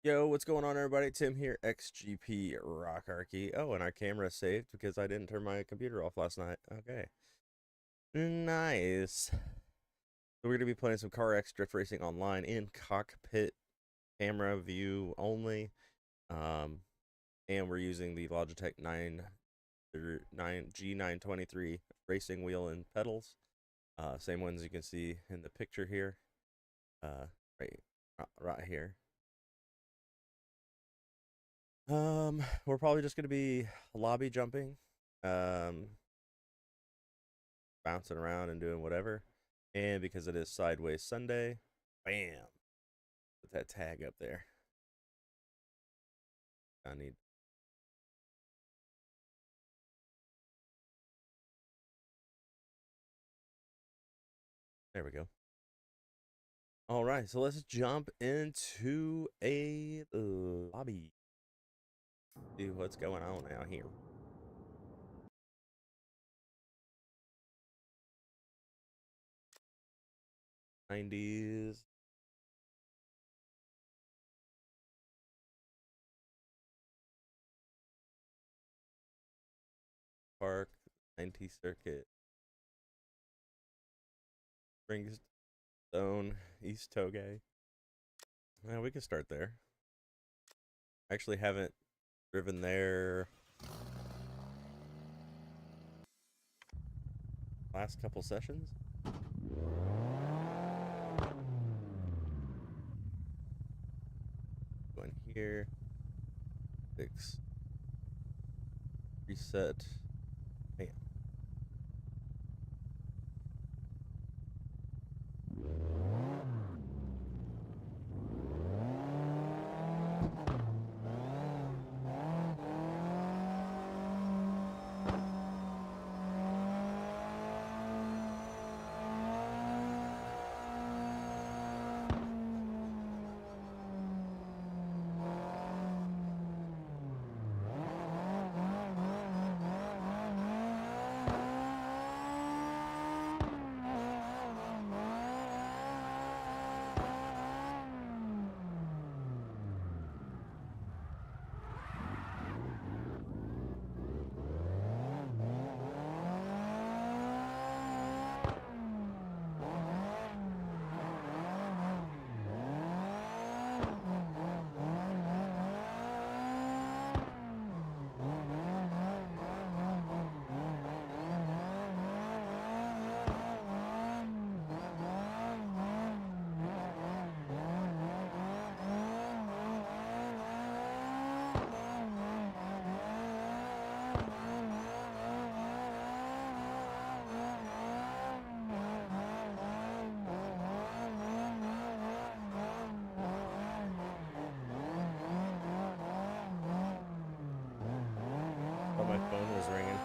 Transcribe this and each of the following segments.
Yo, what's going on, everybody? Tim here, XGP Rockarchy. Oh, and our camera saved because I didn't turn my computer off last night. Okay. Nice. So we're going to be playing some Carx Drift Racing online in cockpit camera view only. Um, and we're using the Logitech 9G923 racing wheel and pedals. Same ones you can see in the picture here. Uh, right, right here. We're probably just gonna be lobby jumping, um, bouncing around and doing whatever. And because it is Sideways Sunday, bam, put that tag up there. I need. There we go. All right, so let's jump into a lobby. See what's going on out here. 90s Park, 90 Circuit, Springstone, East Toge. Yeah, we can start there. I actually haven't driven there last couple sessions. Going here, fix, reset. Bam. Oh, my phone was ringing.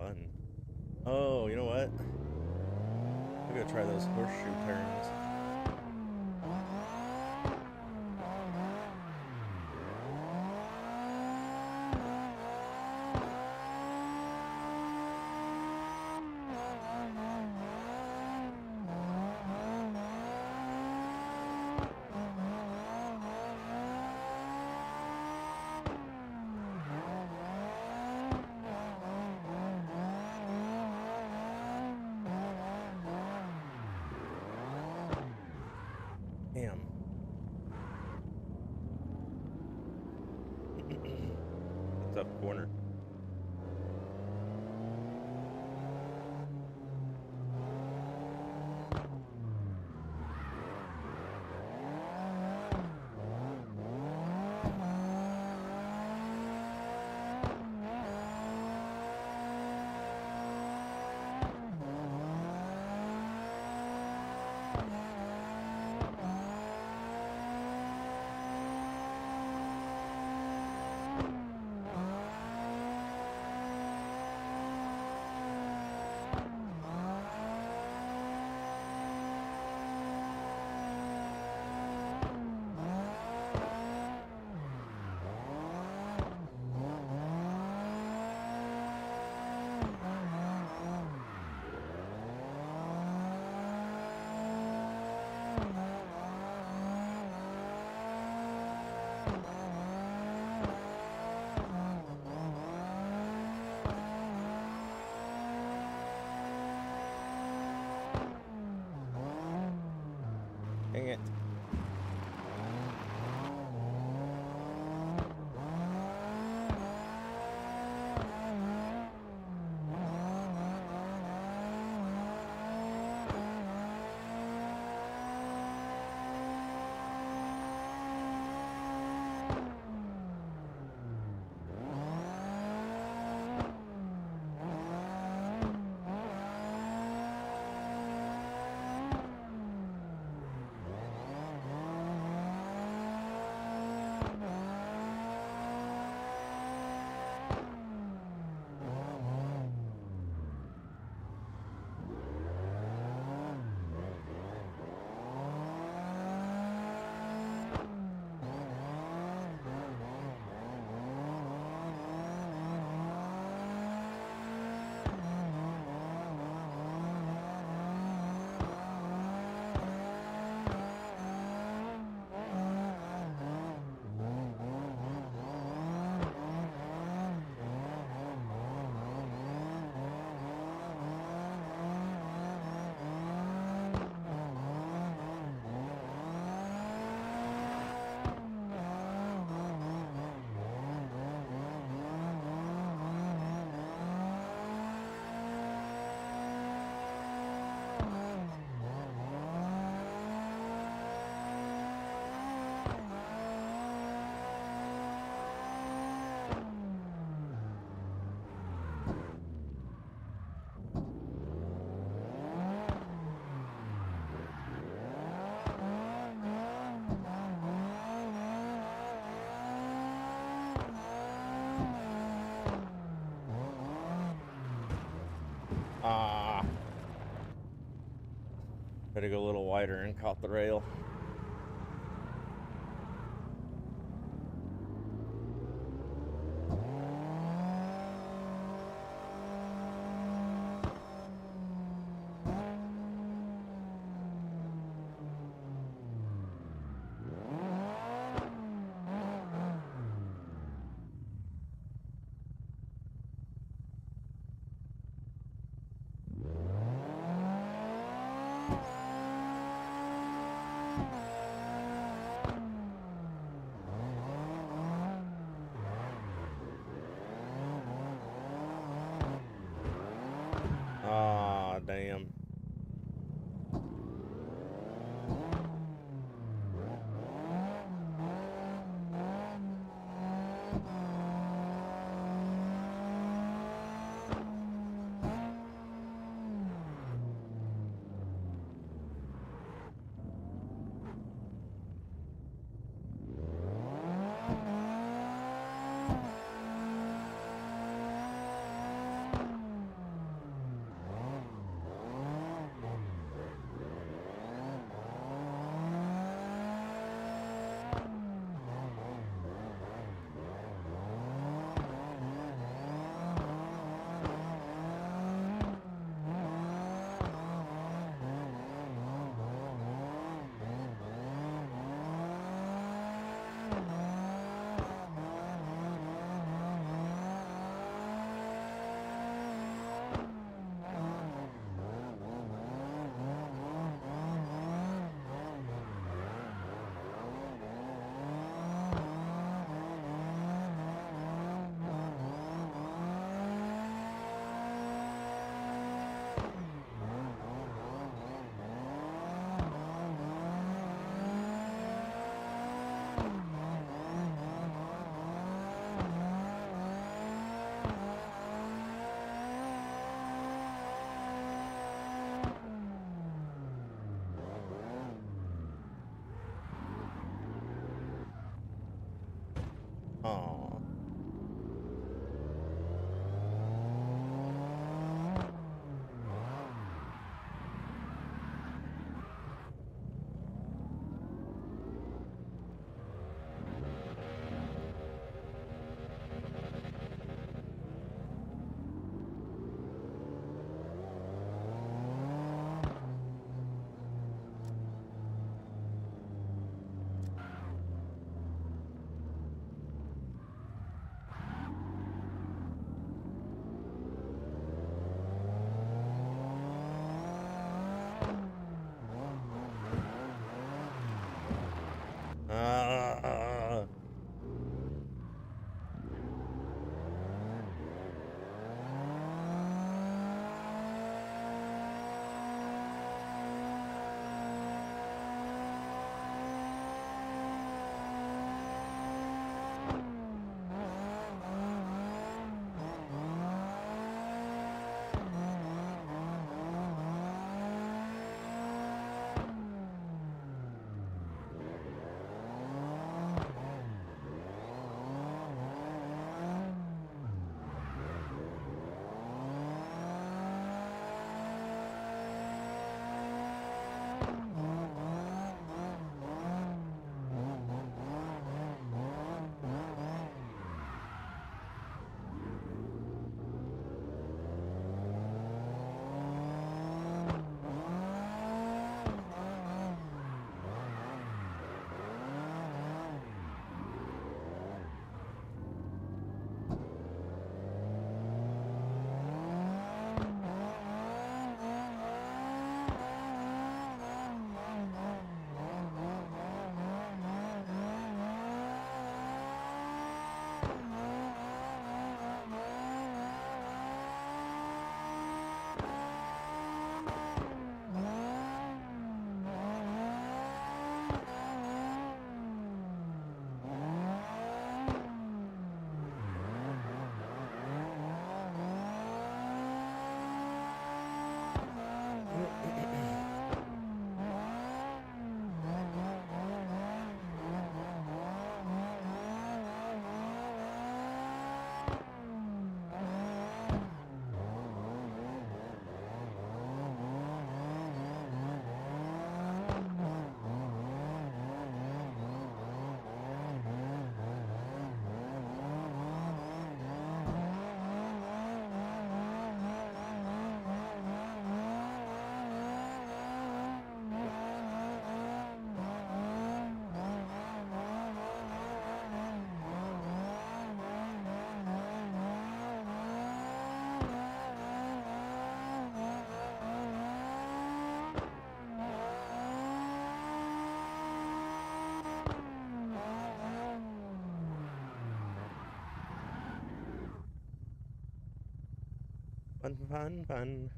fun. Oh, you know what? I'm gonna try those horseshoe turns. Damn. A tough corner. Dang it. Ah. Better go a little wider and caught the rail. Fun, fun, fun.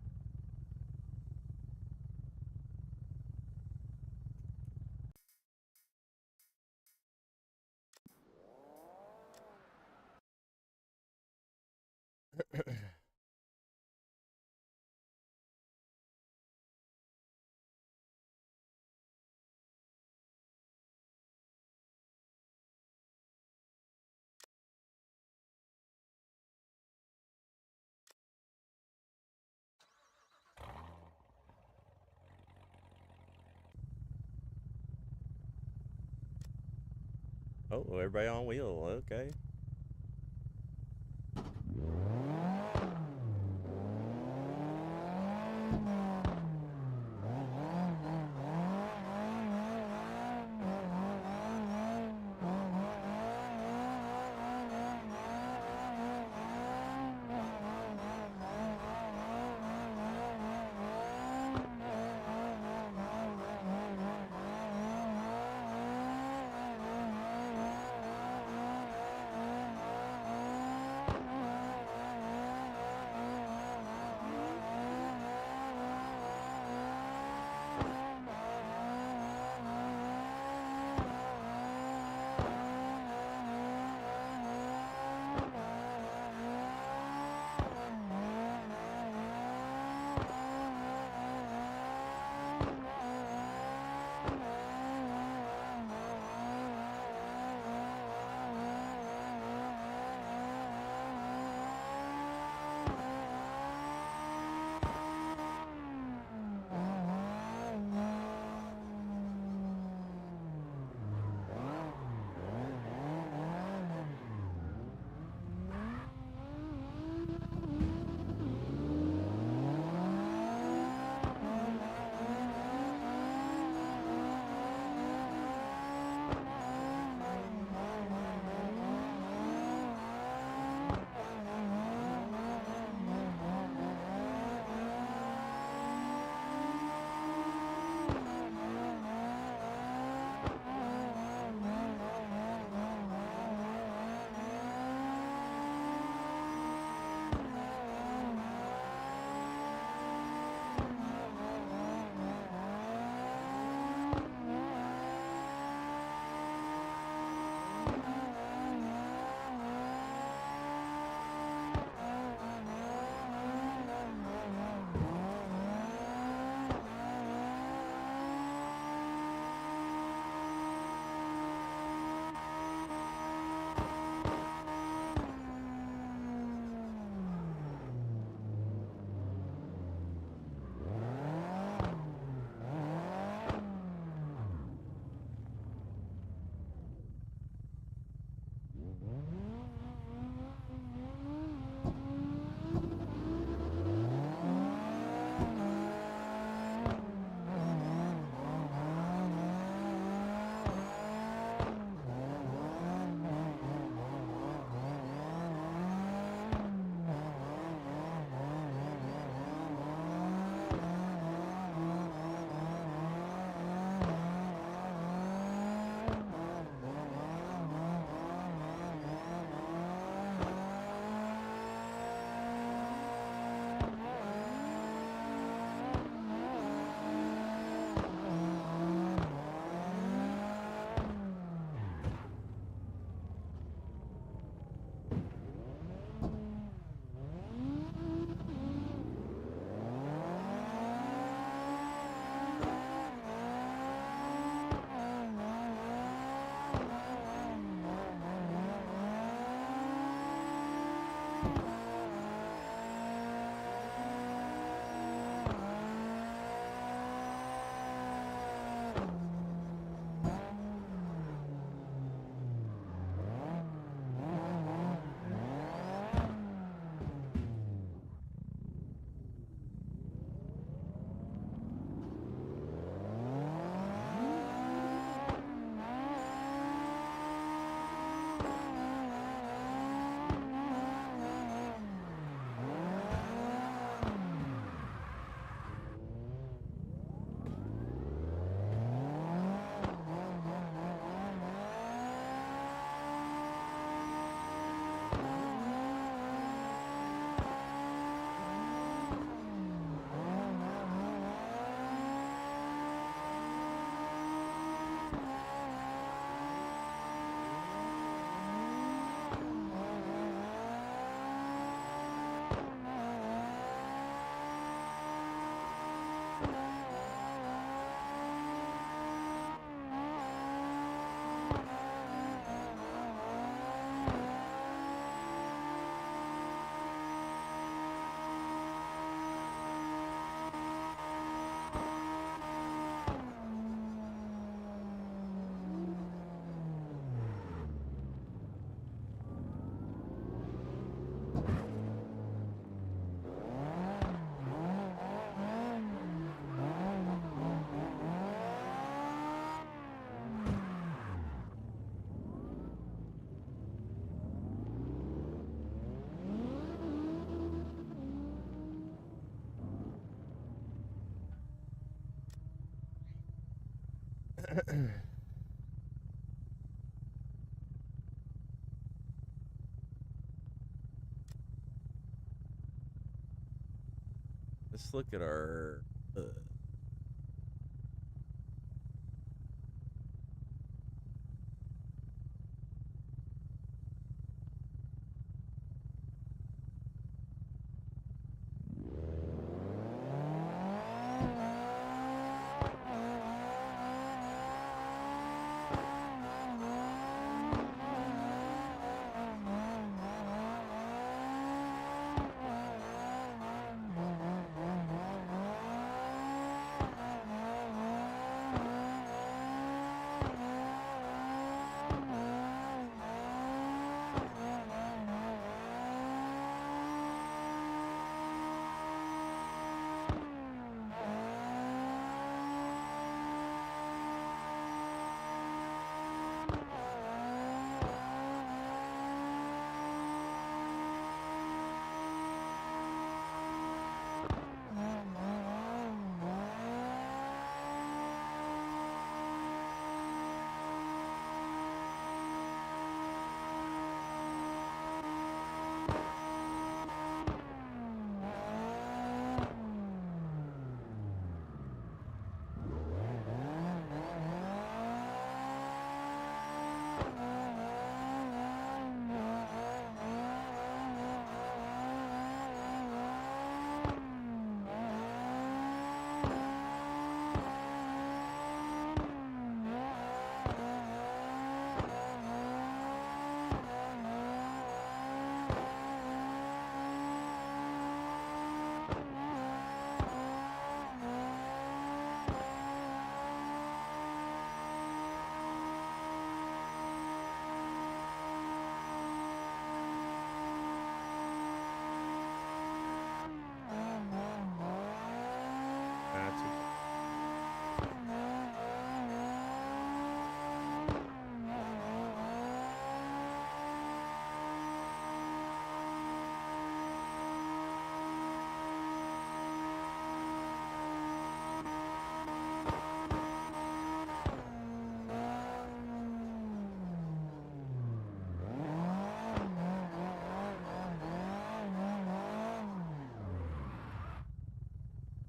Oh, everybody on wheel. Okay. Let's look at our.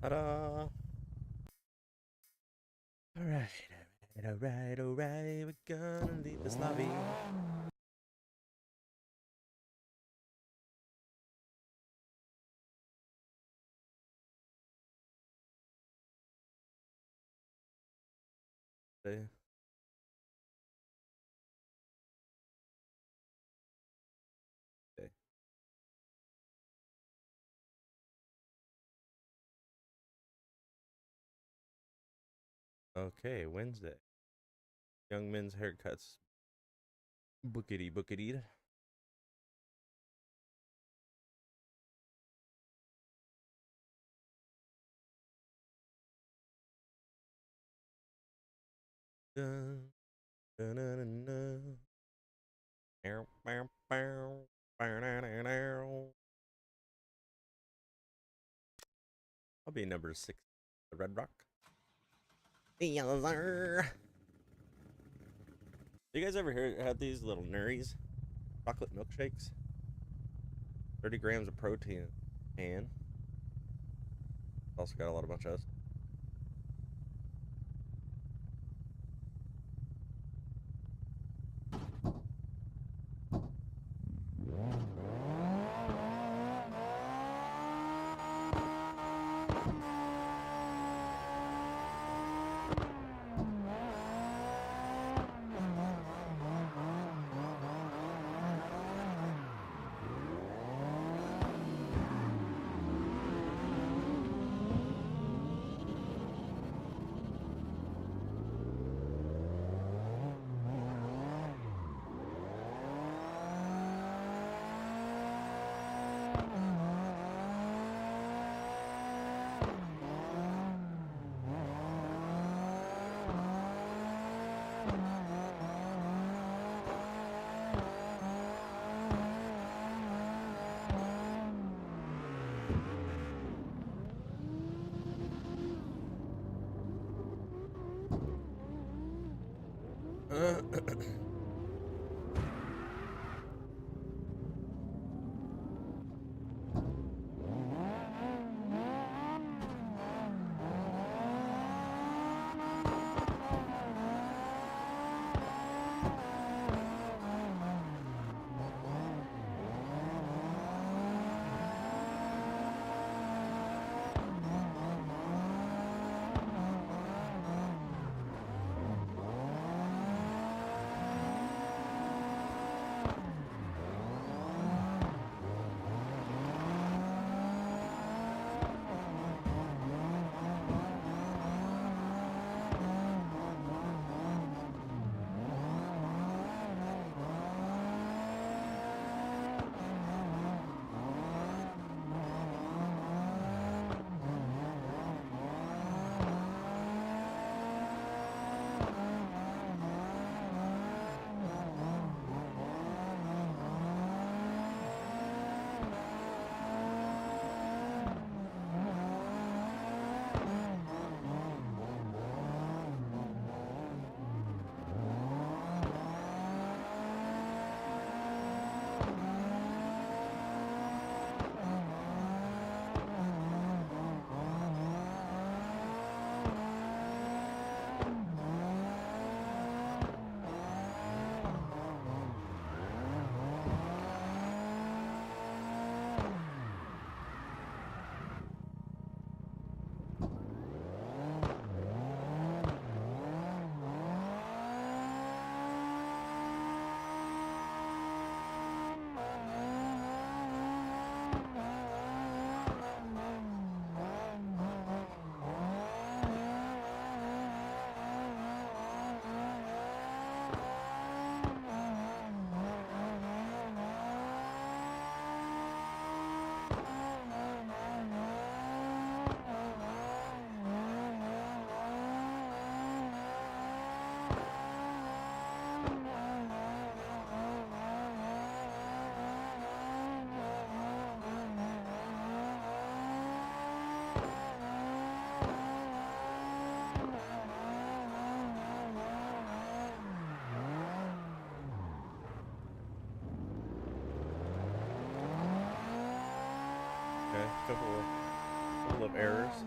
Ta-da! Alright, we're gonna leave this lobby. Okay. Okay, Wednesday. Young men's haircuts. Bookity bookity. Dun, dun, dun, dun, dun. Bow, bow, bow. Bow, bow, bow, bow. I'll be number 6. The Red Rock. Yes, sir. You guys ever had these little nurries? Chocolate milkshakes? 30 grams of protein. And also got a lot of bunch of us. Okay, couple of errors.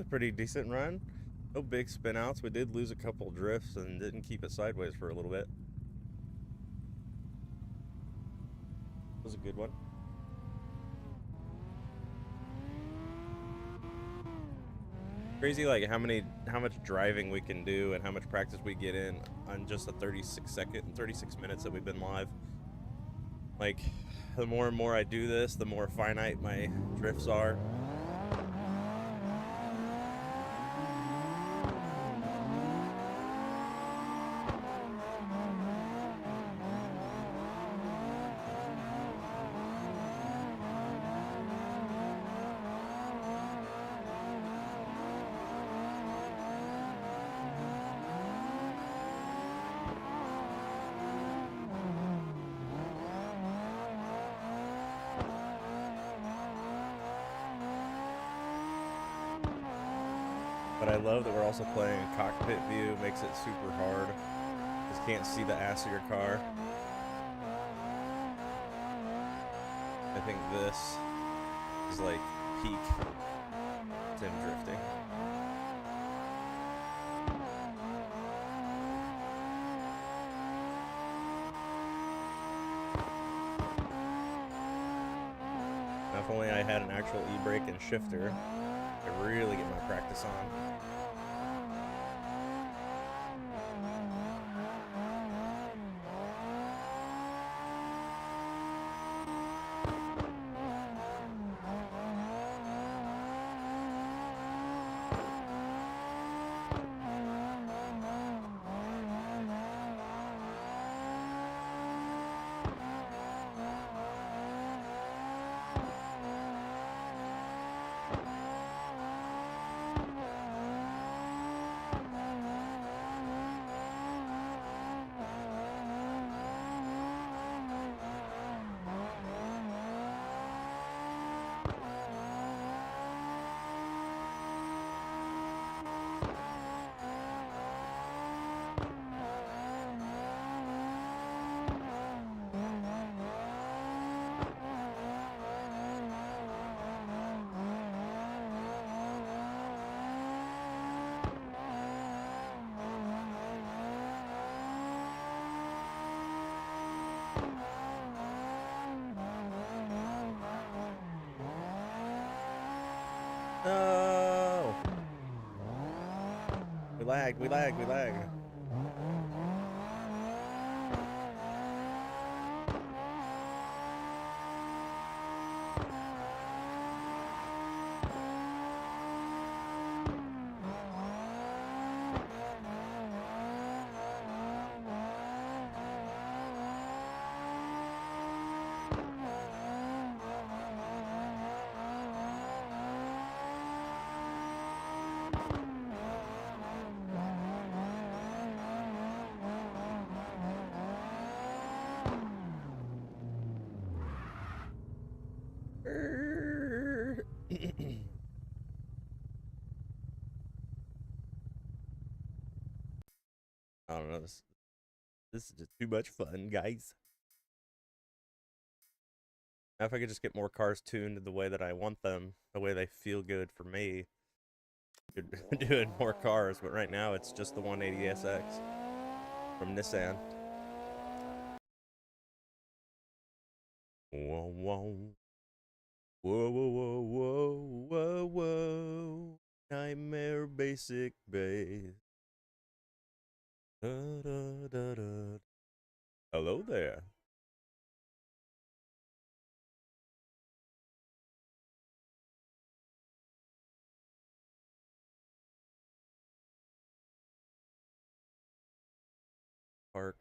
A pretty decent run. No big spin outs. We did lose a couple drifts and didn't keep it sideways for a little bit. It was a good one. Crazy like how much driving we can do and how much practice we get in on just the 36 minutes that we've been live. Like the more and more I do this, the more finite my drifts are. But I love that we're also playing cockpit view. Makes it super hard. Just can't see the ass of your car. I think this is like peak sim drifting. Now, if only I had an actual e-brake and shifter, I really get my practice on. No! We lagged, we lagged, we lagged. I don't know this. This is just too much fun, guys. Now, if I could just get more cars tuned the way that I want them, the way they feel good for me, doing more cars. But right now, it's just the 180SX from Nissan. Whoa, whoa. Whoa, whoa, whoa, whoa, whoa, whoa. Nightmare basic base. Da, da, da, da. Hello there. Park.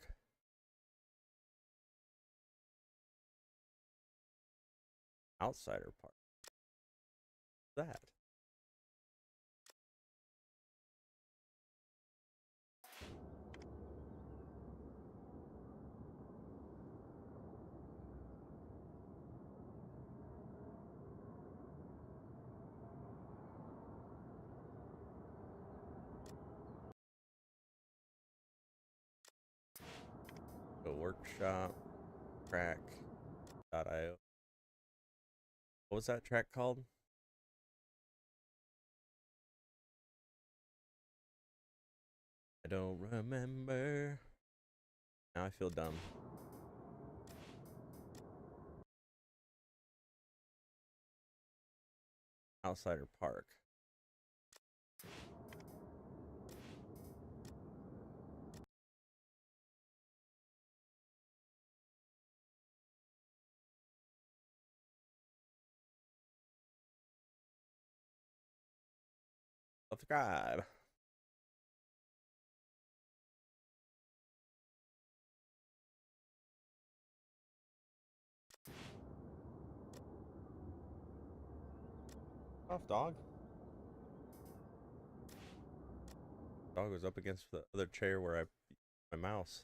Outsider Park. What's that? The workshop. Track.io. What was that track called? I don't remember. Now I feel dumb. Outsider Park. Subscribe. Off, dog. Dog was up against the other chair where I my mouse.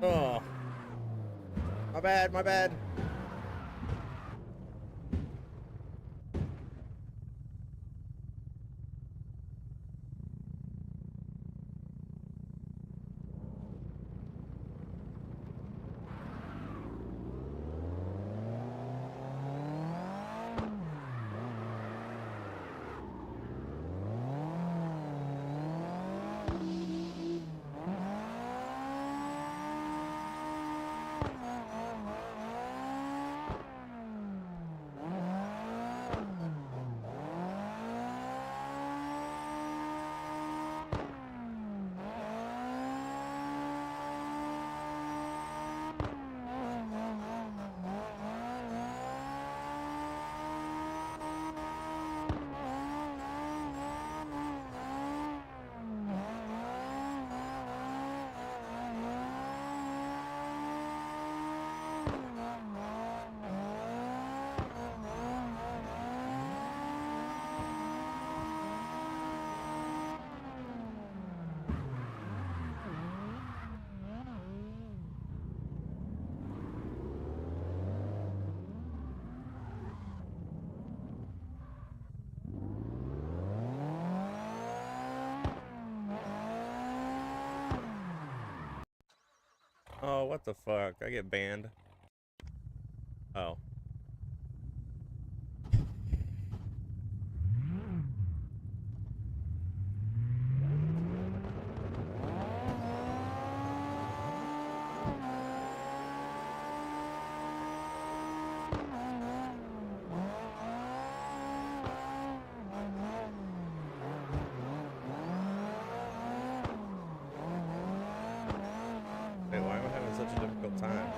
Oh, my bad, my bad. Oh, what the fuck? I get banned. Oh. Wait, why am I having such a difficult time?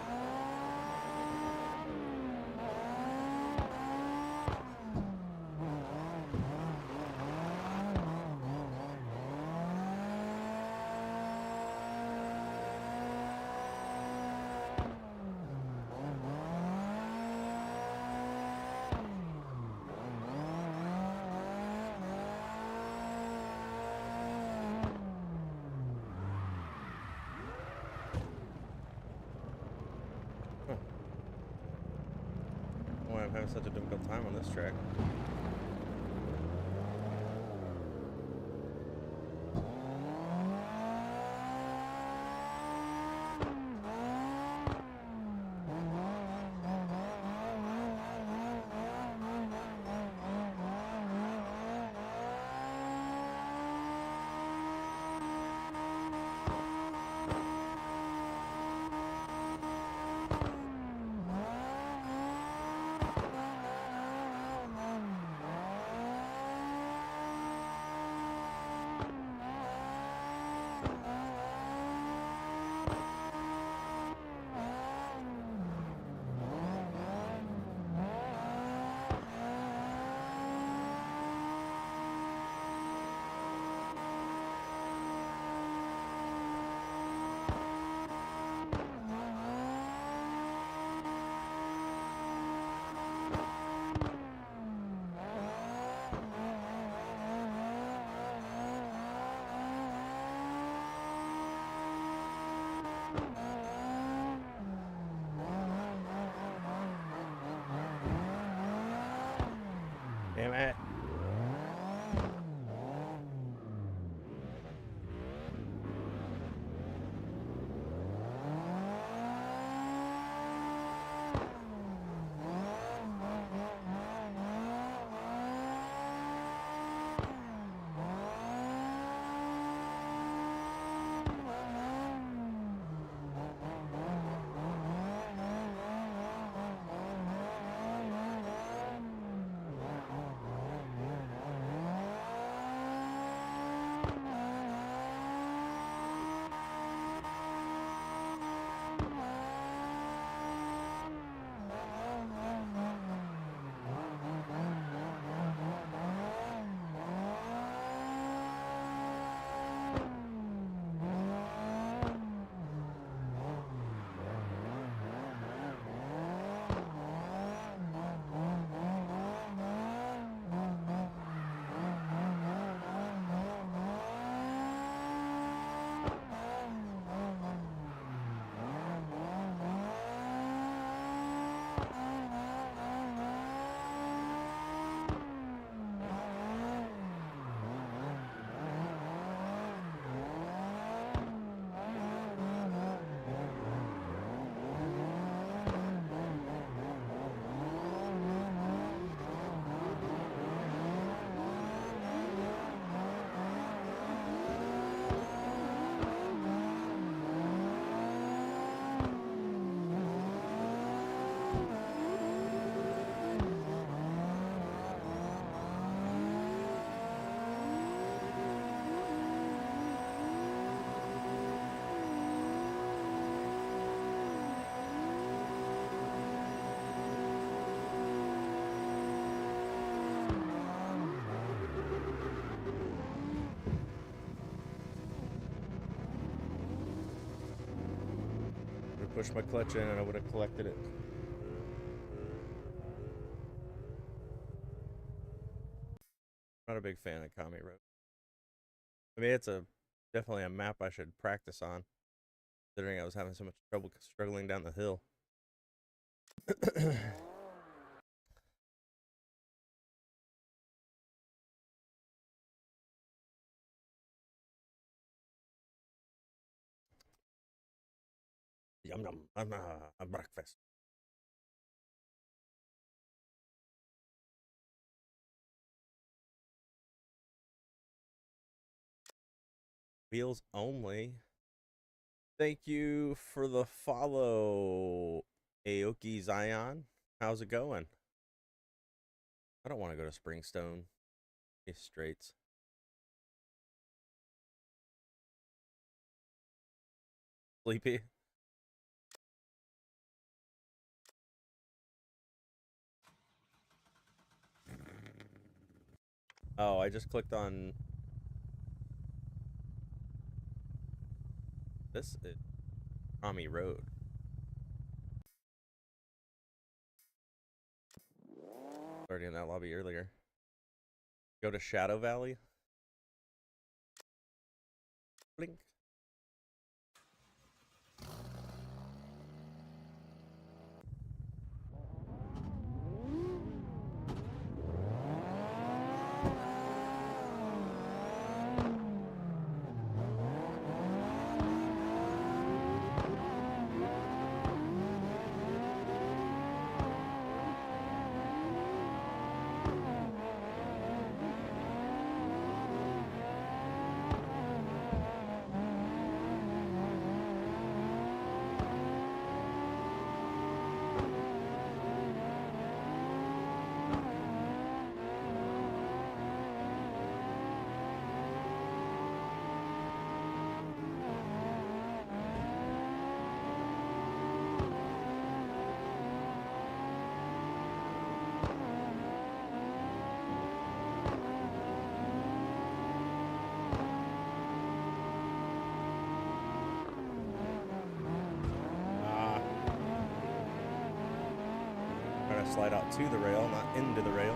Huh. Why I'm having such a difficult time on this track. Damn it. push my clutch in and I would have collected it. Not a big fan of Kami Road. I mean, it's definitely a map I should practice on, considering I was having so much trouble struggling down the hill. Yum yum, breakfast. Wheels only. Thank you for the follow, Aoki Zion. How's it going? I don't want to go to Springstone. It's Straits. Sleepy. Oh, I just clicked on this. Kami Road. Already in that lobby earlier. Go to Shadow Valley. Blink. Slide out to the rail, not into the rail.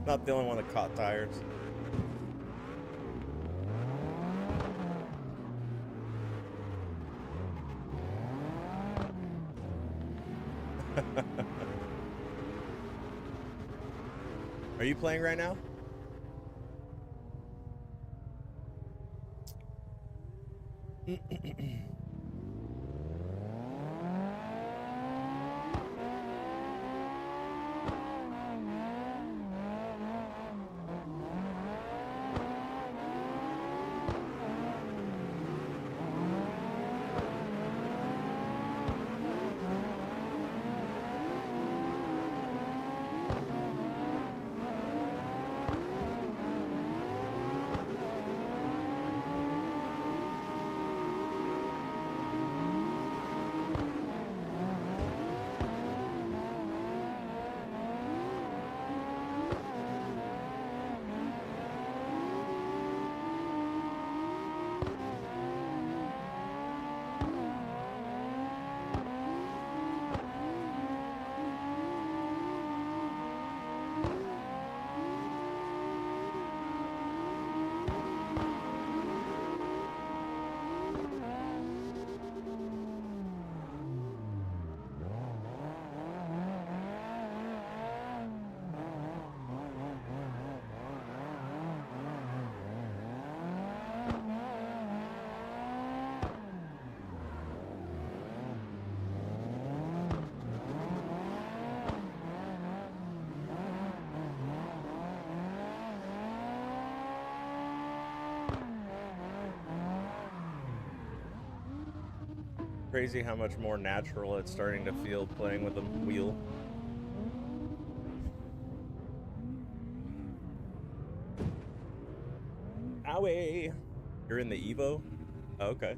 Not the only one that caught tires. Are you playing right now? Crazy how much more natural it's starting to feel playing with the wheel. Owie! You're in the Evo? Oh, okay.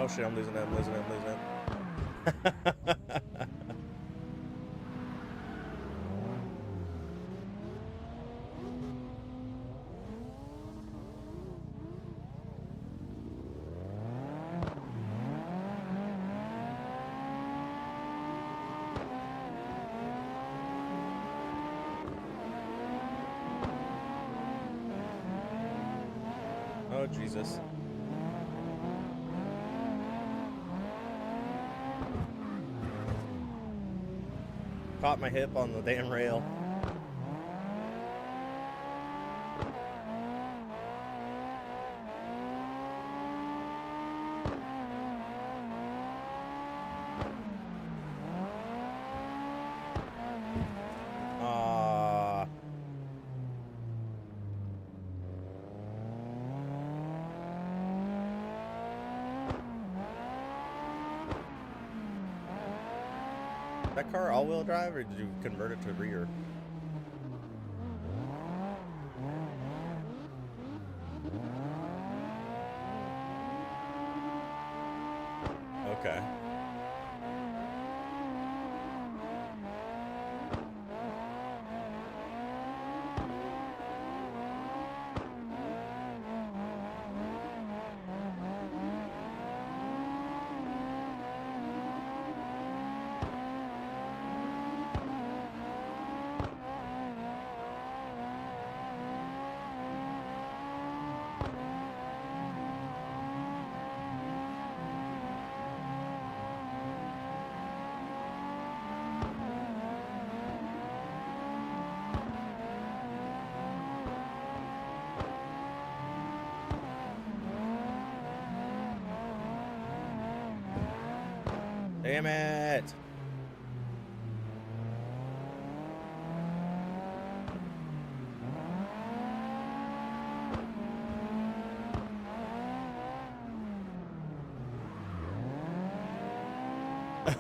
Oh shit, I'm losing it, I'm losing it, I'm losing it. Oh, Jesus. Caught my hip on the damn rail. Ah. That car all-wheel drive, or did you convert it to rear? Okay. Damn it!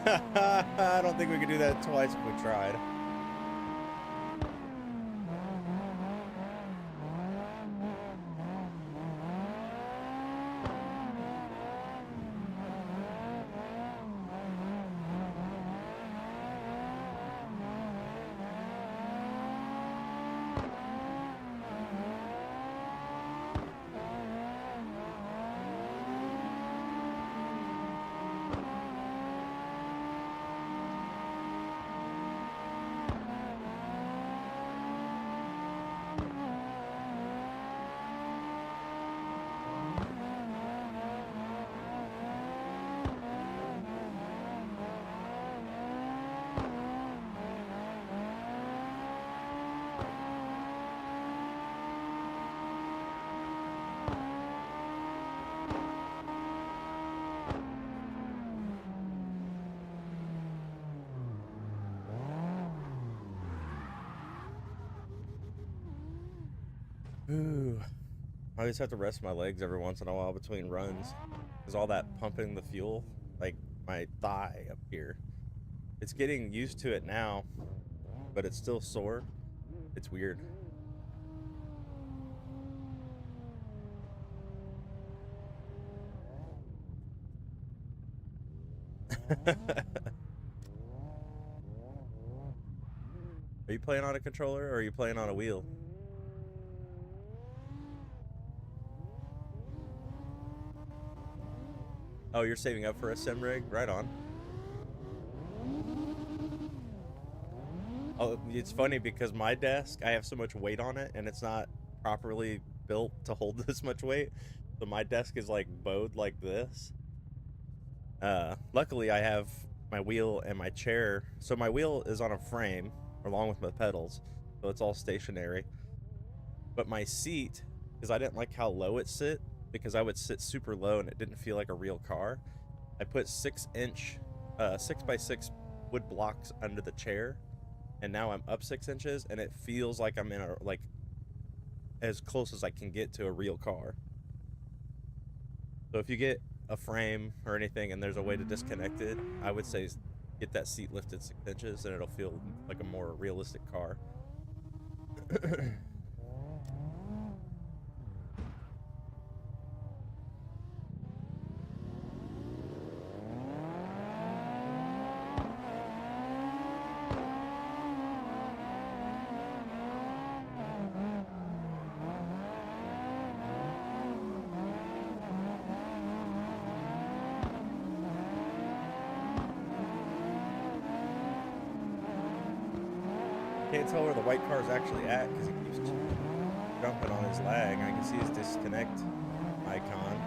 I don't think we could do that twice if we tried. Ooh. I just have to rest my legs every once in a while between runs. Because all that pumping the fuel, like my thigh up here, it's getting used to it now, but it's still sore. It's weird. Are you playing on a controller or are you playing on a wheel? Oh, you're saving up for a sim rig? Right on. Oh, it's funny because my desk, I have so much weight on it and it's not properly built to hold this much weight. So my desk is like bowed like this. Luckily I have my wheel and my chair. So my wheel is on a frame along with my pedals. So it's all stationary. But my seat, because I didn't like how low it sit, because I would sit super low and it didn't feel like a real car. I put 6-inch, 6x6 wood blocks under the chair, and now I'm up 6 inches, and it feels like I'm in a like as close as I can get to a real car. So if you get a frame or anything, and there's a way to disconnect it, I would say get that seat lifted 6 inches, and it'll feel like a more realistic car. Can't tell where the white car's actually at because he keeps jumping on his lag. I can see his disconnect icon.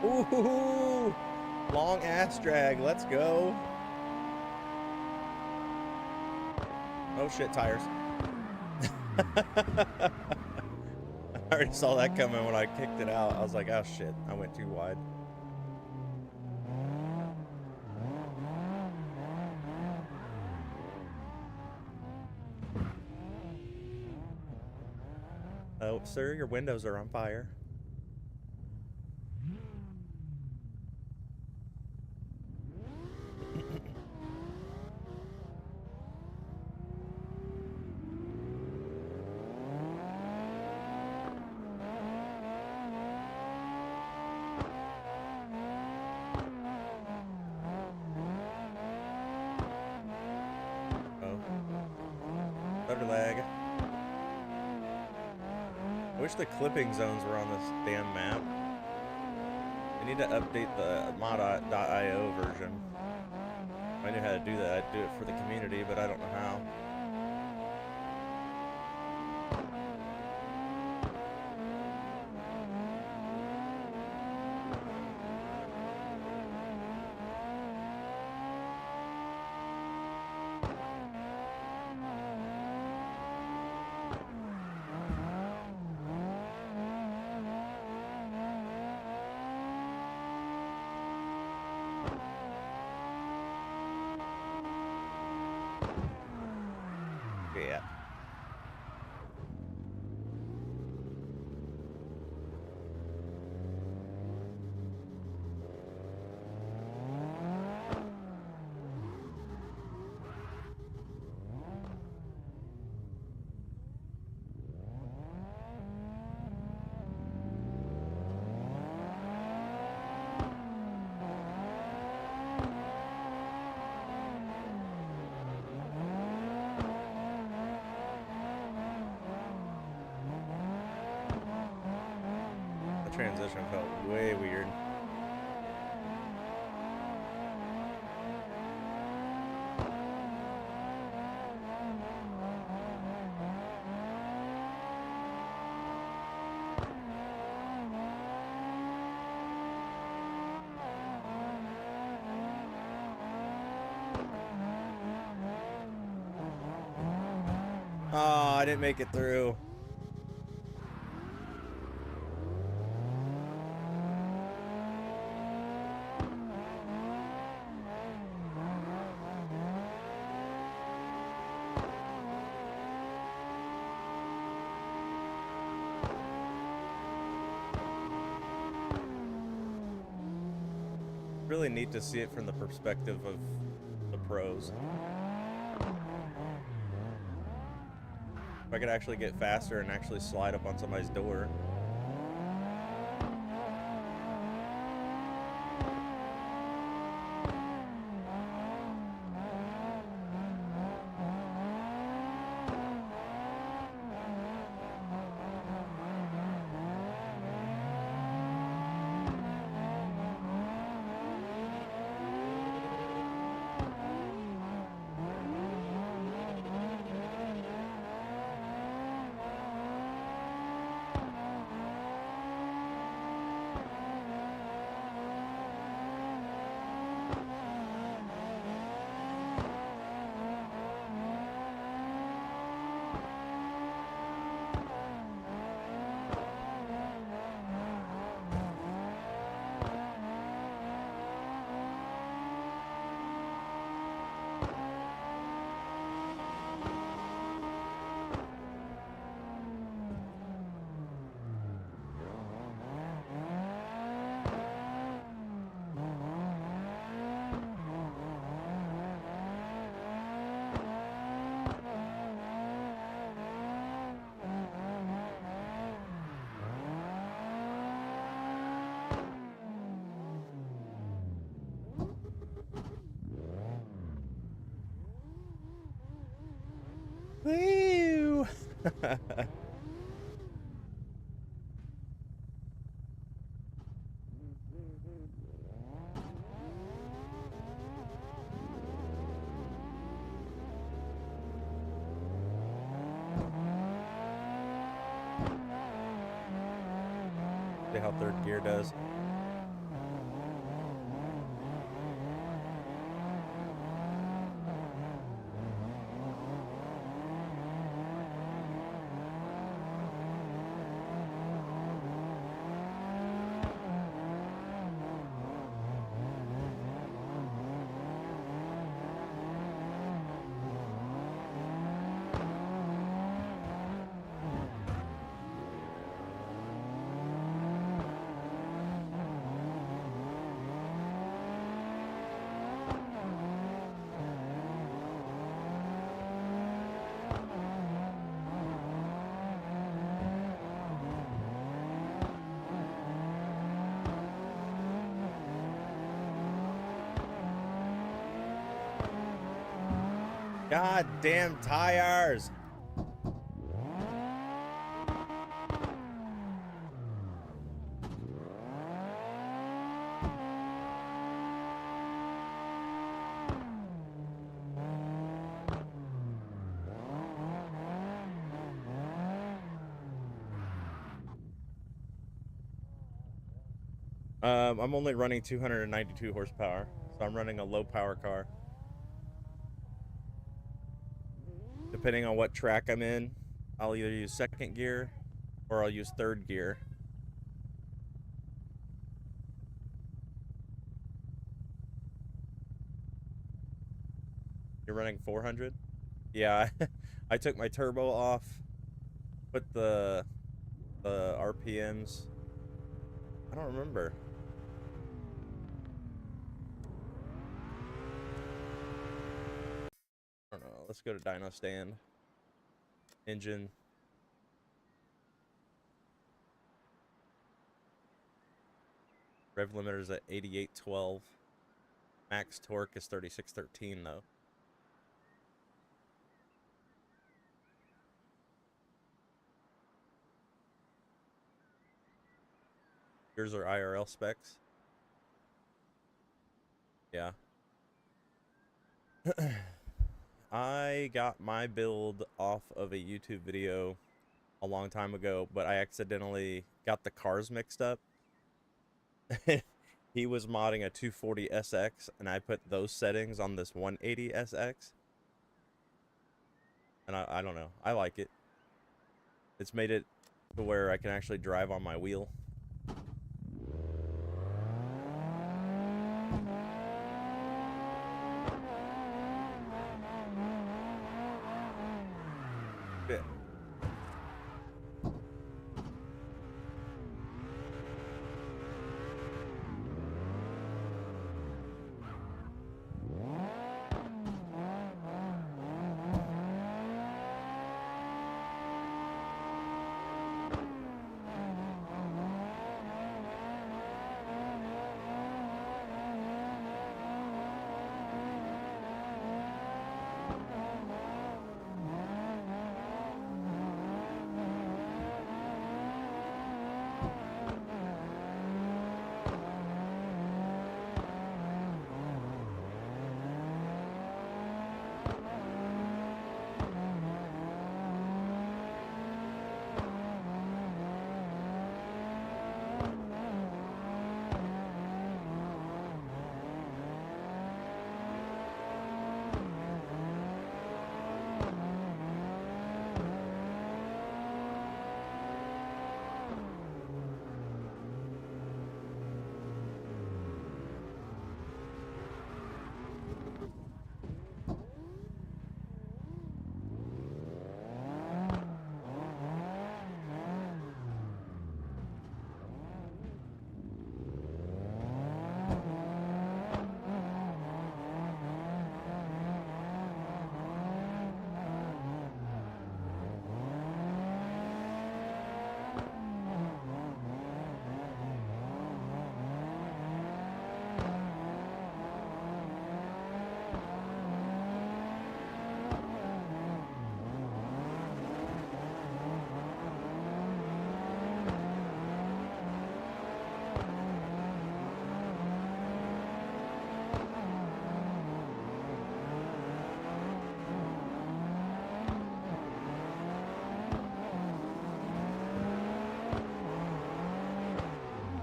Ooh, long ass drag. Let's go. Oh shit, tires. I already saw that coming when I kicked it out. I was like, oh shit, I went too wide. Oh, sir, your windows are on fire. Stutter lag. I wish the clipping zones were on this damn map. I need to update the mod.io version. If I knew how to do that, I'd do it for the community, but I don't know how. Yeah. Transition felt way weird. Oh, I didn't make it through. Really neat to see it from the perspective of the pros. If I could actually get faster and actually slide up on somebody's door. See how third gear does. God damn tires! I'm only running 292 horsepower, so I'm running a low power car. Depending on what track I'm in, I'll either use second gear or I'll use third gear. You're running 400? Yeah, I took my turbo off, put the RPMs. I don't remember. I don't know. Let's go to dyno stand. Engine. Rev limiter is at 8812. Max torque is 3613 though. Here's our IRL specs. Yeah. I got my build off of a YouTube video a long time ago, but I accidentally got the cars mixed up. He was modding a 240 SX, and I put those settings on this 180 SX. And I don't know. I like it. It's made it to where I can actually drive on my wheel. Yeah.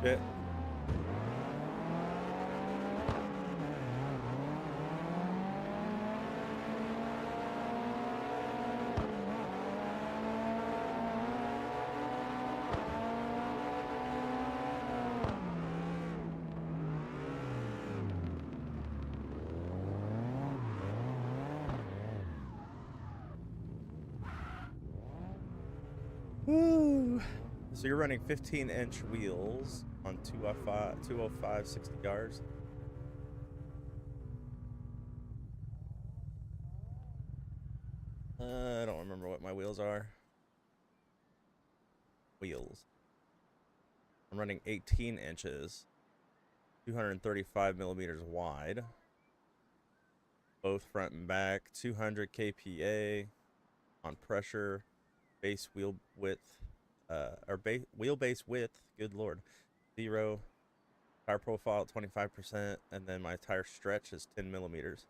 Shit. Woo. So you're running 15-inch wheels on 205 60 yards. I don't remember what my wheels are. Wheels. I'm running 18 inches, 235 millimeters wide, both front and back, 200 kPa on pressure, base wheel width, wheelbase width, good lord, 0, tire profile at 25%, and then my tire stretch is 10 millimeters.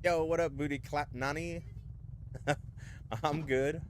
Yo, what up, booty clap nani? I'm good.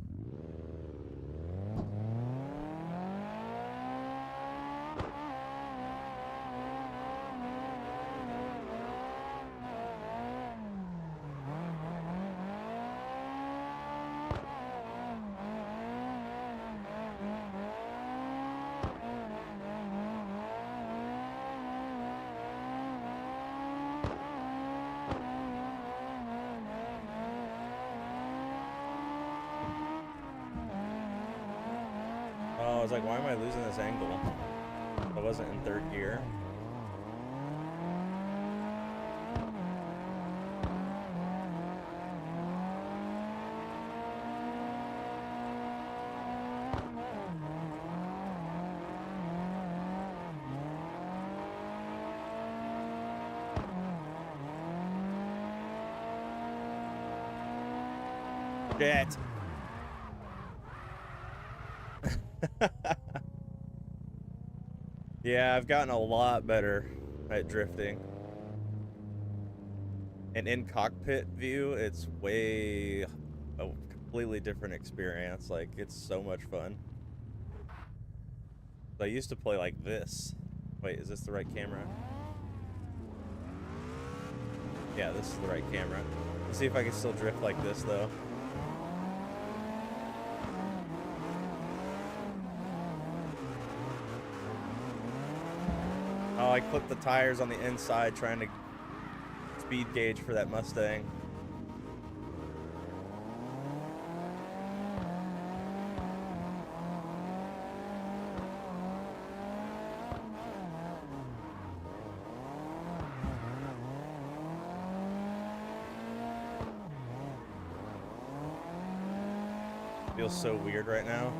Oh, I was like, why am I losing this angle? I wasn't in third gear. Shit. Yeah, I've gotten a lot better at drifting. And in cockpit view, it's way a completely different experience. Like, it's so much fun. I used to play like this. Wait, is this the right camera? Yeah, this is the right camera. Let's see if I can still drift like this, though. Oh, I clipped the tires on the inside trying to speed gauge for that Mustang. Feels so weird right now.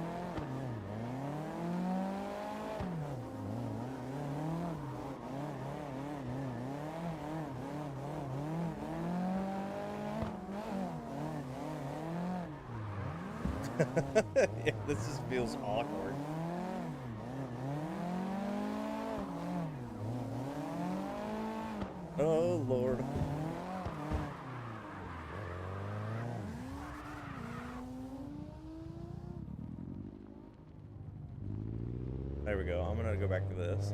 Yeah, this just feels awkward. Oh, Lord. There we go. I'm gonna go back to this.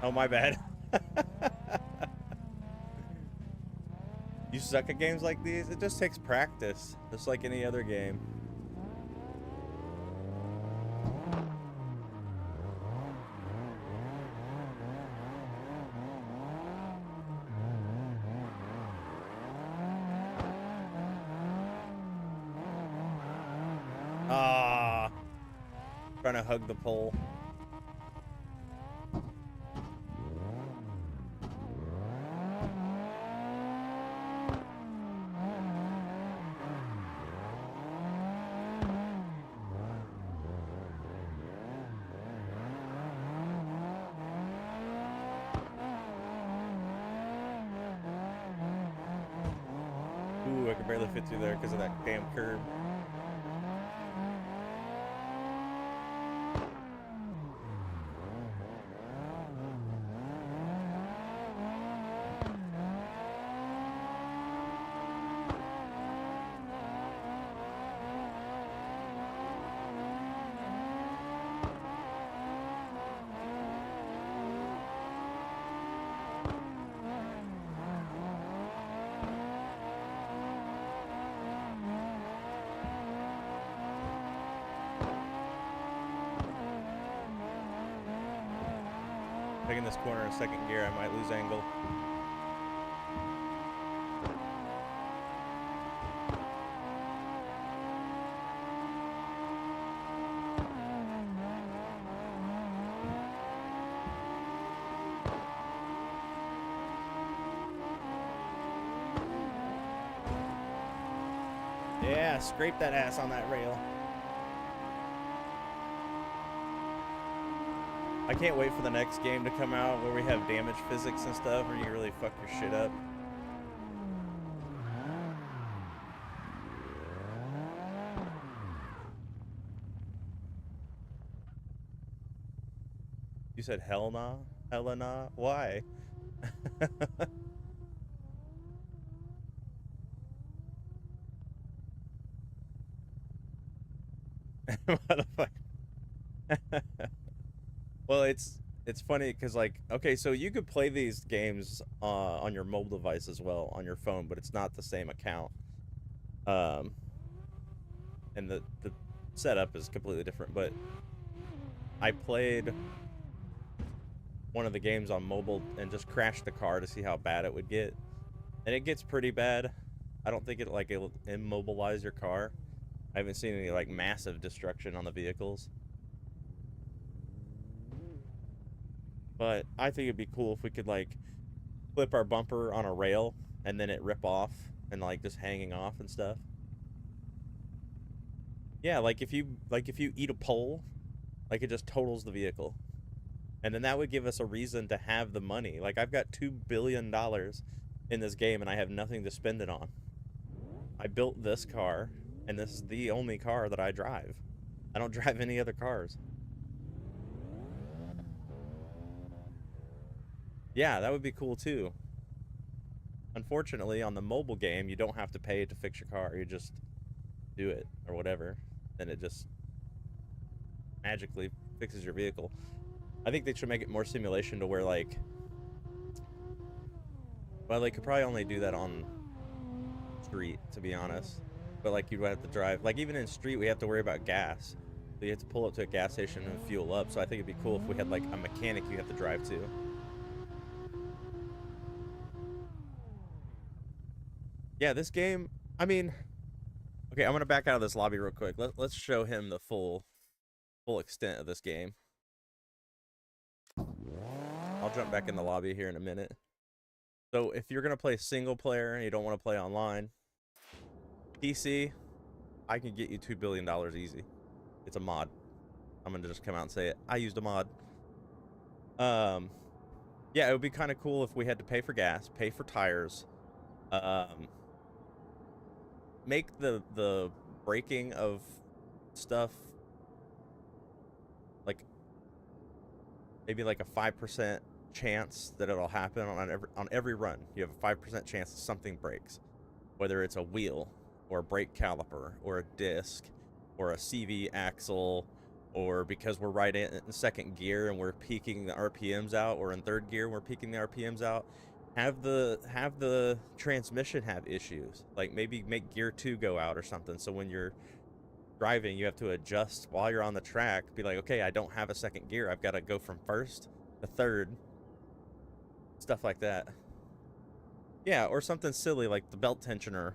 Oh, my bad. You suck at games like these? It just takes practice, just like any other game. Ah, trying to hug the pole. barely fit through there because of that damn curb. Taking this corner in second gear, I might lose angle. Yeah, scrape that ass on that rail. I can't wait for the next game to come out where we have damage physics and stuff where you really fuck your shit up. You said hell nah? Helena? Why? Motherfucker. Well, it's funny because like, okay, so you could play these games on your mobile device as well on your phone, but it's not the same account. Um, and the setup is completely different. But I played one of the games on mobile and just crashed the car to see how bad it would get, and it gets pretty bad. I don't think it'll immobilize your car. I haven't seen any like massive destruction on the vehicles. But I think it'd be cool if we could like flip our bumper on a rail and then it rip off and like just hanging off and stuff. Yeah, like if you eat a pole, like it just totals the vehicle. And then that would give us a reason to have the money. Like I've got $2 billion in this game and I have nothing to spend it on. I built this car and this is the only car that I drive. I don't drive any other cars. Yeah, that would be cool too. Unfortunately, on the mobile game, you don't have to pay to fix your car. You just do it or whatever. Then it just magically fixes your vehicle. I think they should make it more simulation to where like, well, they could probably only do that on street, to be honest. But like you'd have to drive, like even in street, we have to worry about gas. So you have to pull up to a gas station and fuel up. So I think it'd be cool if we had like a mechanic you have to drive to. Yeah, this game, I mean, okay, I'm gonna back out of this lobby real quick. Let's show him the full extent of this game. I'll jump back in the lobby here in a minute. So if you're gonna play single player and you don't want to play online, PC, I can get you $2 billion easy. It's a mod. I'm gonna just come out and say it. I used a mod. Yeah, it would be kind of cool if we had to pay for gas, pay for tires, make the braking of stuff like maybe like a 5% chance that it'll happen on every run. You have a 5% chance that something breaks, whether it's a wheel or a brake caliper or a disc or a CV axle, or because we're right in second gear and we're peaking the RPMs out, or in third gear we're peaking the RPMs out. Have the transmission have issues, like maybe make gear 2 go out or something, so when you're driving you have to adjust while you're on the track, be like, okay, I don't have a second gear, I've got to go from first to third, stuff like that. Yeah, or something silly like the belt tensioner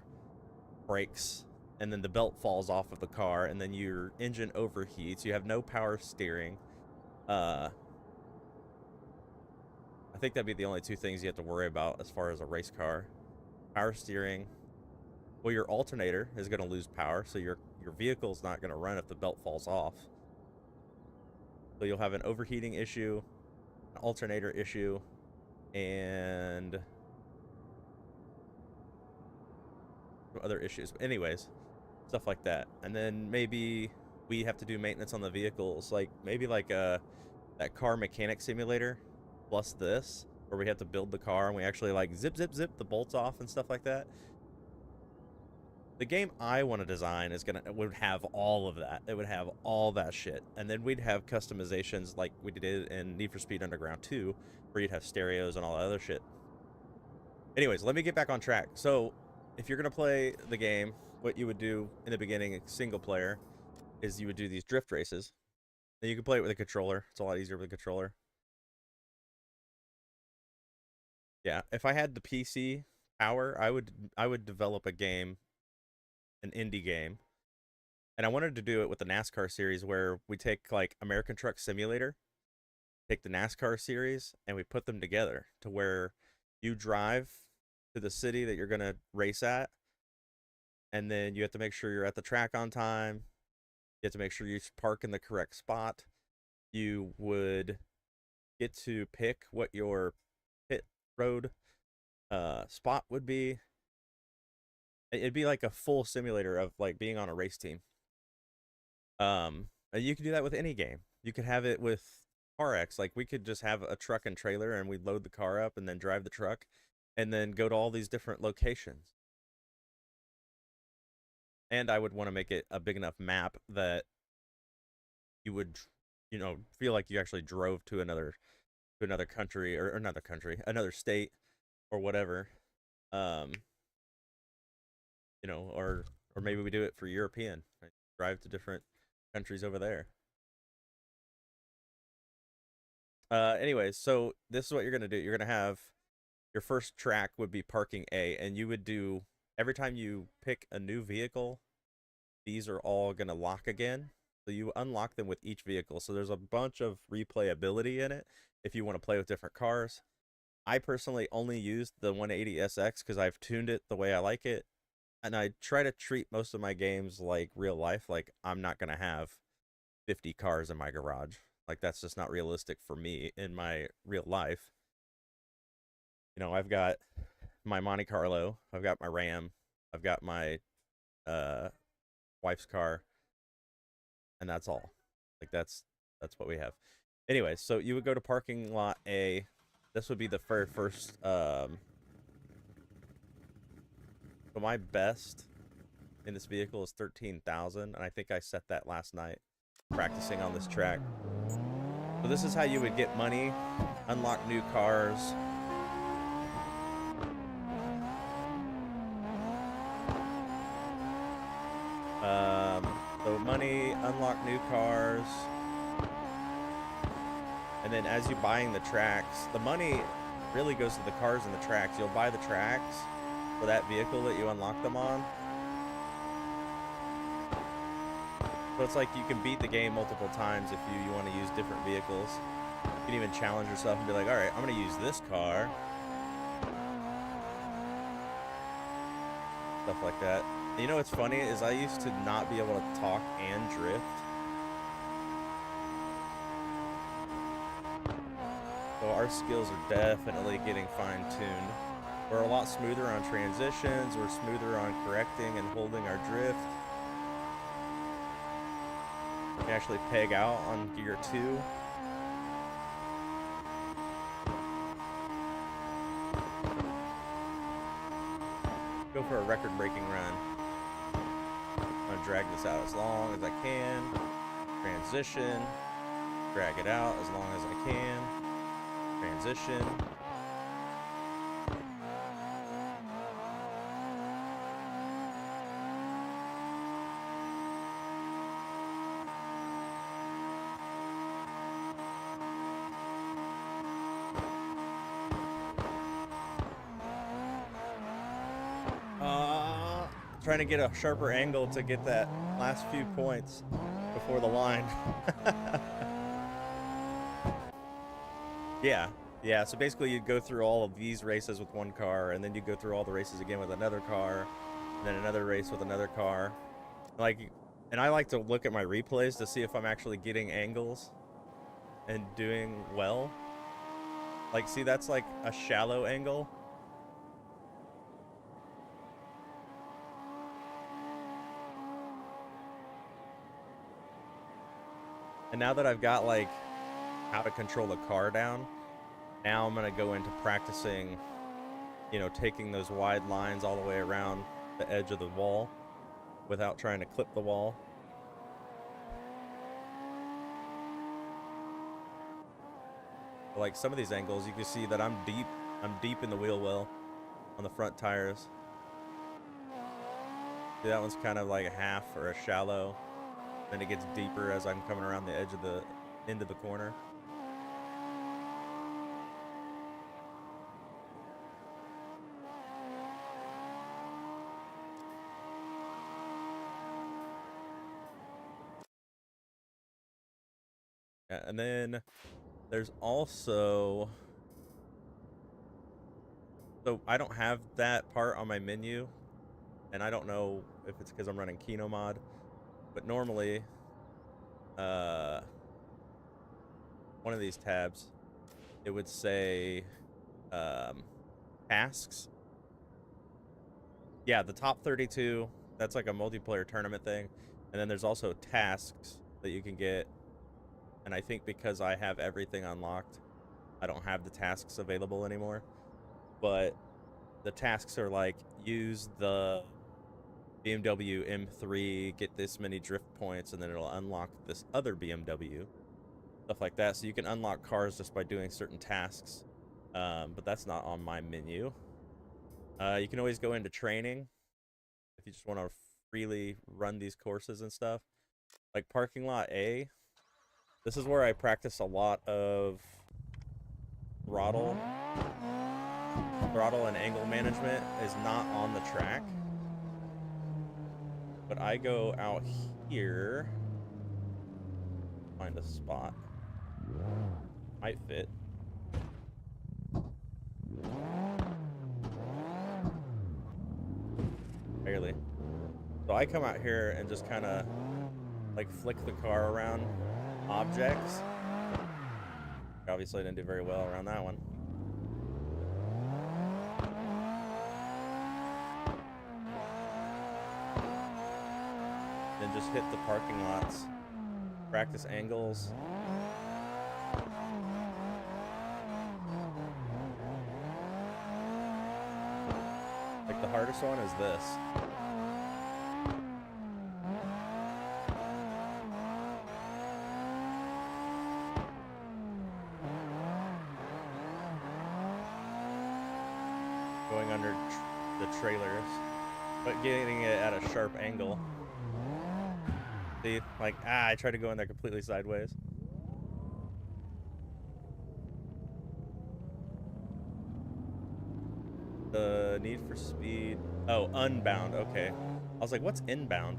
breaks and then the belt falls off of the car and then your engine overheats, you have no power steering. I think that'd be the only two things you have to worry about as far as a race car. Power steering. Well, your alternator is going to lose power, so your vehicle's not going to run if the belt falls off. So you'll have an overheating issue, an alternator issue, and other issues. But anyways, stuff like that. And then maybe we have to do maintenance on the vehicles, like maybe like that car mechanic simulator plus this, where we have to build the car and we actually like zip the bolts off and stuff like that. The game I want to design would have all of that. It would have all that shit, and then we'd have customizations like we did in Need for Speed Underground 2, where you'd have stereos and all that other shit. Anyways, let me get back on track. So, if you're gonna play the game, what you would do in the beginning, single player, is you would do these drift races. Then you can play it with a controller. It's a lot easier with a controller. Yeah, if I had the PC power, I would develop a game, an indie game, and I wanted to do it with the NASCAR series, where we take like American Truck Simulator, take the NASCAR series, and we put them together to where you drive to the city that you're gonna race at, and then you have to make sure you're at the track on time. You have to make sure you park in the correct spot. You would get to pick what your pit road spot would be. It'd be like a full simulator of like being on a race team. And you can do that with any game. You could have it with Carx. Like we could just have a truck and trailer, and we'd load the car up and then drive the truck, and then go to all these different locations. And I would want to make it a big enough map that you would, feel like you actually drove to another country, or another state, or whatever. Um, or maybe we do it for European, right? Drive to different countries over there. Anyways, so this is what you're gonna do. You're gonna have your first track would be parking A, and you would do, every time you pick a new vehicle, these are all gonna lock again. So you unlock them with each vehicle. So there's a bunch of replayability in it if you want to play with different cars. I personally only used the 180SX because I've tuned it the way I like it. And I try to treat most of my games like real life. Like, I'm not going to have 50 cars in my garage. Like, that's just not realistic for me in my real life. I've got my Monte Carlo, I've got my Ram, I've got my wife's car, and that's all. Like, that's what we have. Anyway, so you would go to parking lot A. This would be the very first. So my best in this vehicle is 13,000, and I think I set that last night practicing on this track. So this is how you would get money, unlock new cars. So money, unlock new cars. And then as you're buying the tracks, the money really goes to the cars and the tracks. You'll buy the tracks for that vehicle that you unlock them on. So it's like you can beat the game multiple times if you want to use different vehicles. You can even challenge yourself and be like, all right, I'm going to use this car. Stuff like that. And what's funny is I used to not be able to talk and drift. So our skills are definitely getting fine-tuned. We're a lot smoother on transitions. We're smoother on correcting and holding our drift. We can actually peg out on gear 2. Go for a record-breaking run. I'm gonna drag this out as long as I can. Transition. Drag it out as long as I can. Transition. Trying to get a sharper angle to get that last few points before the line. Yeah, so basically you'd go through all of these races with one car, and then you go through all the races again with another car, and then another race with another car. And I like to look at my replays to see if I'm actually getting angles and doing well. Like, see, that's like a shallow angle. And now that I've got like how to control the car down, now I'm gonna go into practicing, you know, taking those wide lines all the way around the edge of the wall without trying to clip the wall. Like some of these angles, you can see that I'm deep in the wheel well on the front tires. See, that one's kind of like a half or a shallow. Then it gets deeper as I'm coming around the edge of the end of the corner. Yeah, and then there's also, so I don't have that part on my menu, and I don't know if it's because I'm running Kino mod, but normally one of these tabs, it would say tasks. Yeah, the top 32, that's like a multiplayer tournament thing. And then there's also tasks that you can get. And I think because I have everything unlocked, I don't have the tasks available anymore. But the tasks are like, use the BMW M3, get this many drift points, and then it'll unlock this other BMW. Stuff like that. So you can unlock cars just by doing certain tasks. But that's not on my menu. You can always go into training if you just want to freely run these courses and stuff. Like parking lot A, this is where I practice a lot of throttle and angle management is not on the track. But I go out here, find a spot. Might fit. Barely. So I come out here and just kind of like flick the car around objects. Obviously I didn't do very well around that one. Then just hit the parking lots. Practice angles. Like the hardest one is this. Going under the trailers, but getting it at a sharp angle. See, like, I tried to go in there completely sideways. The Need for Speed. Oh, Unbound. Okay. I was like, what's inbound?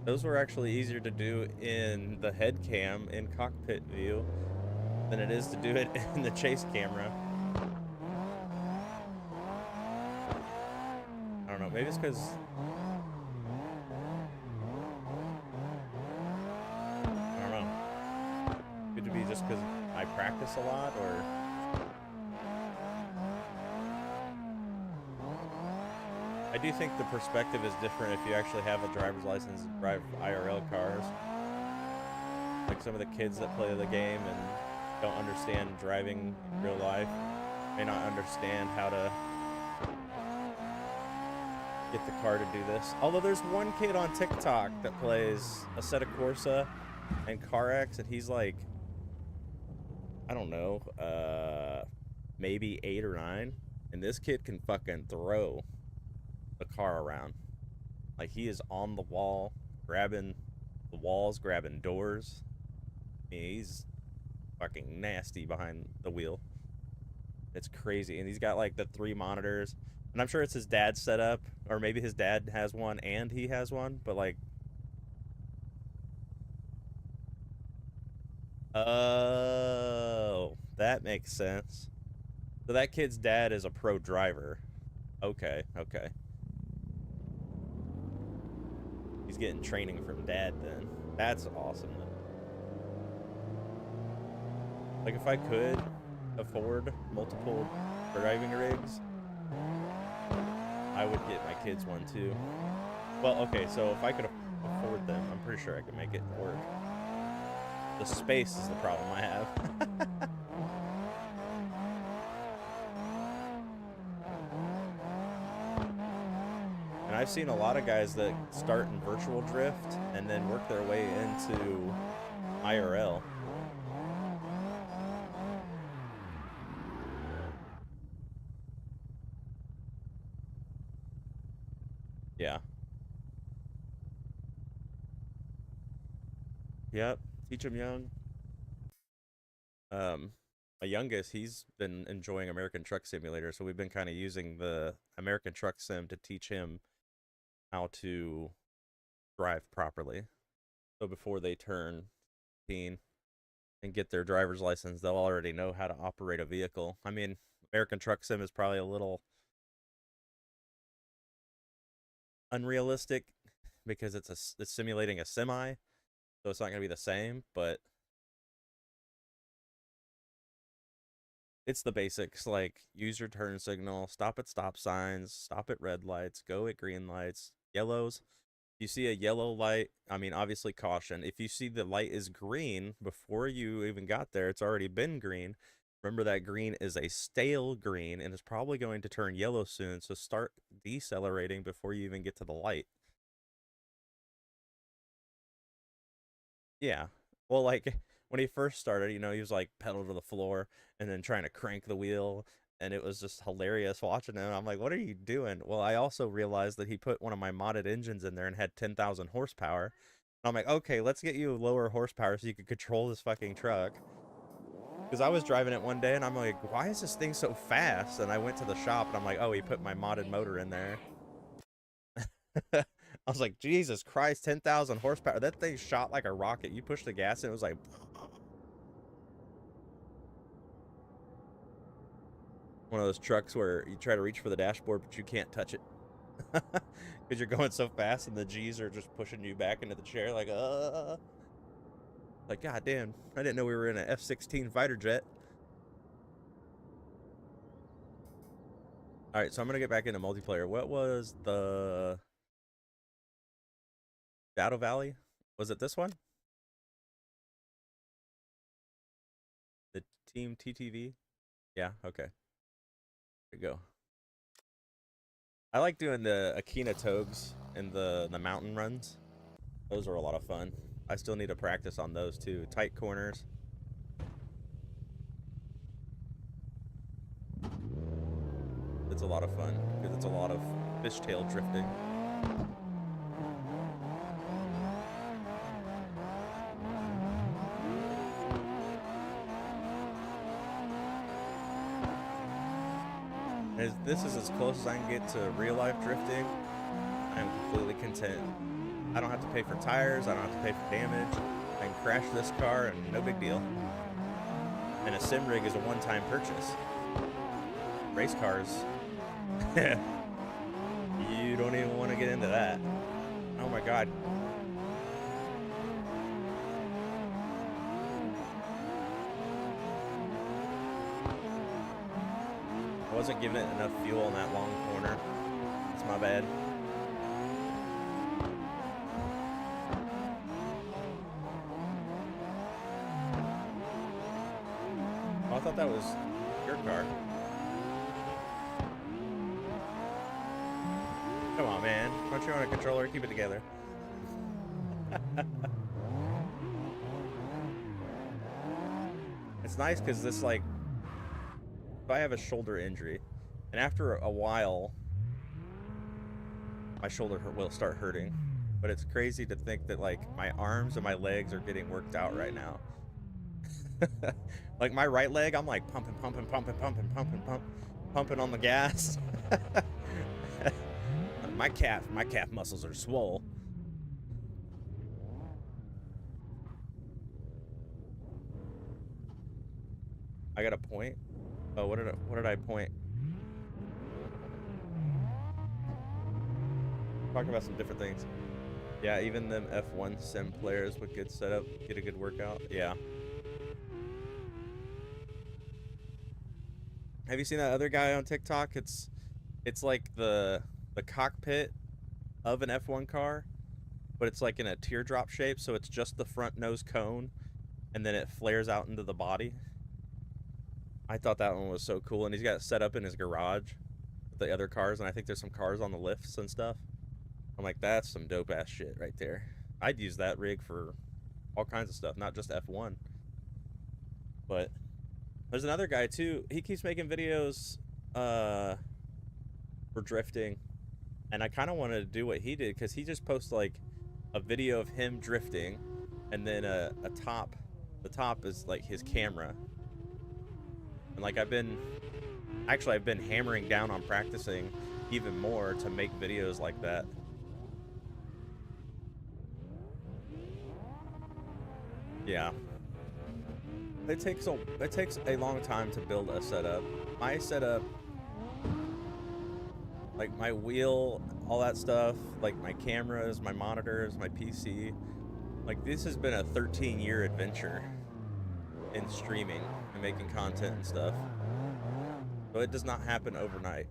Those were actually easier to do in the head cam in cockpit view than it is to do it in the chase camera. I don't know, maybe it's because I don't know. Could it be just because I practice a lot, or I do think the perspective is different if you actually have a driver's license and drive IRL cars. Like some of the kids that play the game and don't understand driving in real life may not understand how to get the car to do this. Although there's one kid on TikTok that plays Assetto Corsa and Carx, and he's like, I don't know, maybe 8 or 9, and this kid can fucking throw the car around. Like, he is on the wall, grabbing the walls, grabbing doors. I mean, he's fucking nasty behind the wheel. It's crazy. And he's got like the 3 monitors, and I'm sure it's his dad's setup, or maybe his dad has one and he has one, but like, Oh, that makes sense. So that kid's dad is a pro driver. Okay, okay. He's getting training from dad then. That's awesome. Like if I could afford multiple driving rigs, I would get my kids one too. Well, okay, so if I could afford them, I'm pretty sure I could make it work. The space is the problem I have. And I've seen a lot of guys that start in virtual drift and then work their way into IRL. Yeah. Yep. Teach them young. My youngest, he's been enjoying American Truck Simulator, so we've been kind of using the American Truck Sim to teach him how to drive properly. So before they turn 18 and get their driver's license, they'll already know how to operate a vehicle. I mean, American Truck Sim is probably a little unrealistic because it's simulating a semi, so it's not going to be the same, but it's the basics, like use your turn signal, stop at stop signs, stop at red lights, go at green lights, yellows. If you see a yellow light, I mean, obviously caution. If you see the light is green before you even got there, it's already been green. Remember that green is a stale green and is probably going to turn yellow soon, so start decelerating before you even get to the light. Yeah. Well, like when he first started, he was like pedal to the floor and then trying to crank the wheel. And it was just hilarious watching him. I'm like, what are you doing? Well, I also realized that he put one of my modded engines in there and had 10,000 horsepower. And I'm like, okay, let's get you lower horsepower so you can control this fucking truck. Because I was driving it one day and I'm like, why is this thing so fast? And I went to the shop and I'm like, oh, he put my modded motor in there. I was like, Jesus Christ, 10,000 horsepower. That thing shot like a rocket. You push the gas and it was like... One of those trucks where you try to reach for the dashboard, but you can't touch it. Because you're going so fast and the G's are just pushing you back into the chair like, Like, God damn, I didn't know we were in an F-16 fighter jet. All right, so I'm going to get back into multiplayer. What was the... Battle Valley? Was it this one? The Team TTV? Yeah, okay. There you go. I like doing the Akina Togs and the mountain runs. Those are a lot of fun. I still need to practice on those too. Tight corners. It's a lot of fun because it's a lot of fishtail drifting. As this is as close as I can get to real life drifting, I'm completely content. I don't have to pay for tires, I don't have to pay for damage. I can crash this car and no big deal. And a sim rig is a one-time purchase. Race cars, you don't even want to get into that. Oh my God. I wasn't giving it enough fuel in that long corner. It's my bad. Oh, I thought that was your car. Come on, man. Don't you own a controller? Keep it together. It's nice because this, like, if I have a shoulder injury, and after a while, my shoulder will start hurting. But it's crazy to think that, like, my arms and my legs are getting worked out right now. Like, my right leg, I'm like pumping on the gas. my calf muscles are swole. I got a point. Oh, what did I point? Talking about some different things. Yeah, even them F1 sim players with good setup get a good workout. Yeah. Have you seen that other guy on TikTok? It's like the cockpit of an F1 car, but it's like in a teardrop shape, so it's just the front nose cone and then it flares out into the body. I thought that one was so cool, and he's got it set up in his garage with the other cars, and I think there's some cars on the lifts and stuff. I'm like, that's some dope ass shit right there. I'd use that rig for all kinds of stuff, not just F1. But there's another guy too. He keeps making videos uh for drifting, and I kind of wanted to do what he did because he just posts like a video of him drifting, and then a top. The top is like his camera, and like I've been hammering down on practicing even more to make videos like that. Yeah. It takes a long time to build a setup. My setup, like my wheel, all that stuff, like my cameras, my monitors, my PC, like this has been a 13-year adventure in streaming and making content and stuff. So it does not happen overnight.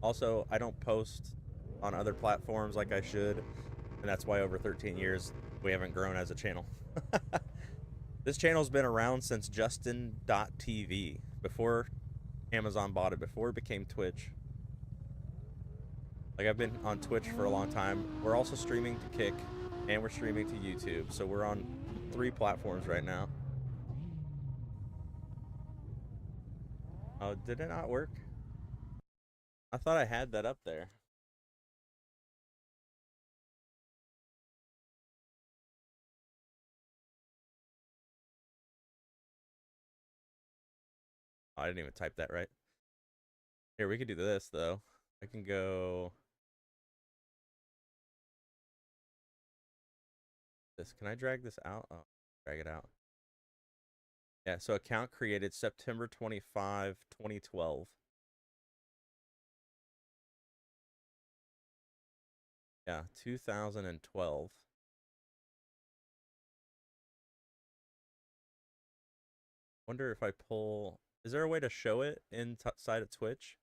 Also, I don't post on other platforms like I should, and that's why over 13 years we haven't grown as a channel. This channel's been around since Justin.tv, before Amazon bought it, before it became Twitch. Like, I've been on Twitch for a long time. We're also streaming to Kick, and we're streaming to YouTube, so we're on 3 platforms right now. Oh, did it not work? I thought I had that up there. Oh, I didn't even type that right. Here, we could do this, though. I can go... this. Can I drag this out? Oh, drag it out. Yeah, so account created September 25, 2012. Yeah, 2012. Wonder if I pull... Is there a way to show it inside of Twitch?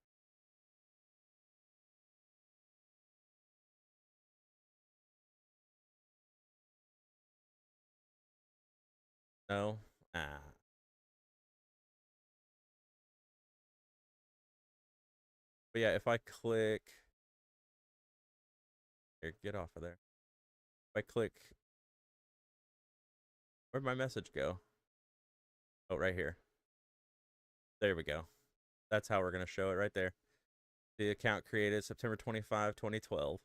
No? Ah. But yeah, if I click... Here, get off of there. If I click... Where'd my message go? Oh, right here. There we go. That's how we're going to show it right there. The account created September 25, 2012.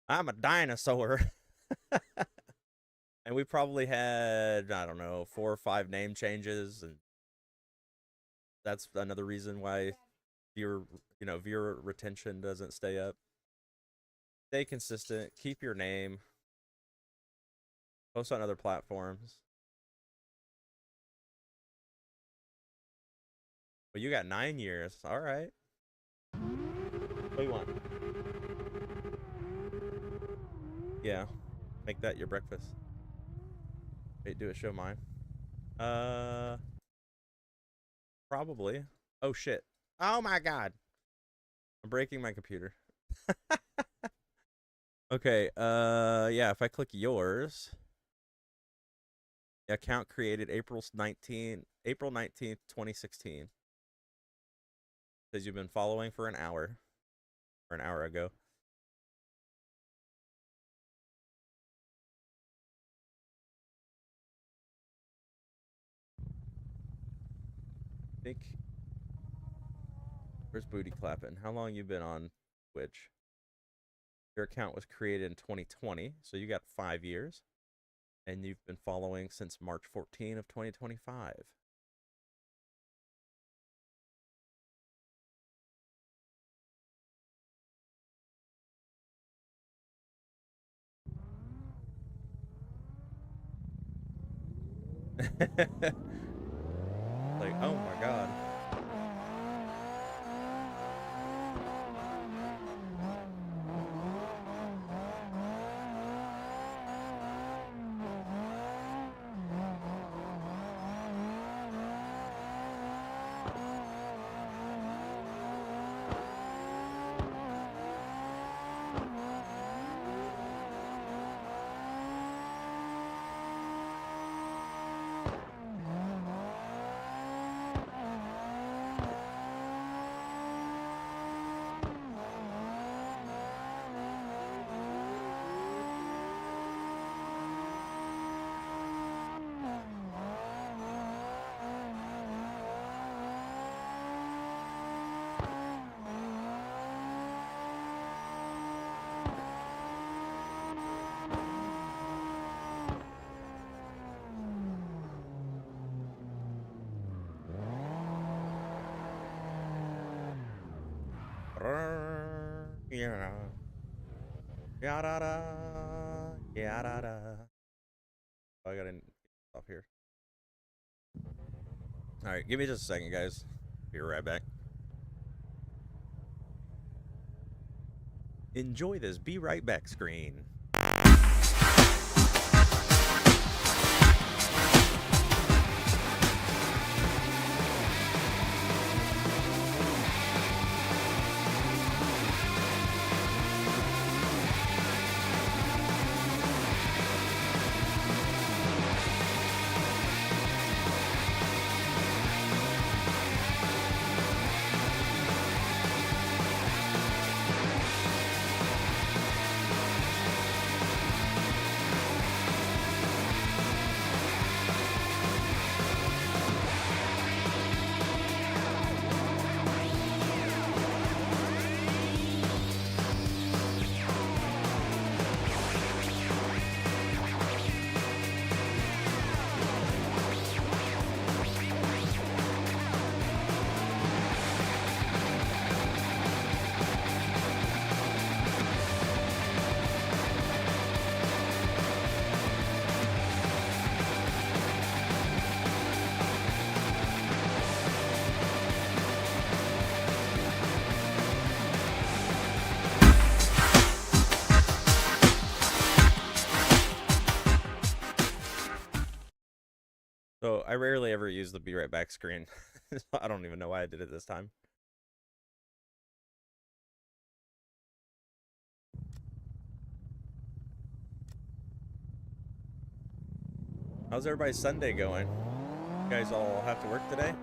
I'm a dinosaur. And we probably had, I don't know, 4 or 5 name changes, and that's another reason why viewer retention doesn't stay up. Stay consistent, keep your name, post on other platforms. But you got 9 years. All right. What do you want? Yeah. Make that your breakfast. Wait, do it show mine? Probably. Oh shit. Oh my god. I'm breaking my computer. Okay, yeah, if I click yours, account created April 19th, 2016. Says you've been following for an hour, or an hour ago. I think, where's Booty Clapping? How long you been on Twitch? Your account was created in 2020, so you got 5 years. And you've been following since March 14 of 2025. Like, oh my god. Yeah. Yada yada. Oh, I gotta get off here. All right, give me just a second, guys. Be right back. Enjoy this be right back screen. So I rarely ever use the be right back screen. I don't even know why I did it this time. How's everybody's Sunday going? You guys all have to work today?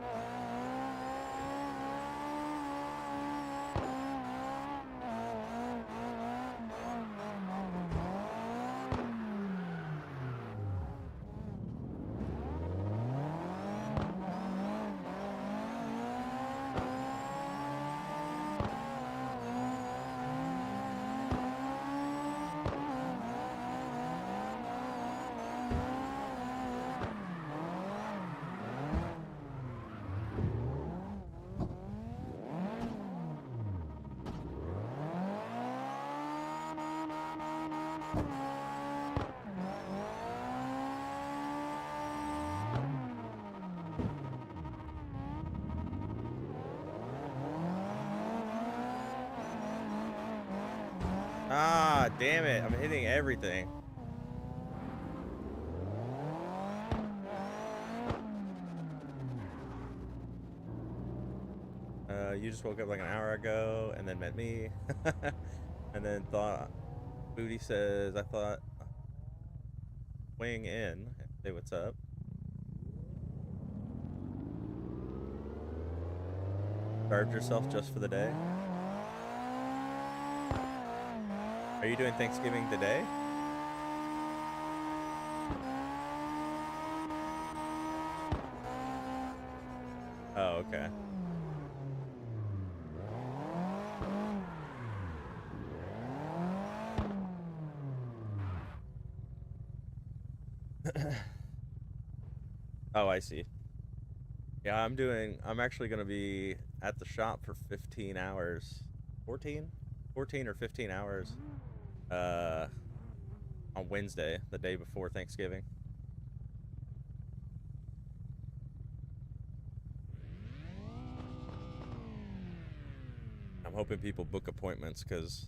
Ah, damn it. I'm hitting everything. You just woke up like an hour ago and then met me. And then thought, Booty says, I thought, weighing in. Say what's up. Starved yourself just for the day? Are you doing Thanksgiving today? Oh, okay. Oh, I see. Yeah, I'm actually going to be at the shop for 15 hours. 14? 14 or 15 hours. On Wednesday, the day before Thanksgiving. I'm hoping people book appointments, because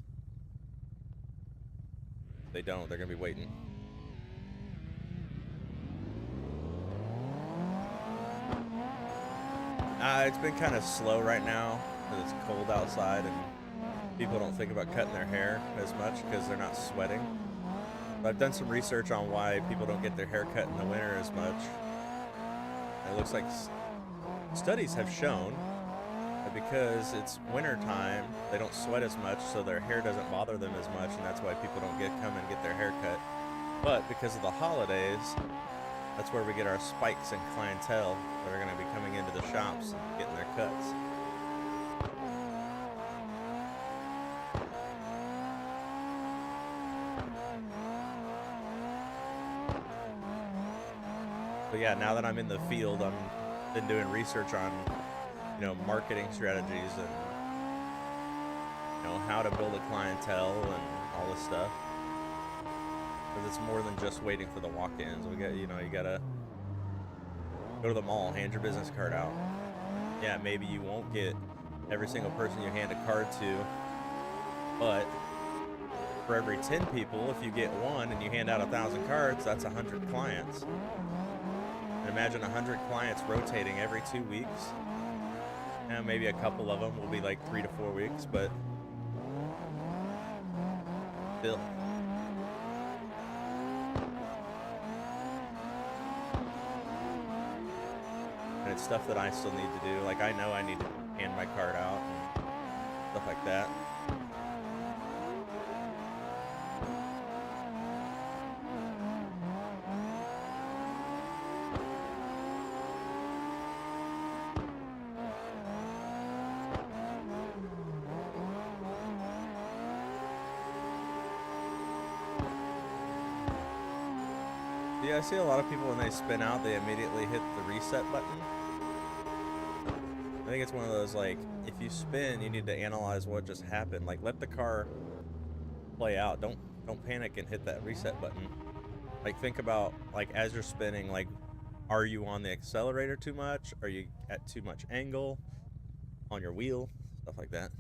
if they don't, they're gonna be waiting. It's been kind of slow right now because it's cold outside and people don't think about cutting their hair as much because they're not sweating. But I've done some research on why people don't get their hair cut in the winter as much. And it looks like studies have shown that because it's winter time, they don't sweat as much, so their hair doesn't bother them as much, and that's why people don't come and get their hair cut. But because of the holidays, that's where we get our spikes in clientele that are going to be coming into the shops and getting their cuts. But yeah, now that I'm in the field, I've been doing research on, marketing strategies and, how to build a clientele and all this stuff. Because it's more than just waiting for the walk-ins. We got, you gotta go to the mall, hand your business card out. Yeah, maybe you won't get every single person you hand a card to, but for every 10 people, if you get one and you hand out 1,000 cards, that's 100 clients. And imagine 100 clients rotating every 2 weeks. And maybe a couple of them will be like 3 to 4 weeks, but still. And it's stuff that I still need to do. Like, I know I need to hand my card out and stuff like that. Yeah, I see a lot of people when they spin out, they immediately hit the reset button. I think it's one of those, like, if you spin, you need to analyze what just happened. Like, let the car play out. Don't panic and hit that reset button. Like, think about, like, as you're spinning, like, are you on the accelerator too much? Are you at too much angle on your wheel? Stuff like that.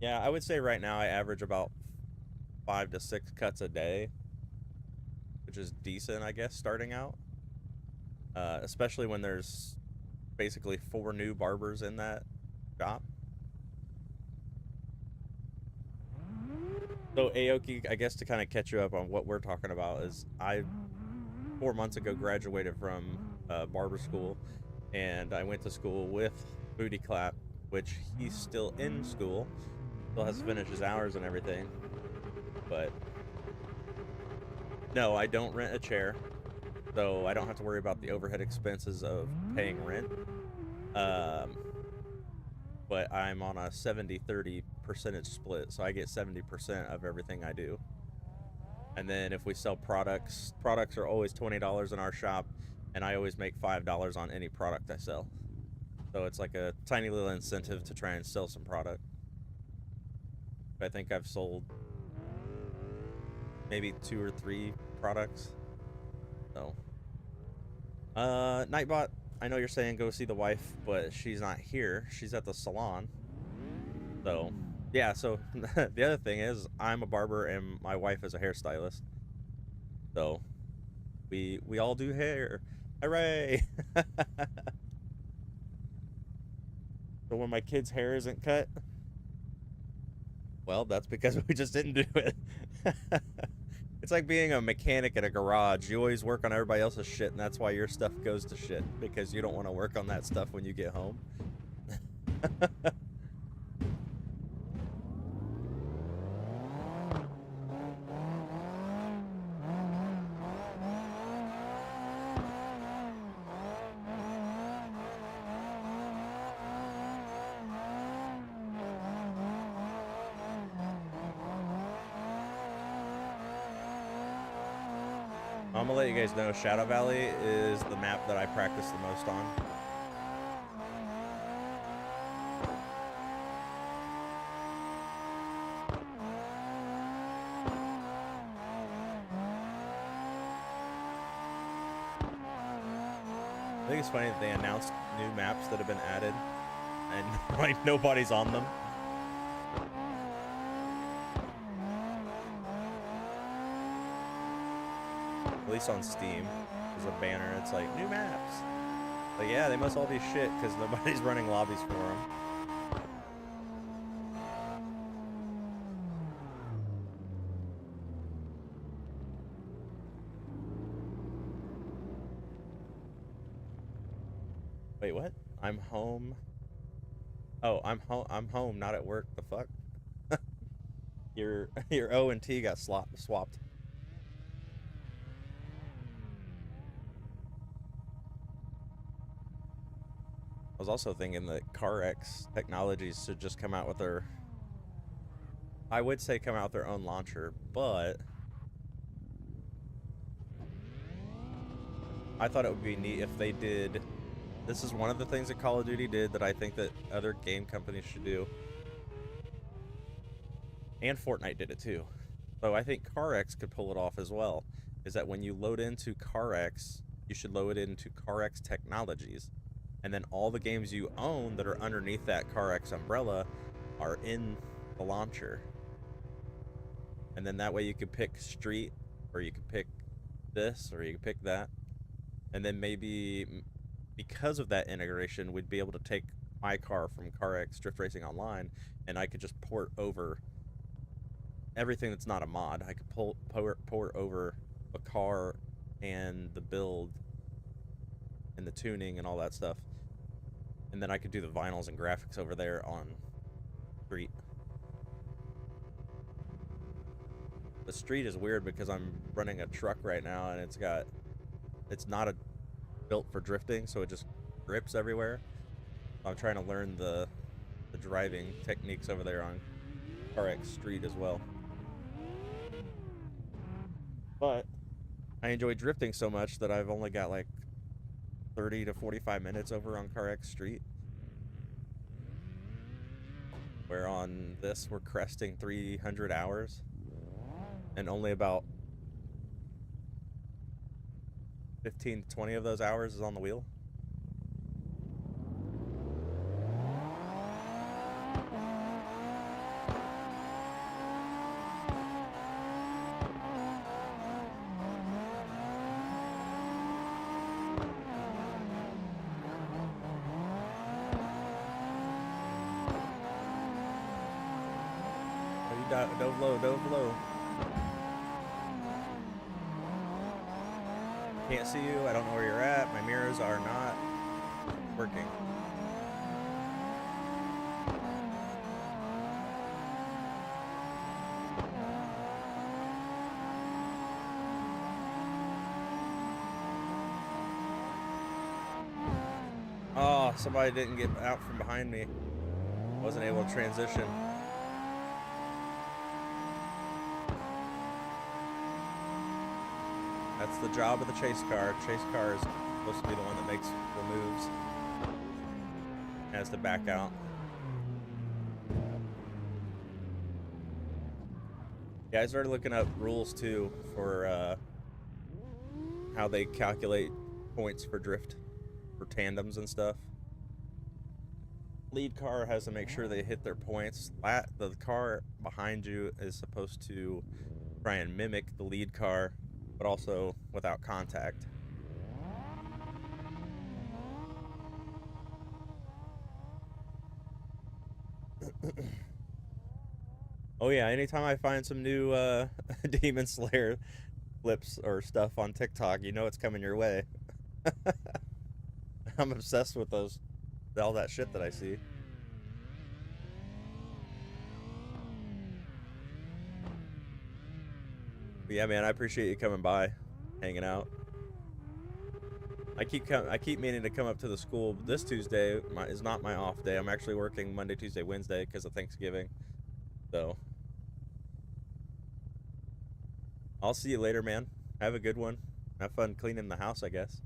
Yeah, I would say right now I average about 5 to 6 cuts a day, which is decent, I guess, starting out. Especially when there's basically 4 new barbers in that shop. So Aoki, I guess to kind of catch you up on what we're talking about, is I 4 months ago graduated from barber school, and I went to school with Booty Clap, which he's still in school, still has to finish his hours and everything. But no, I don't rent a chair, so I don't have to worry about the overhead expenses of paying rent. But I'm on a 70-30 percentage split, so I get 70% of everything I do. And then if we sell products are always $20 in our shop, and I always make $5 on any product I sell. So it's like a tiny little incentive to try and sell some product. I think I've sold maybe 2 or 3 products. So Nightbot, I know you're saying go see the wife, but she's not here. She's at the salon. So yeah, so the other thing is I'm a barber and my wife is a hairstylist. So we all do hair. Hooray. So when my kid's hair isn't cut, well, that's because we just didn't do it. It's like being a mechanic in a garage. You always work on everybody else's shit, and that's why your stuff goes to shit, because you don't want to work on that stuff when you get home. I'm gonna let you guys know Shadow Valley is the map that I practice the most on. I think it's funny that they announced new maps that have been added, and like nobody's on them. At least on Steam, there's a banner. It's like new maps. Like, yeah, they must all be shit because nobody's running lobbies for them. Wait, what? I'm home. Oh, I'm home. I'm home, not at work. The fuck? Your O and T got swapped. I was also thinking that Carx Technologies should just come out with their. I would say come out with their own launcher, but I thought it would be neat if they did. This is one of the things that Call of Duty did that I think that other game companies should do. And Fortnite did it too. So I think Carx could pull it off as well. Is that when you load into Carx, you should load it into Carx Technologies. And then all the games you own that are underneath that Carx umbrella are in the launcher. And then that way you could pick Street, or you could pick this, or you could pick that. And then maybe because of that integration, we'd be able to take my car from Carx Drift Racing Online, and I could just port over everything that's not a mod. I could port over a car and the build and the tuning and all that stuff. And then I could do the vinyls and graphics over there on Street. The Street is weird because I'm running a truck right now and it's not built for drifting, so it just grips everywhere. I'm trying to learn the driving techniques over there on Carx Street as well. But I enjoy drifting so much that I've only got like 30 to 45 minutes over on Carx Street. Where on this we're cresting 300 hours. And only about 15 to 20 of those hours is on the wheel. Dove low, dove low. Can't see you. I don't know where you're at. My mirrors are not working. Oh, somebody didn't get out from behind me. Wasn't able to transition. That's the job of the chase car. Chase car is supposed to be the one that makes the moves. Has to back out. Yeah, I started looking up rules too for how they calculate points for drift, for tandems and stuff. Lead car has to make sure they hit their points. The car behind you is supposed to try and mimic the lead car, but also without contact. Oh yeah, anytime I find some new Demon Slayer clips or stuff on TikTok, you know it's coming your way. I'm obsessed with all that shit that I see. But yeah, man, I appreciate you coming by, hanging out. I keep meaning to come up to the school. This Tuesday is not my off day. I'm actually working Monday, Tuesday, Wednesday because of Thanksgiving. So I'll see you later, man. Have a good one. Have fun cleaning the house, I guess.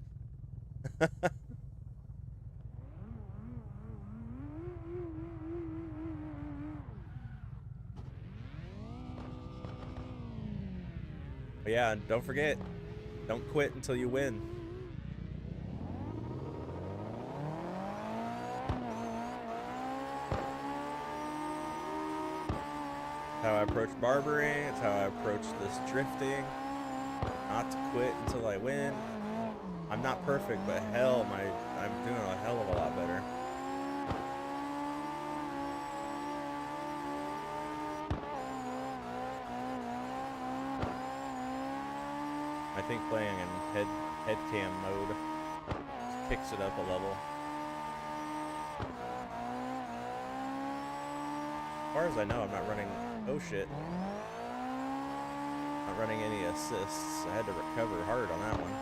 But yeah, and don't forget, don't quit until you win. How I approach barbering. It's how I approach this drifting. Not to quit until I win. I'm not perfect, but hell, I'm doing a hell of a lot better. I think playing in head cam mode kicks it up a level. As far as I know, I'm not running. Oh shit! Not running any assists. I had to recover hard on that one.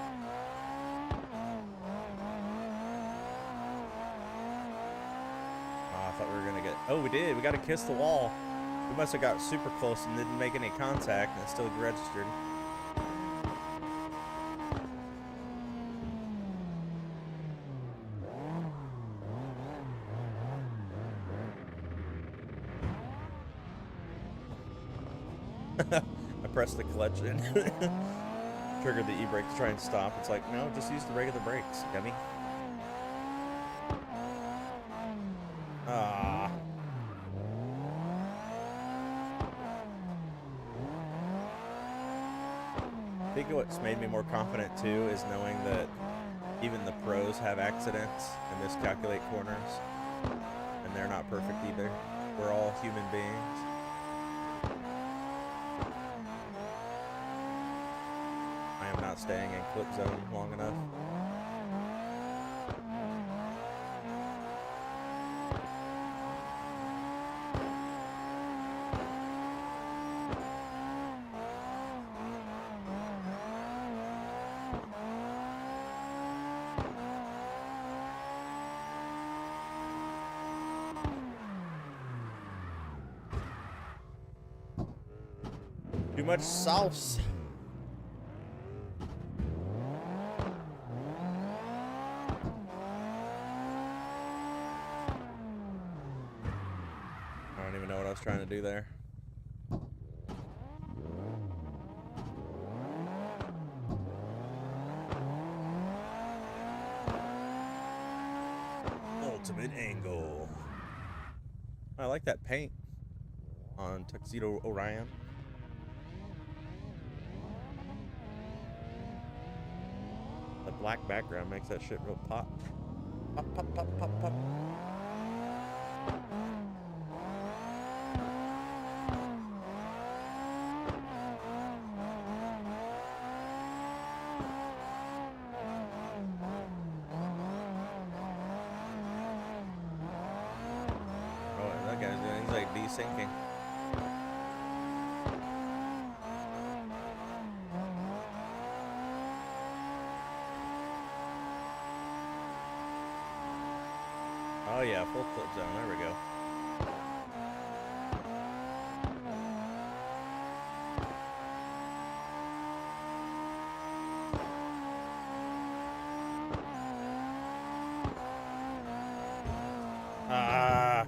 Oh, I thought we were gonna get. Oh, we did. We got to kiss the wall. We must have got super close and didn't make any contact, and it still registered. I pressed the clutch and triggered the e-brake to try and stop. It's like, no, just use the regular brakes, dummy. Ah. I think what's made me more confident too is knowing that even the pros have accidents and miscalculate corners, and they're not perfect either. We're all human beings. I am not staying in clip zone long enough. Too much sauce. I don't even know what I was trying to do there. Ultimate angle. I like that paint on Tuxedo Orion. The black background makes that shit real pop. Pop, pop, pop, pop, pop. Oh, that guy's doing, he's like desyncing. Oh yeah, full clip zone, there we go. Ah.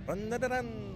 Run, da, da, dun.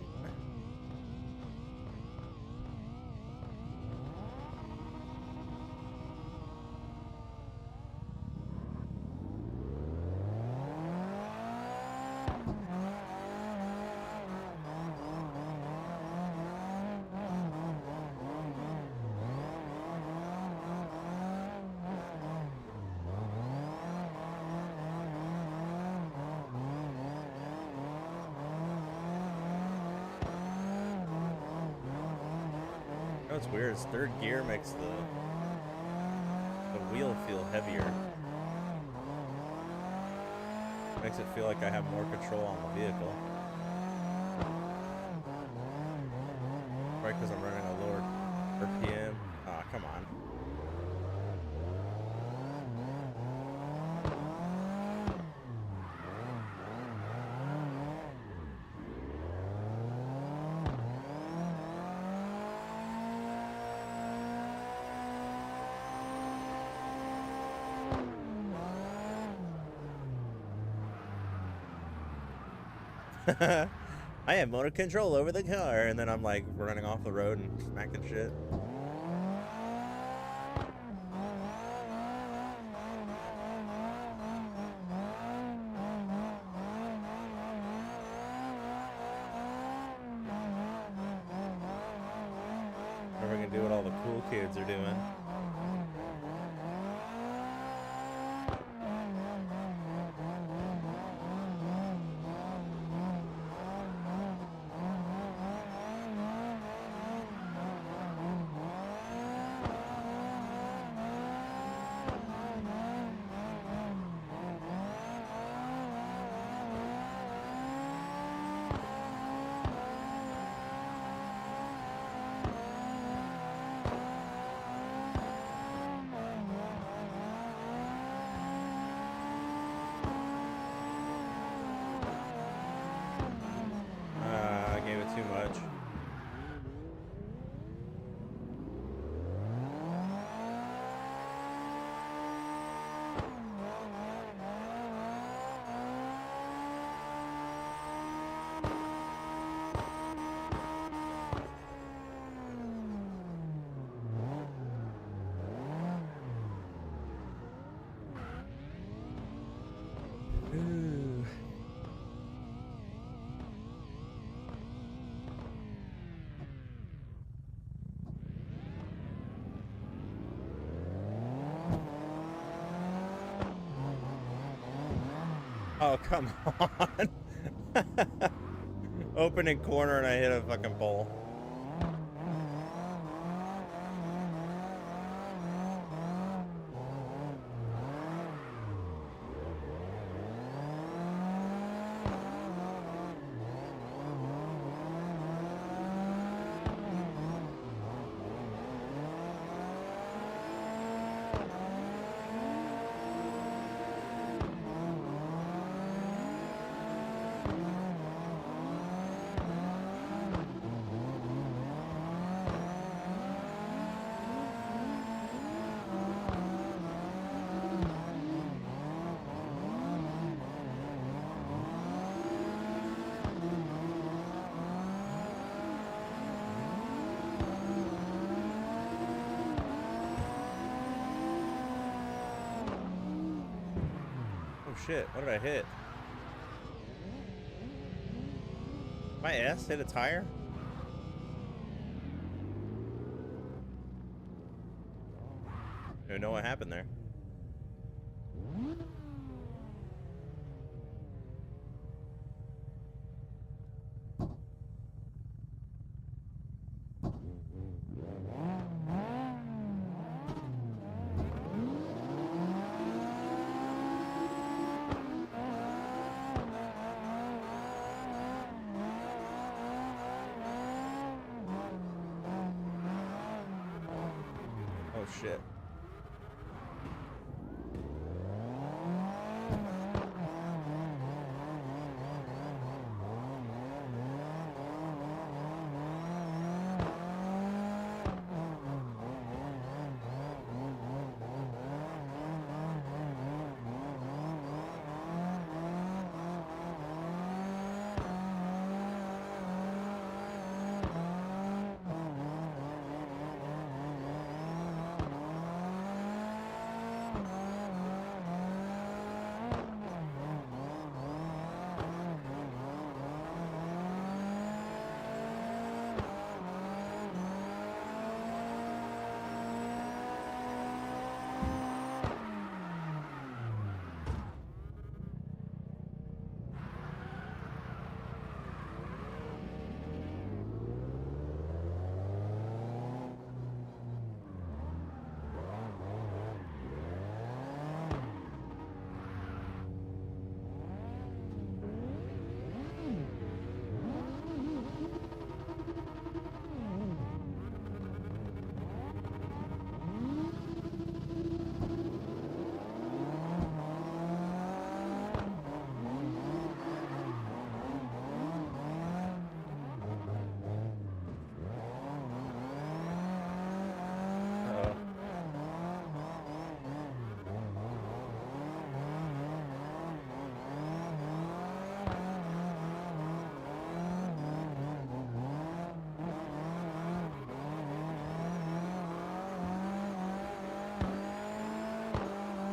You know what's weird is third gear makes the wheel feel heavier. Makes it feel like I have more control on the vehicle. Right, because I'm running a lower RPM. Ah, come on. I have motor control over the car, and then I'm like running off the road and smacking shit. Never gonna do what all the cool kids are doing. I gave it too much. Ooh. Oh, come on. Opening corner and I hit a fucking pole. Oh shit, what did I hit? My ass hit a tire? I don't know what happened there. Oh shit.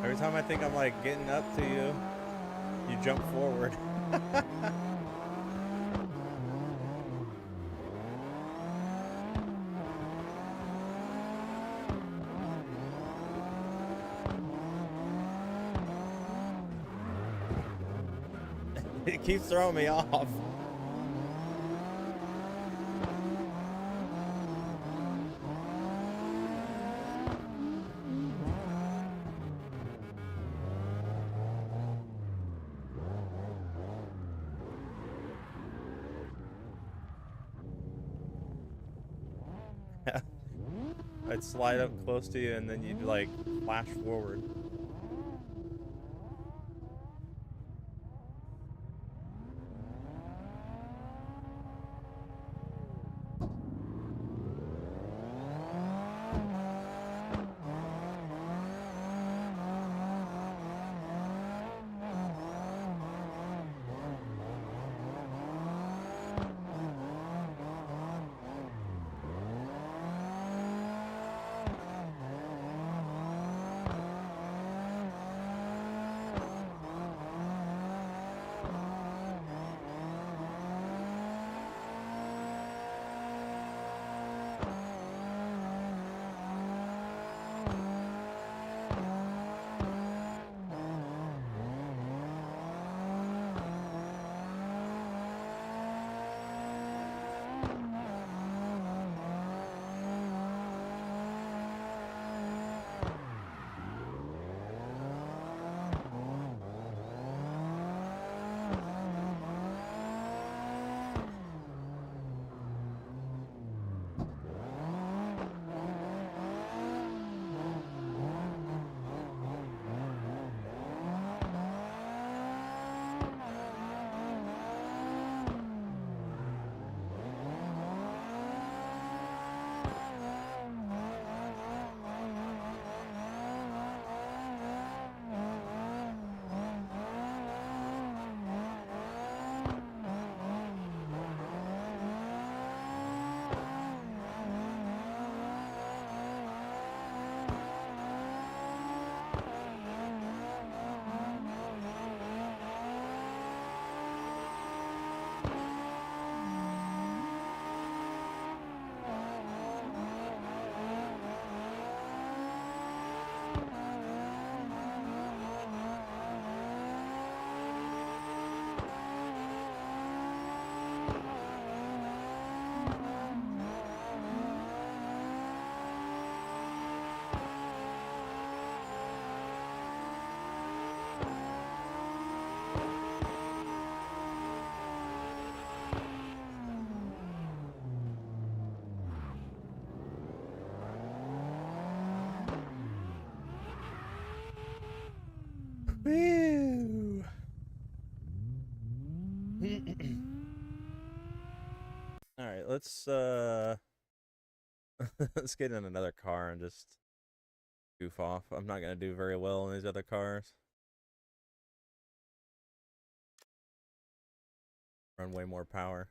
Every time I think I'm like getting up to you, you jump forward. It keeps throwing me off. I'd slide up close to you and then you'd like flash forward. Woo. All right, let's let's get in another car and just goof off. I'm not gonna do very well in these other cars. Run way more power.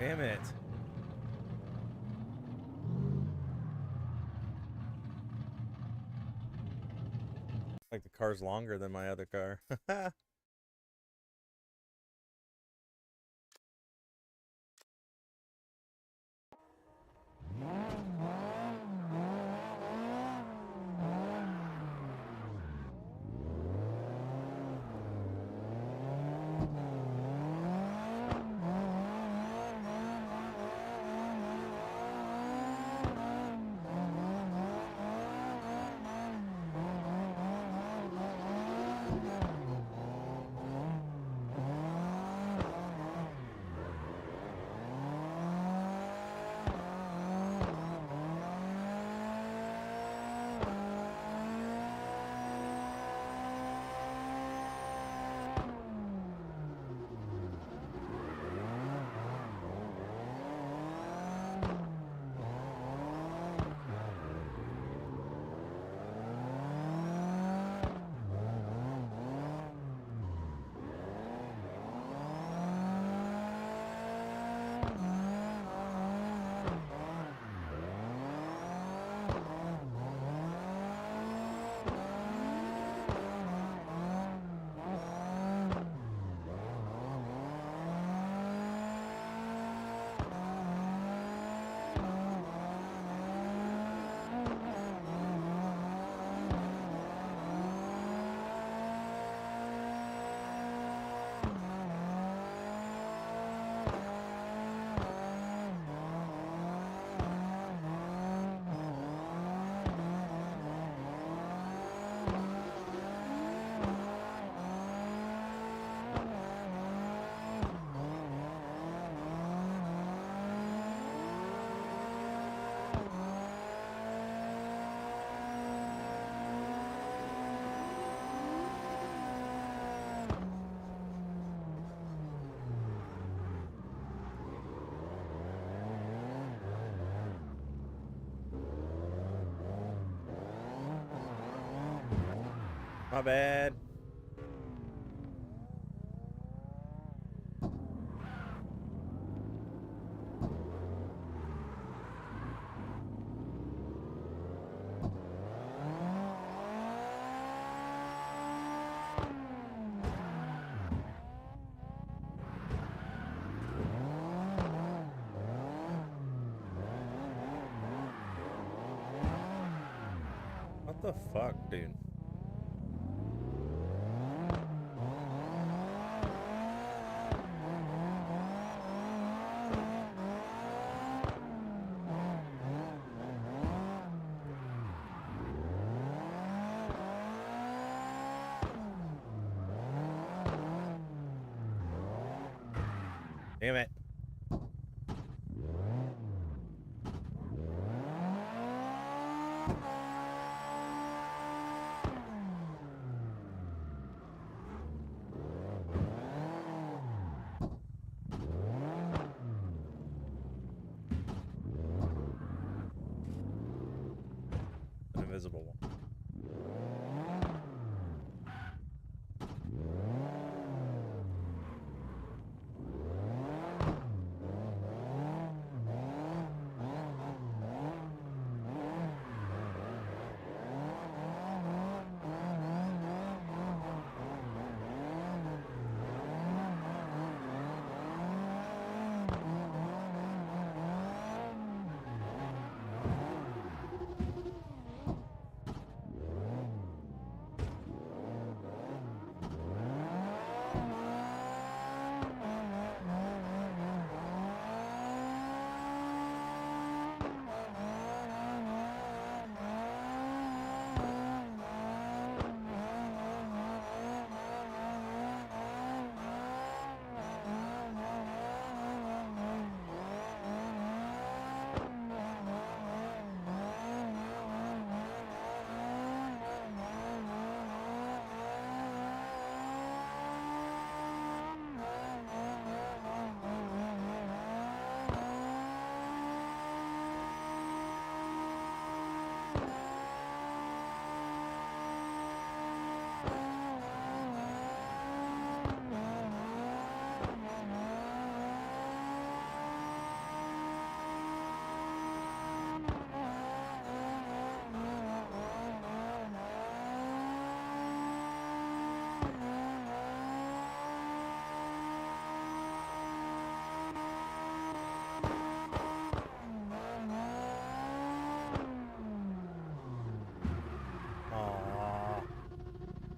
Damn it. Like the car's longer than my other car. My bad. What the fuck, dude? Damn it. An invisible one.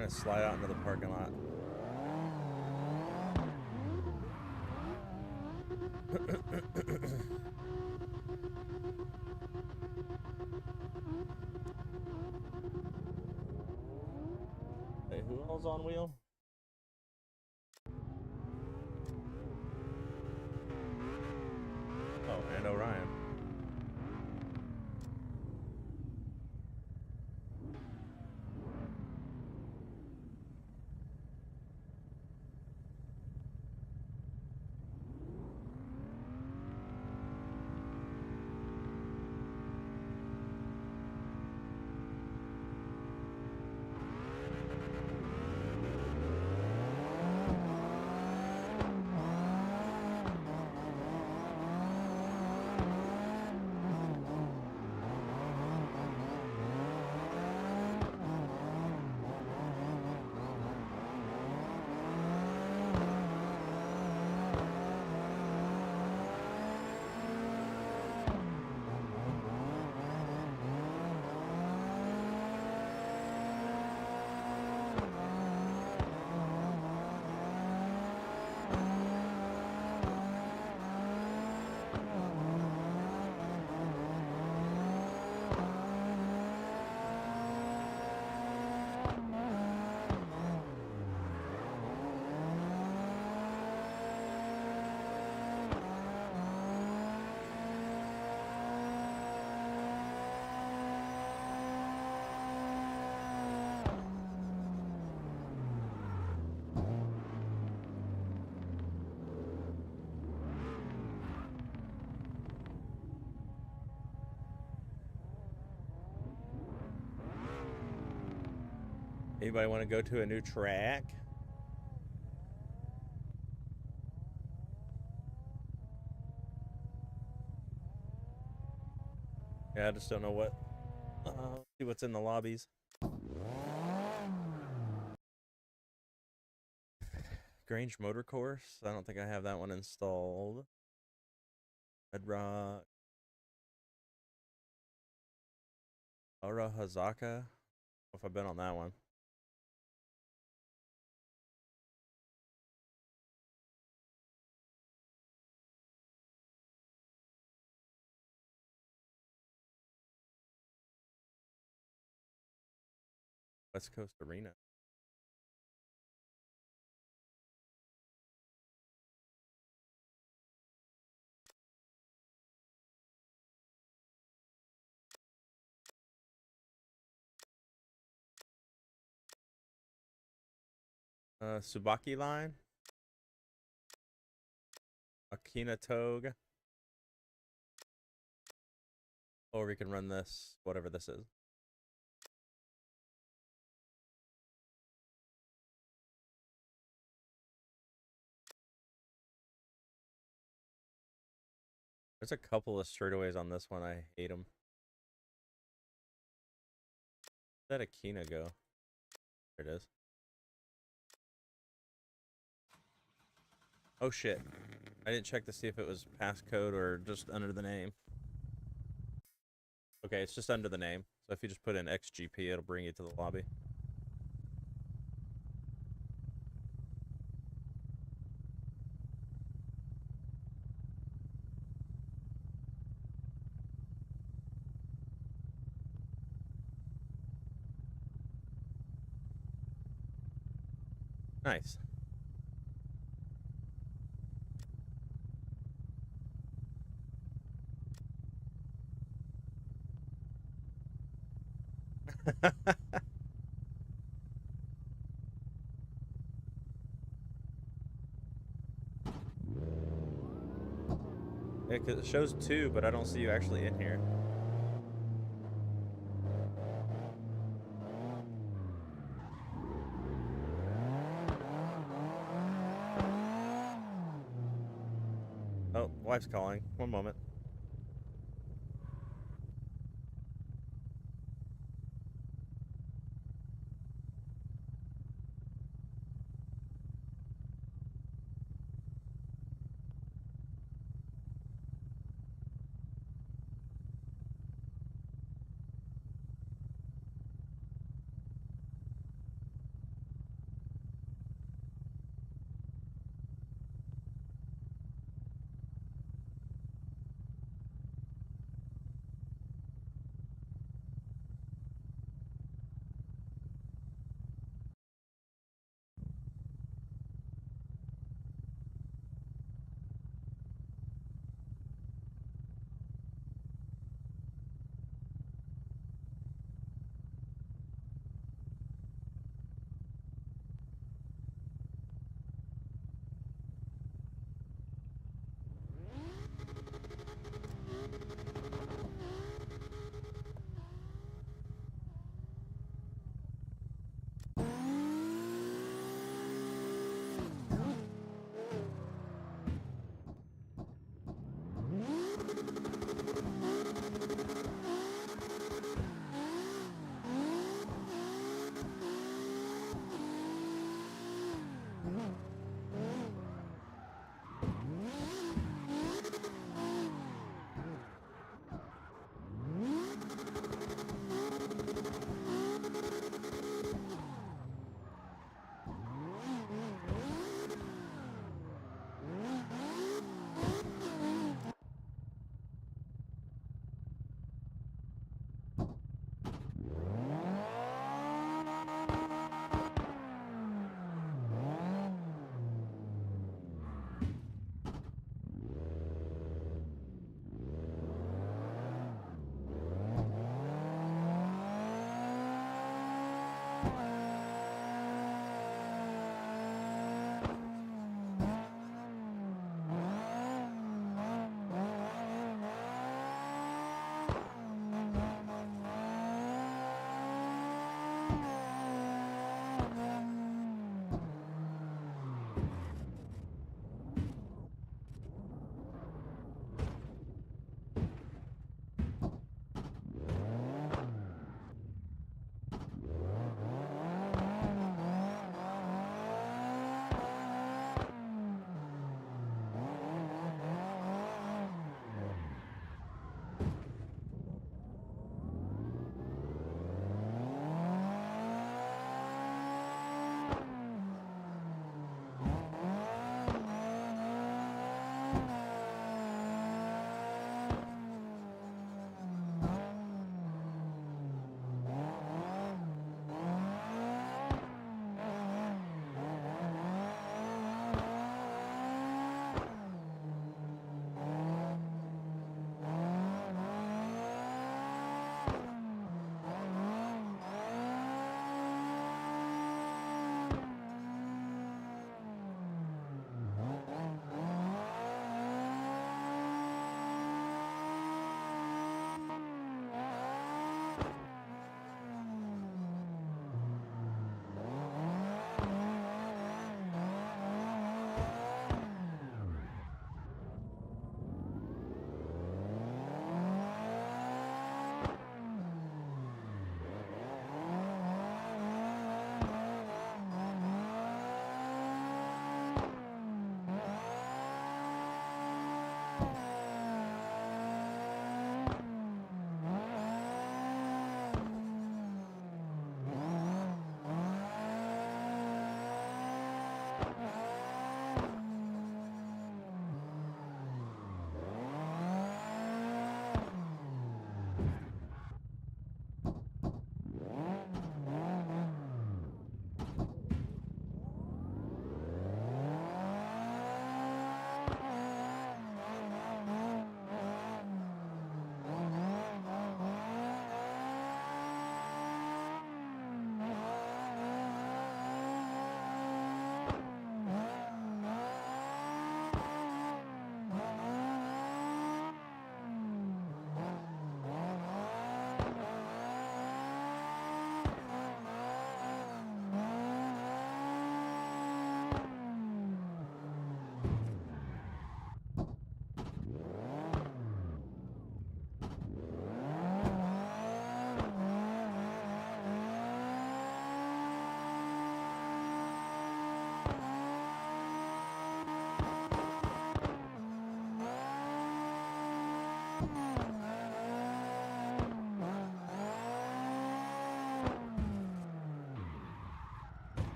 Trying to slide out into the parking lot. Hey, who else on wheel? Oh, and Orion. Anybody want to go to a new track? Yeah, I just don't know what. See what's in the lobbies. Grange Motor Course. I don't think I have that one installed. Red Rock. Ora Hazaka. If I've been on that one. West Coast Arena. Subaki Line. Akina Togue. Or we can run this, whatever this is. There's a couple of straightaways on this one. I hate them. Where did Akina go? There it is. Oh shit. I didn't check to see if it was passcode or just under the name. Okay, it's just under the name. So if you just put in XGP, it'll bring you to the lobby. Nice. Yeah, 'cause it shows 2, but I don't see you actually in here. Oh, wife's calling. One moment.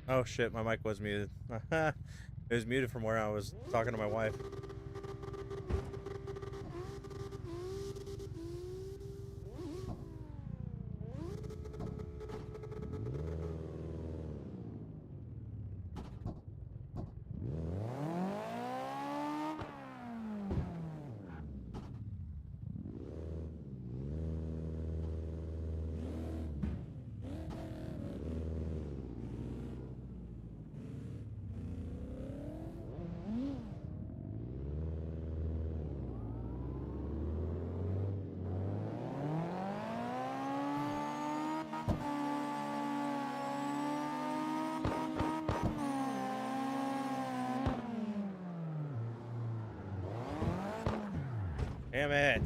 Oh shit, my mic was muted. It was muted from where I was talking to my wife. Damn it.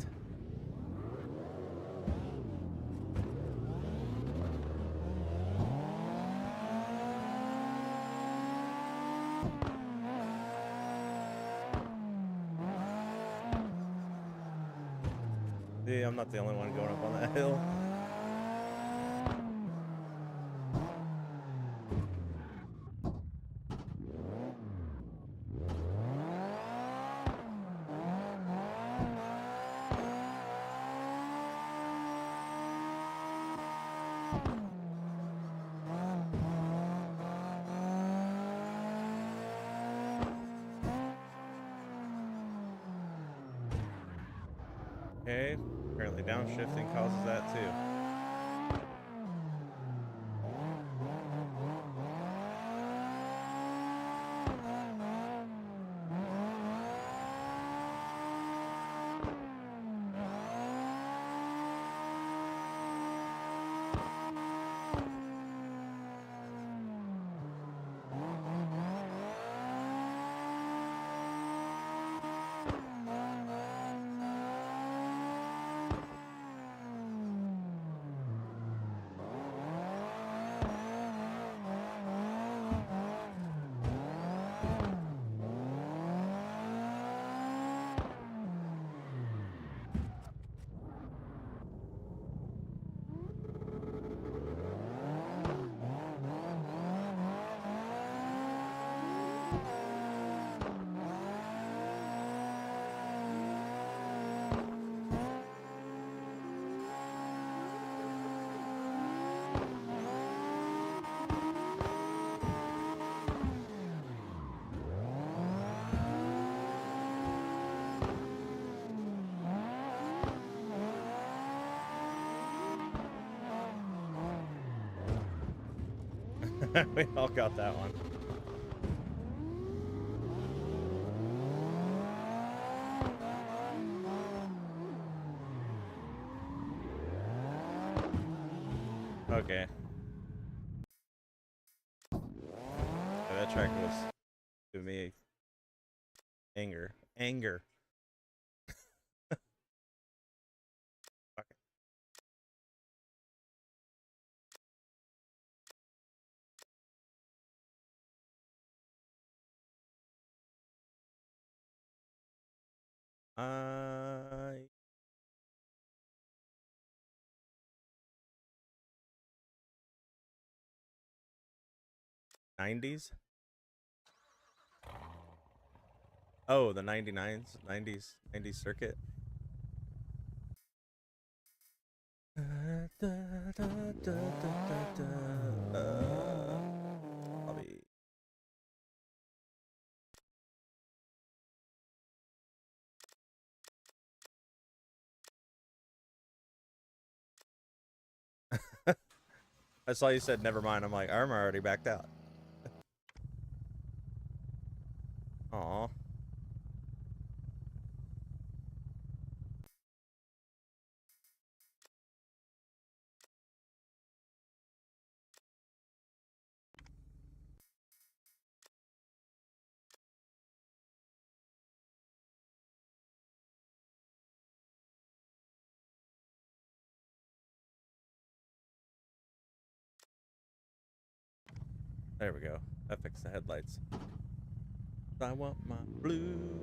Yeah, I'm not the only one going up on that hill. Okay, apparently downshifting causes that too. We all got that one. Okay. Yeah, that track was to me anger. Anger. Okay. Uh 90s? Oh, the 99s, 90s circuit. Bobby. I saw you said never mind. I'm like, I'm already backed out. Aw. There we go. That fixed the headlights. I want my blue.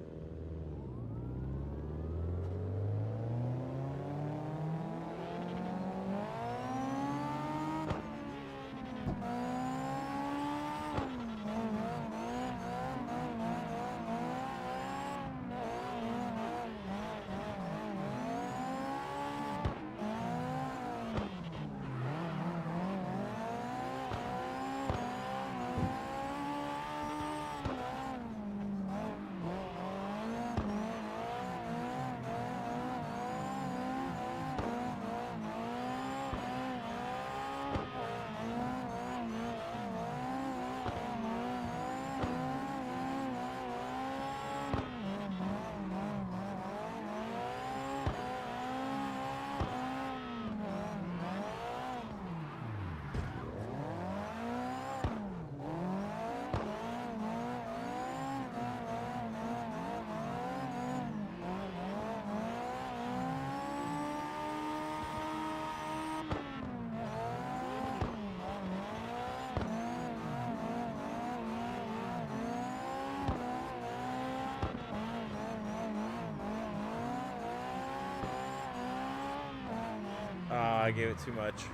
I gave it too much.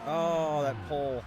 Oh, that pole.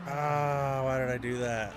Ah, why did I do that?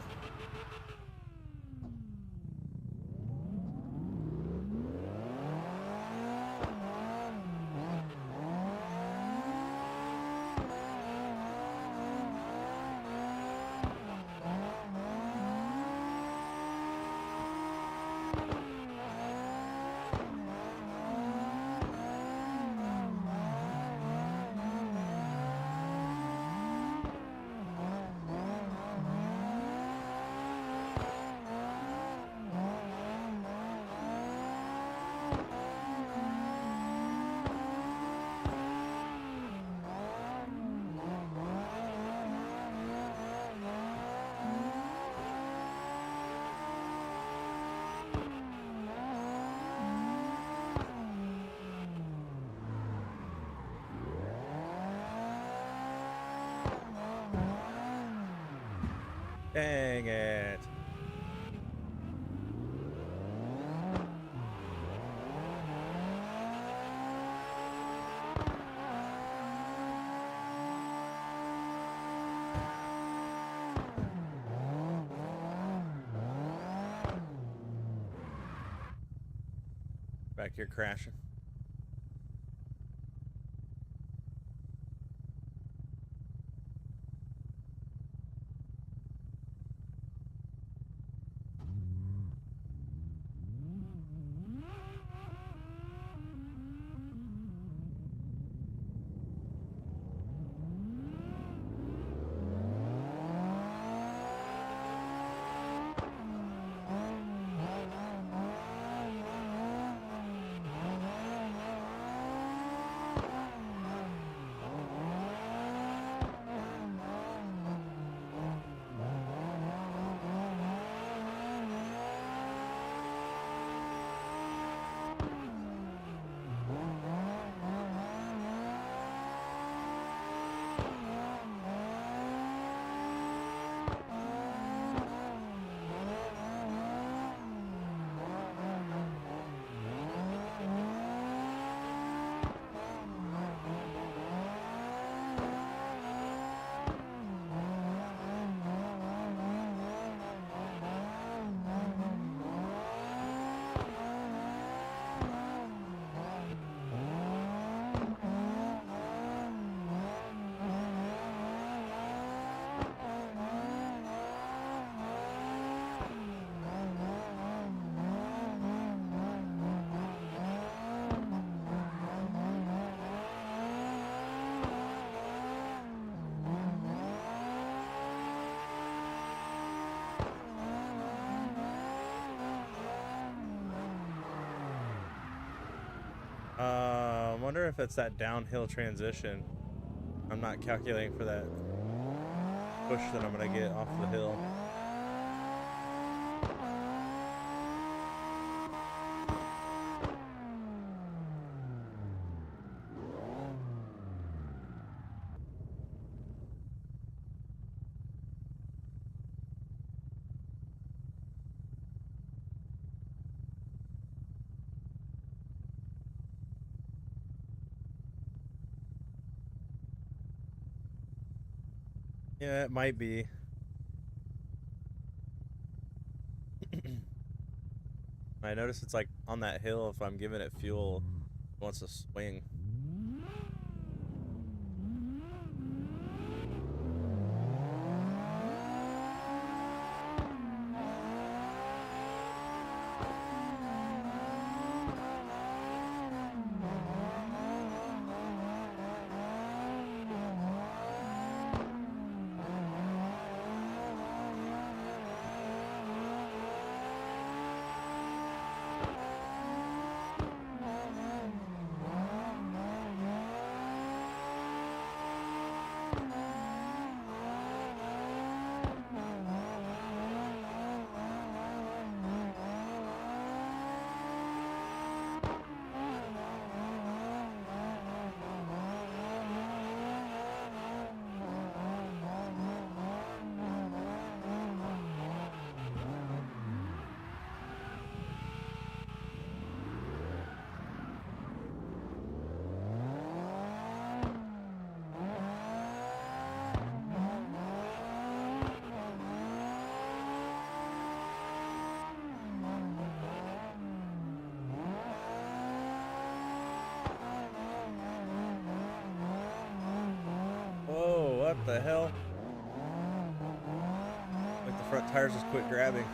Dang it. Back here crashing. wonder if it's that downhill transition. I'm not calculating for that push that I'm gonna get off the hill. Yeah, it might be. I notice it's like on that hill, if I'm giving it fuel, it wants to swing. Whoa, what the hell? Like the front tires just quit grabbing.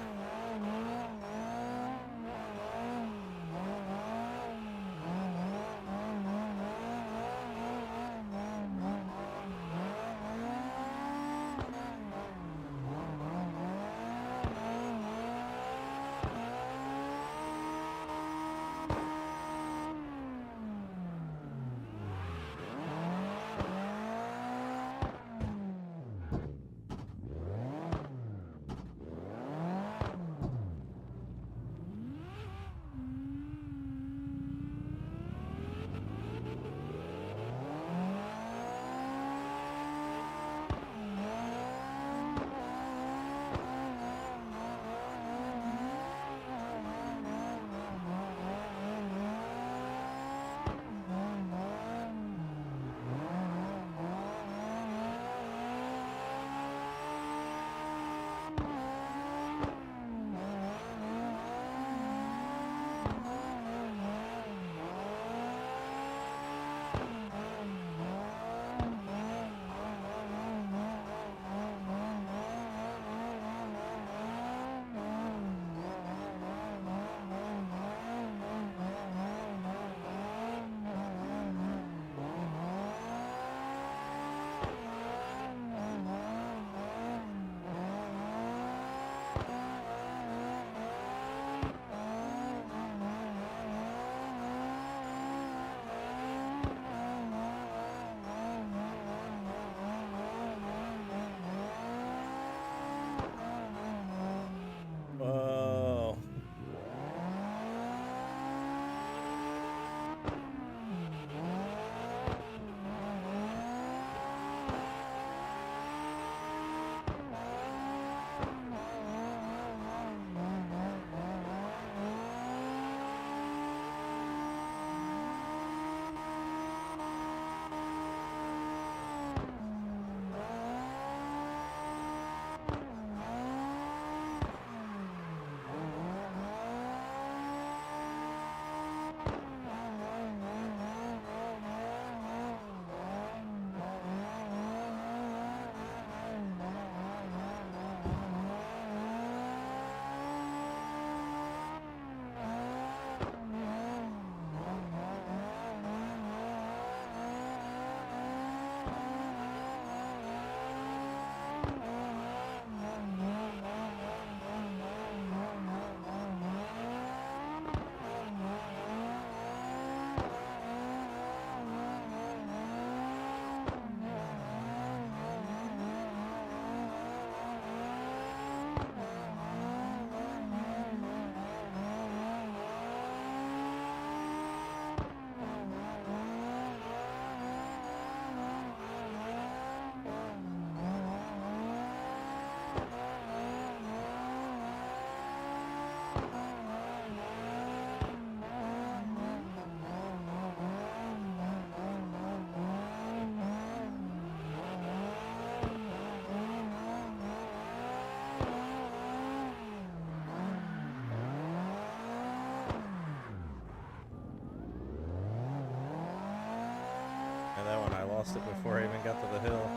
lost it before I even got to the hill.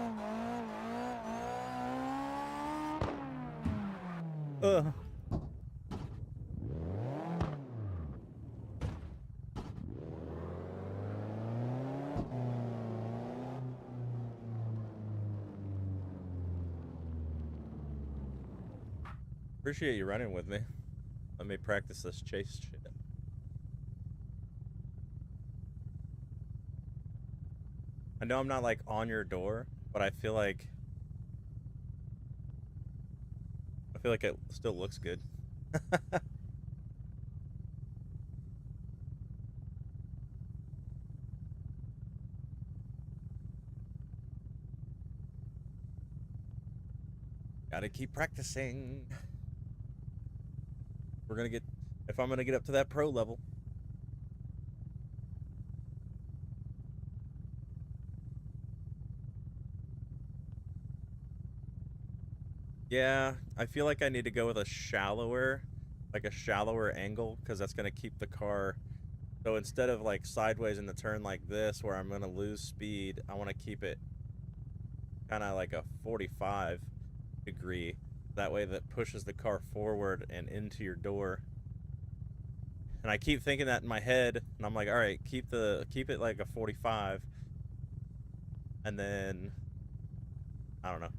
Ugh. Appreciate you running with me. Let me practice this chase shit. I know I'm not like on your door, but I feel like it still looks good. Gotta keep practicing. We're gonna get, if I'm gonna get up to that pro level. Yeah, I feel like I need to go with a shallower, like a shallower angle, because that's gonna keep the car. So instead of like sideways in the turn like this, where I'm gonna lose speed, I want to keep it kind of like a 45 degree. That way that pushes the car forward and into your door. And I keep thinking that in my head, and I'm like, all right, keep it like a 45, and then I don't know.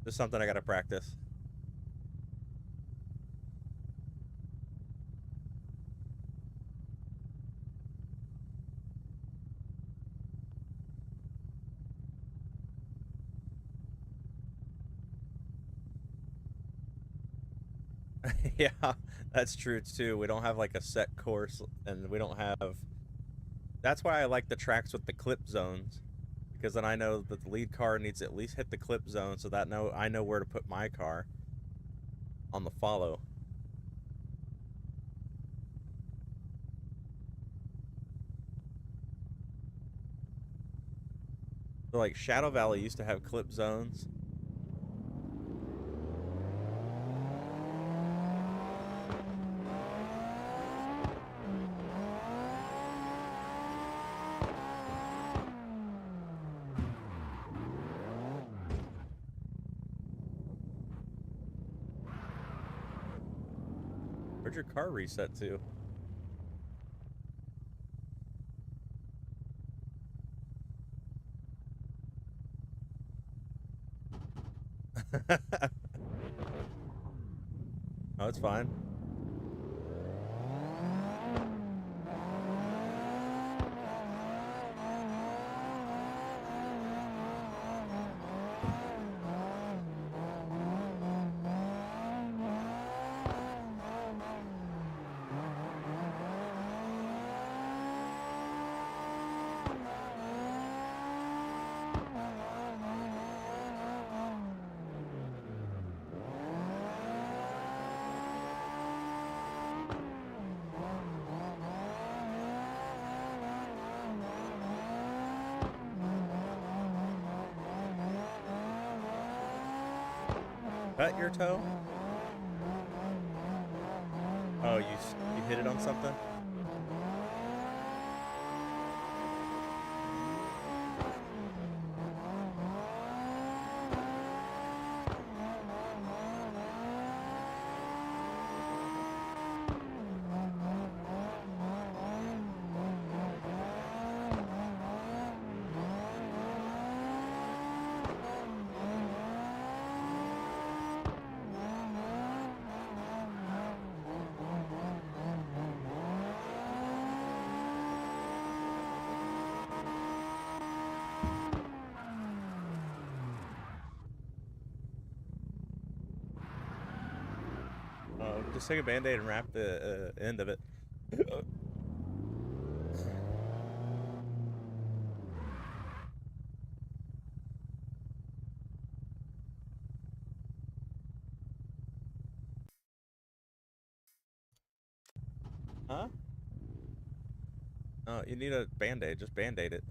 Just something I gotta practice. Yeah, that's true too. We don't have like a set course, and we don't have. That's why I like the tracks with the clip zones, because then I know that the lead car needs to at least hit the clip zone, so that I know where to put my car on the follow. So like Shadow Valley used to have clip zones. Where'd your car reset to? Oh, it's fine. Cut your toe? Oh, you hit it on something? Just take a band-aid and wrap the end of it. Huh? Oh, you need a band-aid. Just band-aid it.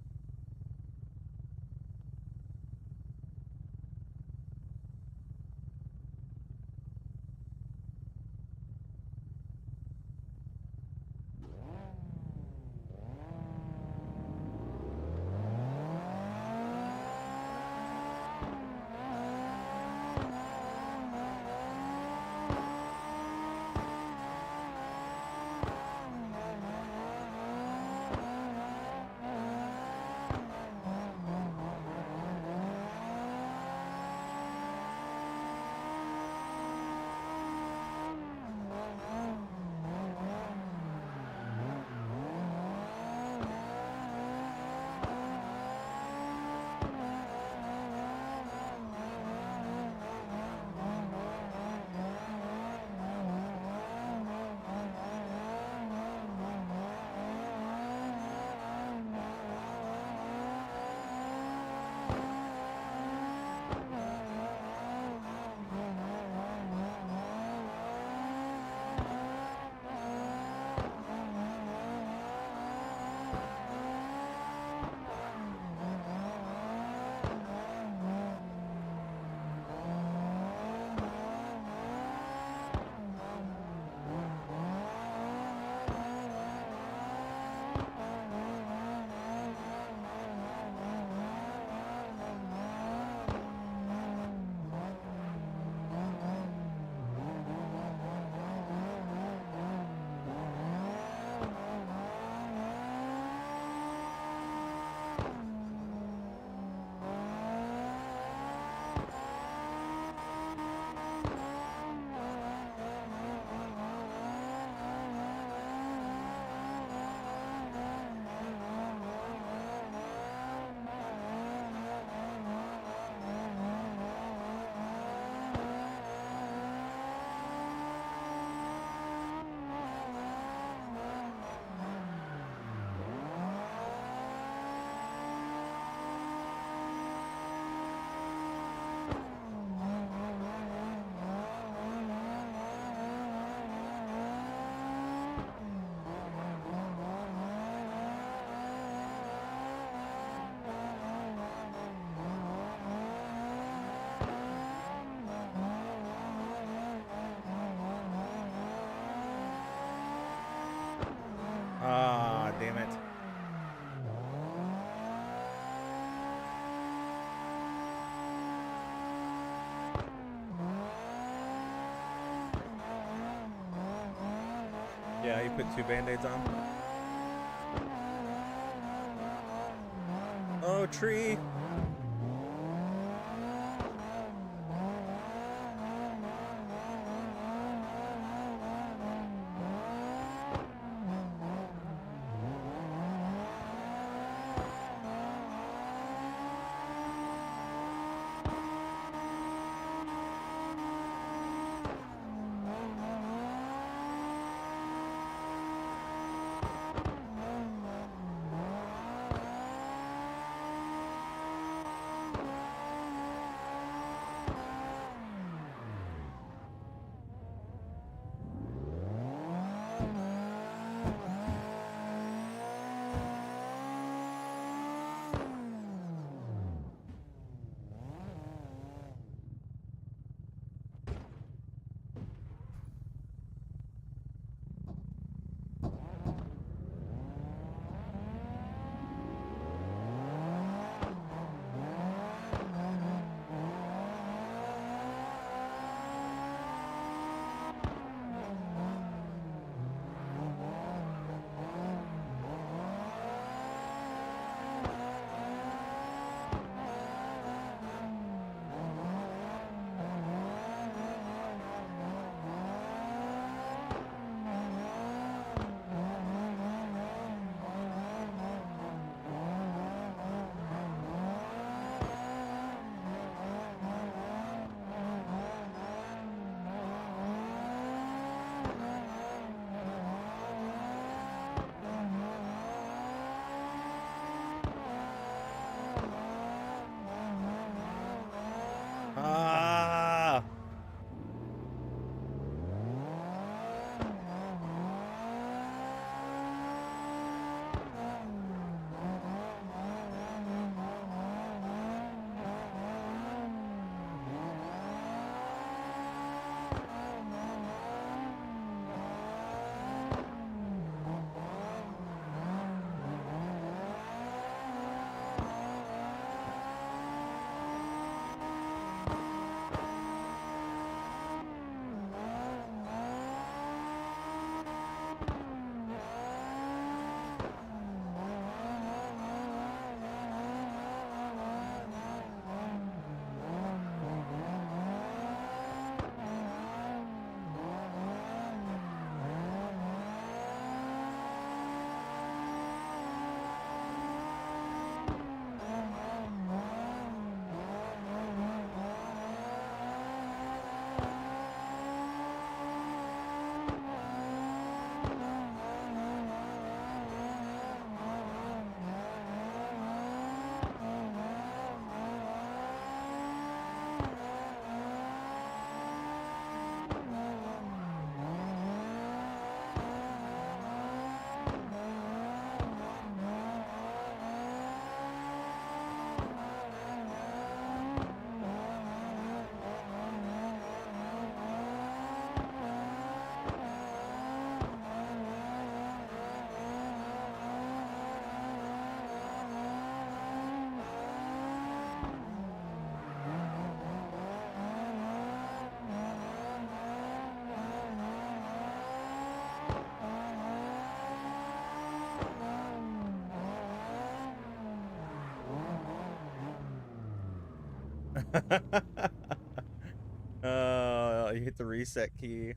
Yeah, you put two band-aids on. Oh, tree! Ah! Oh, you hit the reset key.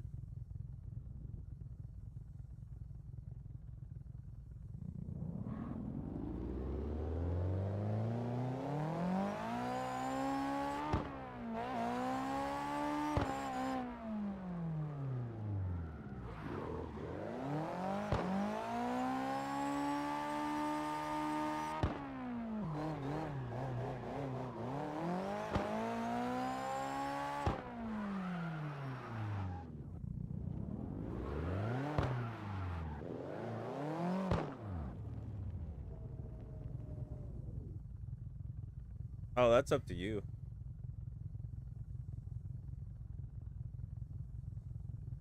Oh, that's up to you.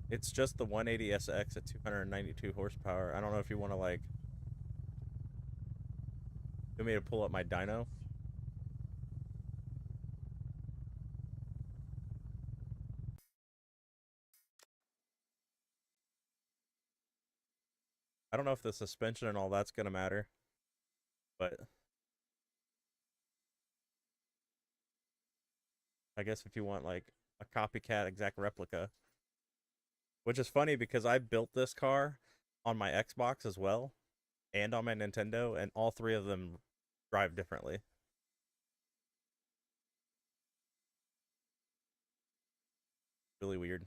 It's just the 180SX at 292 horsepower. I don't know if you want to, like, you want me to pull up my dyno? I don't know if the suspension and all that's gonna matter, but I guess if you want like a copycat exact replica, which is funny because I built this car on my Xbox as well and on my Nintendo, and all three of them drive differently. Really weird.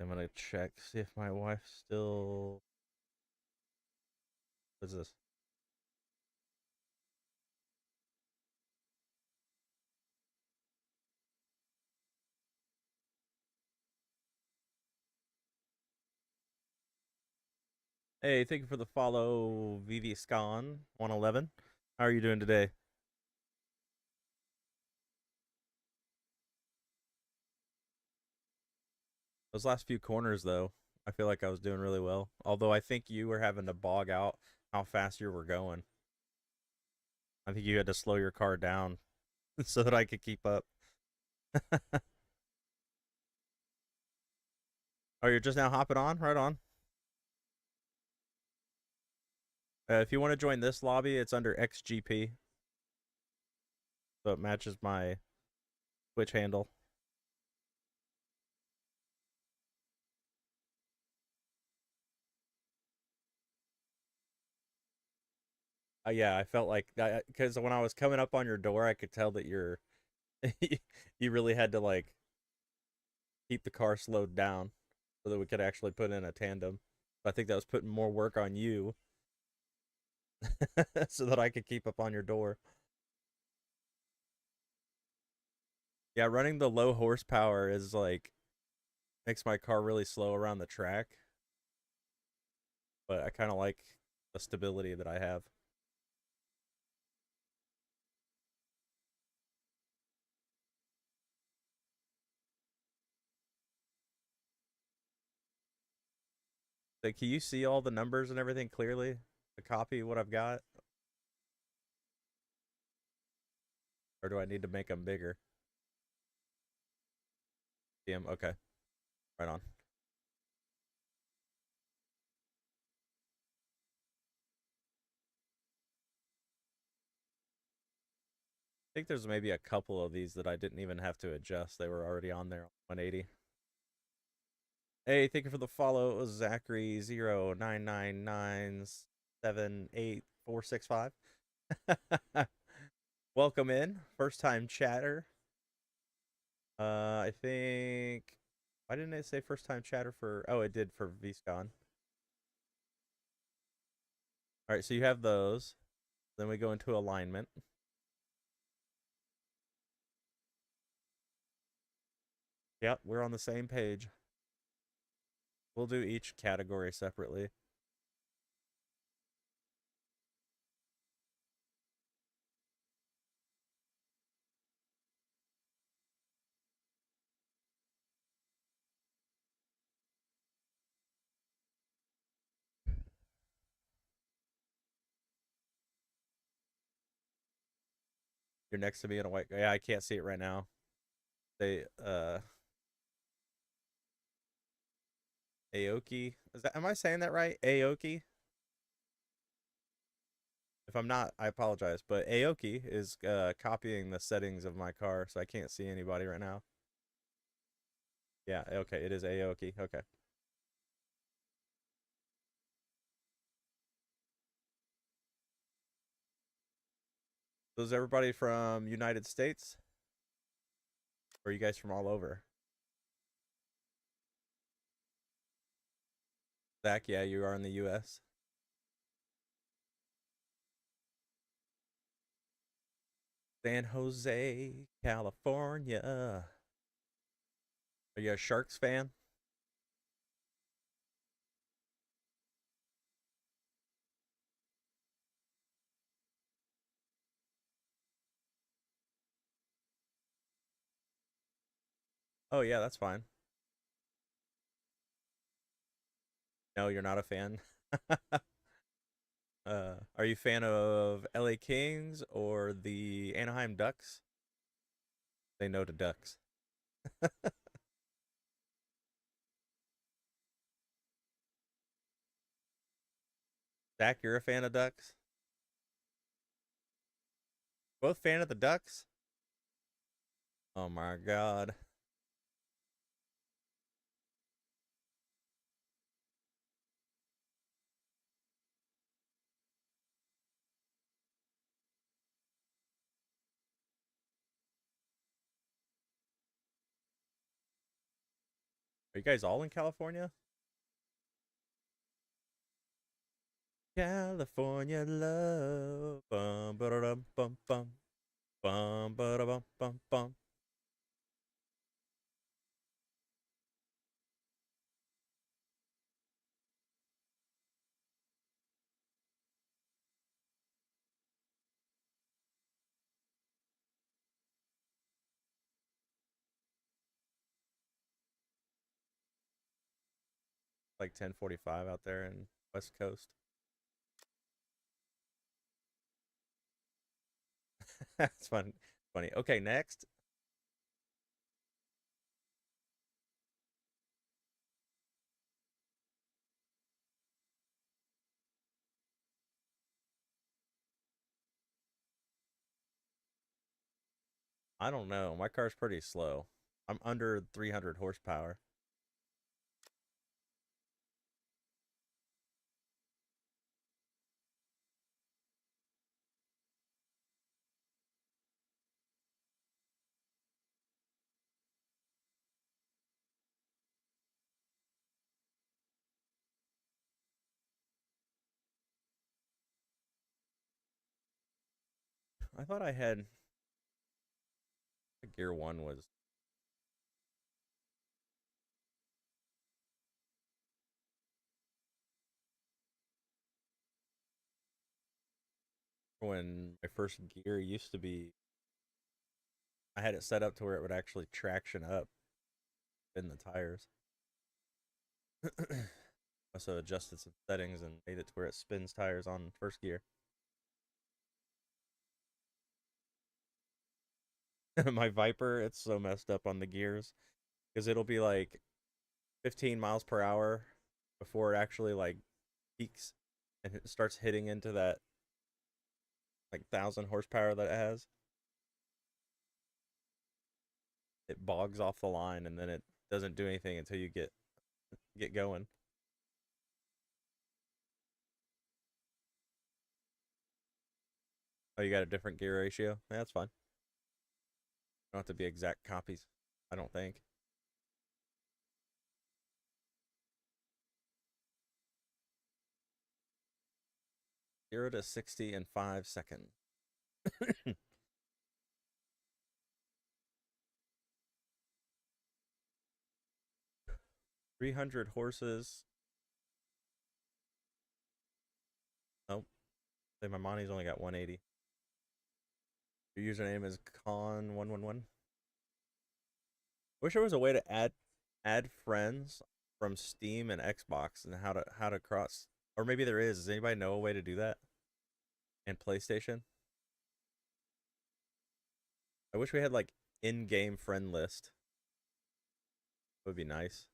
I'm gonna check, see if my wife still. What's this? Hey, thank you for the follow, VV Scon 111. How are you doing today? Those last few corners, though, I feel like I was doing really well. Although I think you were having to bog out how fast you were going. I think you had to slow your car down so that I could keep up. Oh, you're just now hopping on? Right on. If you want to join this lobby, it's under XGP, so it matches my Twitch handle. Yeah, I felt like that because when I was coming up on your door, I could tell that you're you really had to like keep the car slowed down so that we could actually put in a tandem. I think that was putting more work on you so that I could keep up on your door. Yeah, running the low horsepower is like makes my car really slow around the track, but I kind of like the stability that I have. Like, can you see all the numbers and everything clearly? The copy what I've got, or do I need to make them bigger? See 'em? Okay, right on. I think there's maybe a couple of these that I didn't even have to adjust. They were already on there, 180. Hey, thank you for the follow. It was Zachary 0999788465. Welcome in, first time chatter. I think why didn't it say first time chatter for? Oh, it did for VSCon. All right, so you have those. Then we go into alignment. Yep, we're on the same page. We'll do each category separately. You're next to me in a white. Yeah, I can't see it right now. They Aoki. Is that, am I saying that right? Aoki? If I'm not, I apologize. But Aoki is copying the settings of my car, so I can't see anybody right now. Yeah, okay, it is Aoki. Okay. So is everybody from United States? Or are you guys from all over? Zach, yeah, you are in the US. San Jose, California. Are you a Sharks fan? Oh yeah, that's fine. No, you're not a fan. Are you a fan of LA Kings or the Anaheim Ducks? They know to Ducks. Zach, you're a fan of Ducks? Both fan of the Ducks? Oh my God. Are you guys all in California? California love. Bum ba dum bum bum. Bum ba bum bum bum. Like 10:45 out there in West Coast. That's fun. Funny. Okay, next. I don't know. My car's pretty slow. I'm under 300 horsepower. I thought I had gear one was when my first gear used to be. I had it set up to where it would actually traction up in the tires. Also adjusted some settings and made it to where it spins tires on first gear. My Viper, it's so messed up on the gears because it'll be like 15 miles per hour before it actually like peaks and it starts hitting into that like 1,000 horsepower that it has. It bogs off the line and then it doesn't do anything until you get going. Oh, you got a different gear ratio? Yeah, that's fine. Don't have to be exact copies, I don't think. 0 to 60 in 5 seconds. 300 horses. Nope. Say my money's only got 180. Your username is con111. Wish there was a way to add friends from Steam and Xbox and how to cross, or maybe there is. Does anybody know a way to do that? And PlayStation? I wish we had like in-game friend list. It would be nice.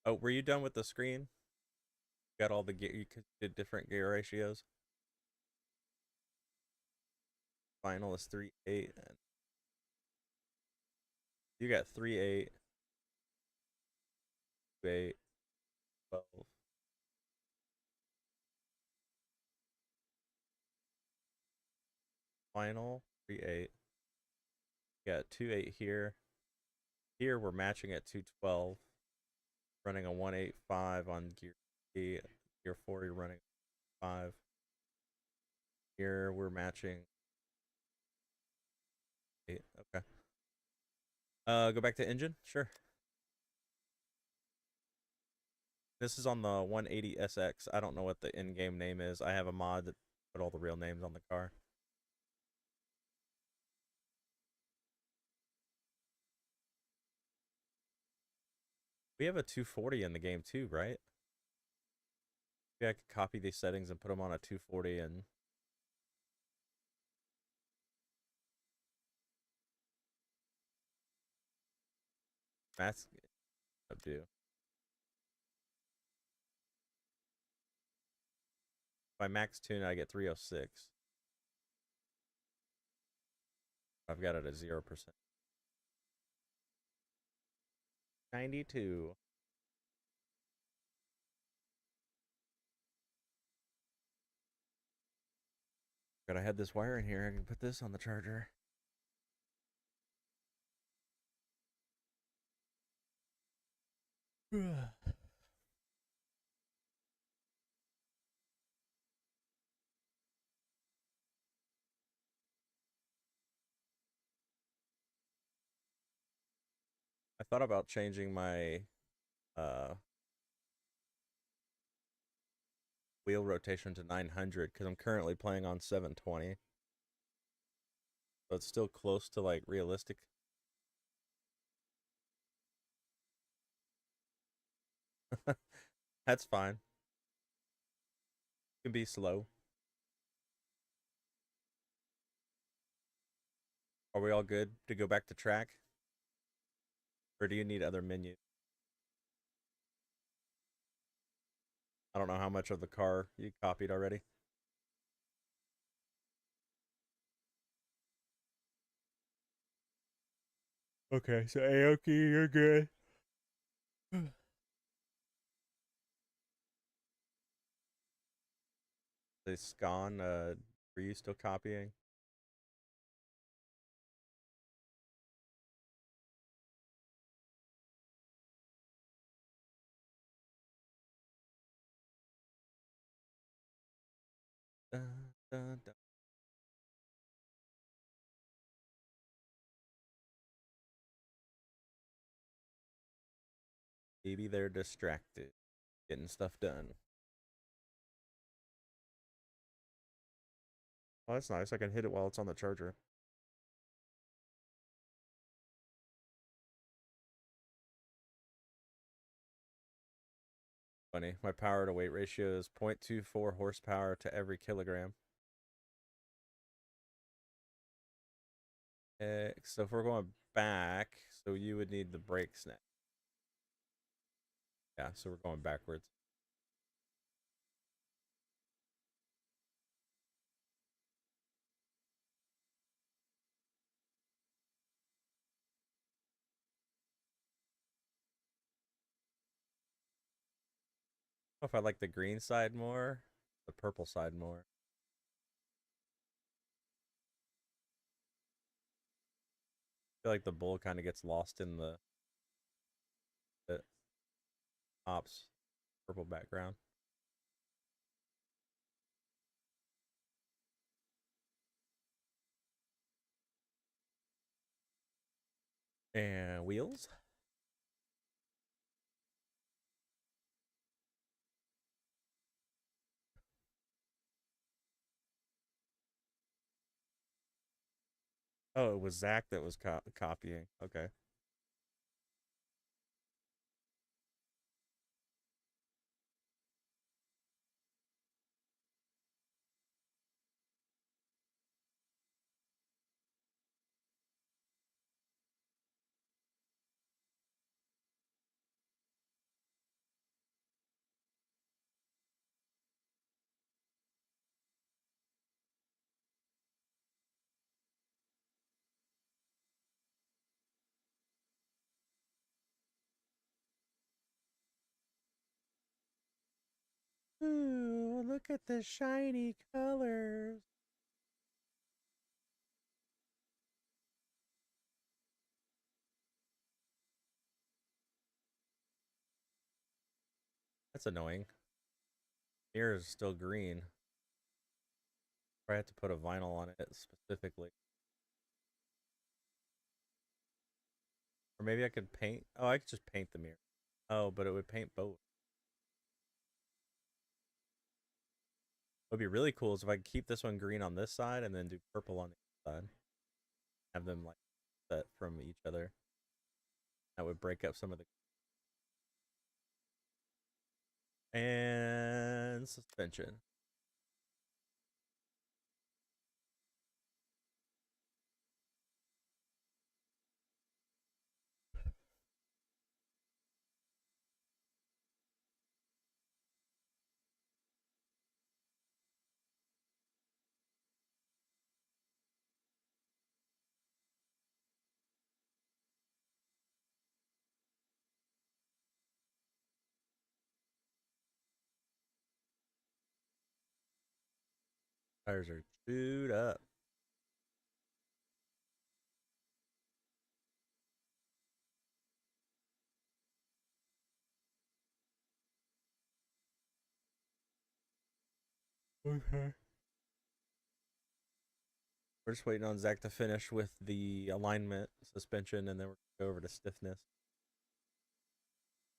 Oh, were you done with the screen? Got all the gear. You did different gear ratios. Final is 3.8, and you got 3.8, 2.8, 12. Final 3.8. You got 2.8 here. Here we're matching at 212. Running a 185 on gear 8. Gear 4 you're running 5. Here we're matching 8. Okay. Go back to engine. Sure. This is on the 180 SX. I don't know what the in-game name is. I have a mod that put all the real names on the car. We have a 240 in the game too, right? Maybe I could copy these settings and put them on a 240 and that's up to. If I max tune, I get 306. I've got it at 0%. 92. Gotta have this wire in here. I can put this on the charger. I thought about changing my uh, wheel rotation to 900 because I'm currently playing on 720. So it's still close to like realistic. That's fine. It can be slow. Are we all good to go back to track? Or do you need other menus? I don't know how much of the car you copied already. Okay, so Aoki, you're good. The Scon, were you still copying? Dun, dun, dun. Maybe they're distracted, getting stuff done. Oh, that's nice. I can hit it while it's on the charger. Funny. My power to weight ratio is 0.24 horsepower to every kilogram. So if we're going back, so you would need the brakes next. Yeah, so we're going backwards. If I like the green side more, the purple side more. I feel like the bull kind of gets lost in the ops purple background. And wheels. Oh, it was Zach that was copying. Okay. Ooh, look at the shiny colors. That's annoying. Mirror is still green. I have to put a vinyl on it specifically. Or maybe I could paint. Oh, I could just paint the mirror. Oh, but it would paint both. What'd be really cool is if I could keep this one green on this side and then do purple on the other side. Have them like set from each other. That would break up some of the and suspension. Tires are chewed up. Okay. We're just waiting on Zach to finish with the alignment, suspension, and then we're going to go over to stiffness.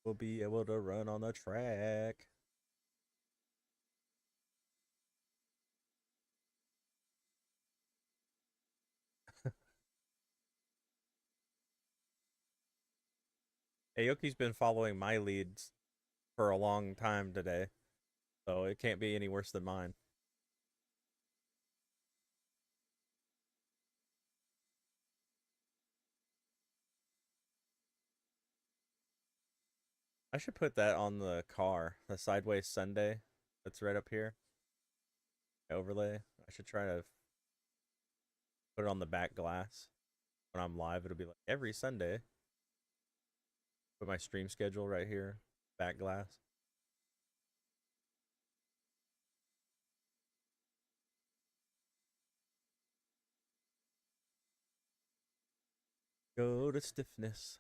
We'll be able to run on the track. Aoki's been following my leads for a long time today, so it can't be any worse than mine. I should put that on the car, the sideways Sunday that's right up here. Overlay. I should try to put it on the back glass. When I'm live, it'll be like every Sunday. Put my stream schedule right here, back glass. Go to stiffness.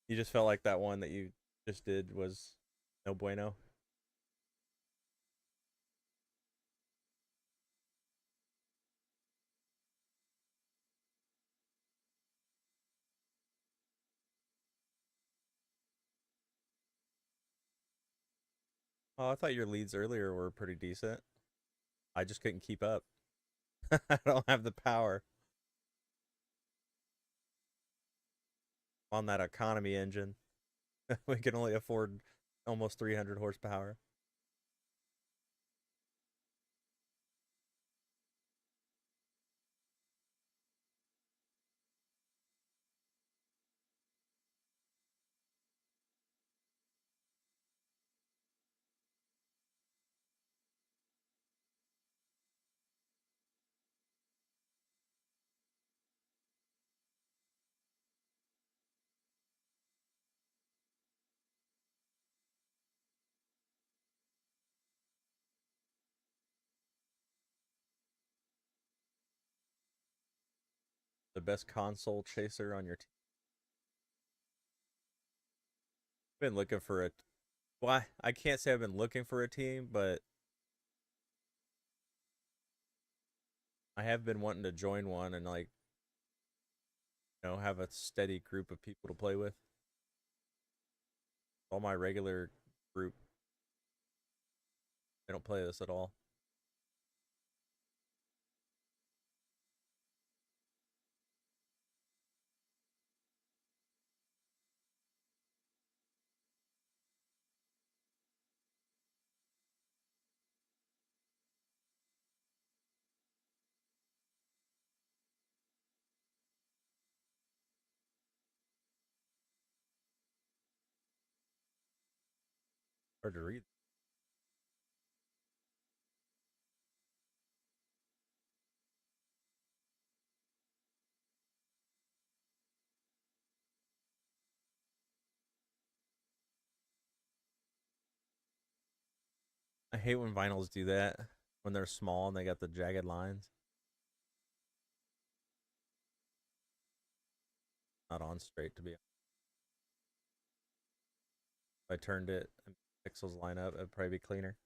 You just felt like that one that you just did was no bueno. Oh, I thought your leads earlier were pretty decent. I just couldn't keep up. I don't have the power on that economy engine. We can only afford almost 300 horsepower. The best console chaser on your team. Been looking for a. Well, I can't say I've been looking for a team, but I have been wanting to join one and like have a steady group of people to play with. All my regular group, they don't play this at all. Hard to read. I hate when vinyls do that when they're small and they got the jagged lines. Not on straight to be. If I turned it and pixels line up, it'd probably be cleaner.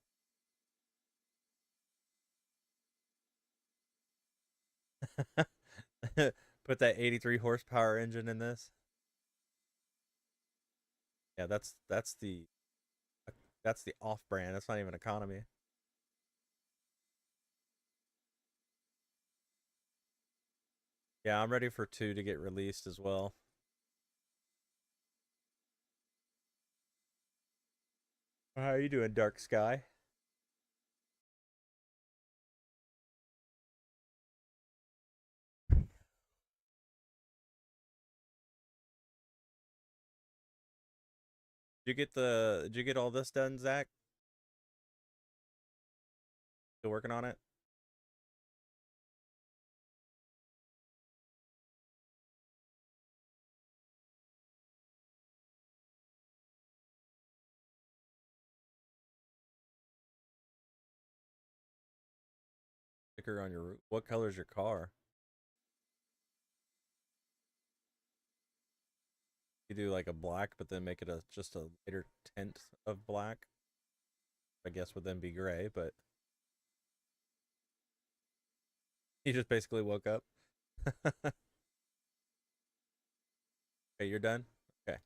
Put that 83 horsepower engine in this. Yeah, that's the off brand. That's not even economy. Yeah, I'm ready for 2 to get released as well. How are you doing, Dark Sky? Did you get all this done, Zach? Still working on it? Sticker on your roof. What color's your car? You do like a black, but then make it just a lighter tint of black. I guess would then be gray, but you just basically woke up. Okay, you're done? Okay.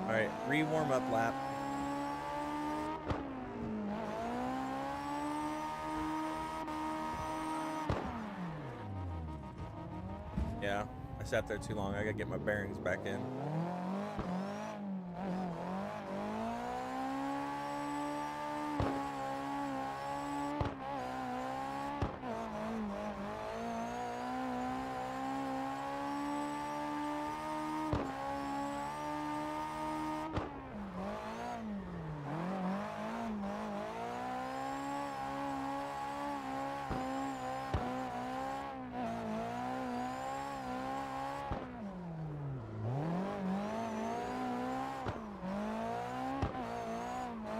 Alright, re-warm up lap. Yeah, I sat there too long. I gotta get my bearings back in.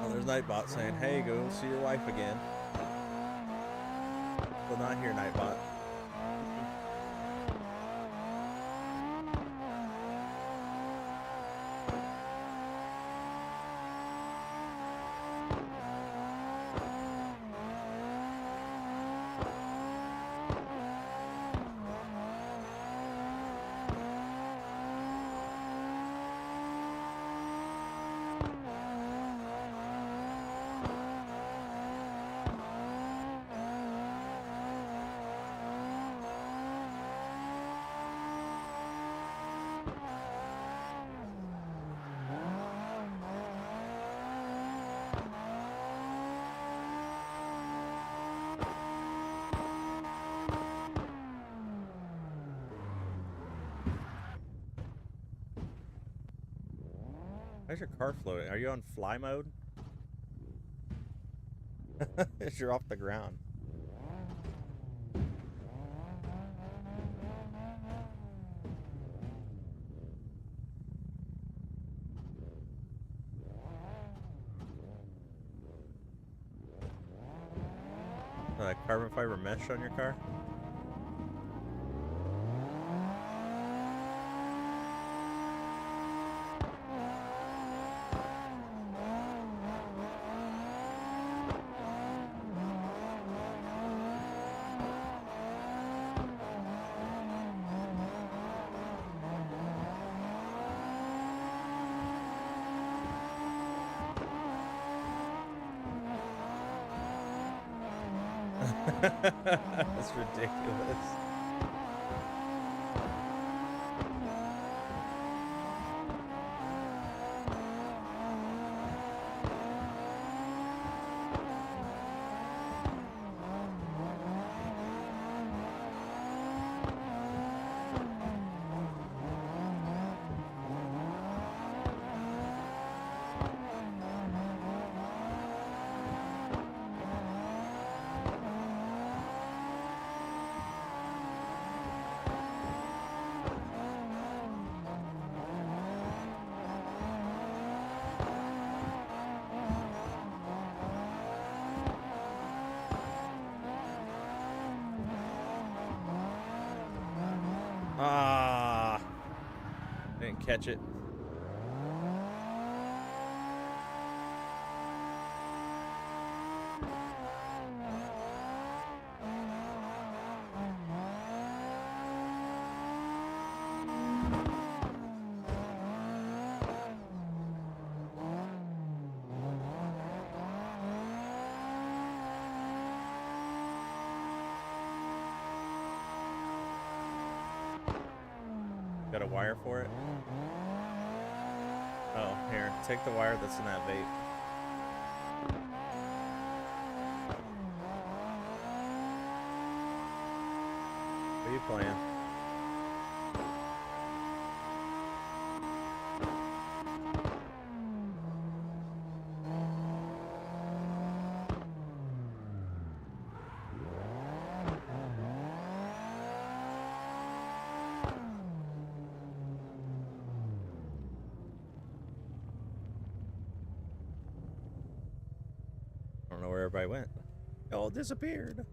Oh, there's Nightbot saying, hey, go see your wife again. Well, not here, Nightbot. How's your car floating? Are you on fly mode? You're off the ground. Carbon fiber mesh on your car? That's ridiculous. Ah, didn't catch it. got a wire for it? Oh, here, take the wire that's in that vape. What are you playing? I don't know where everybody went. They all disappeared.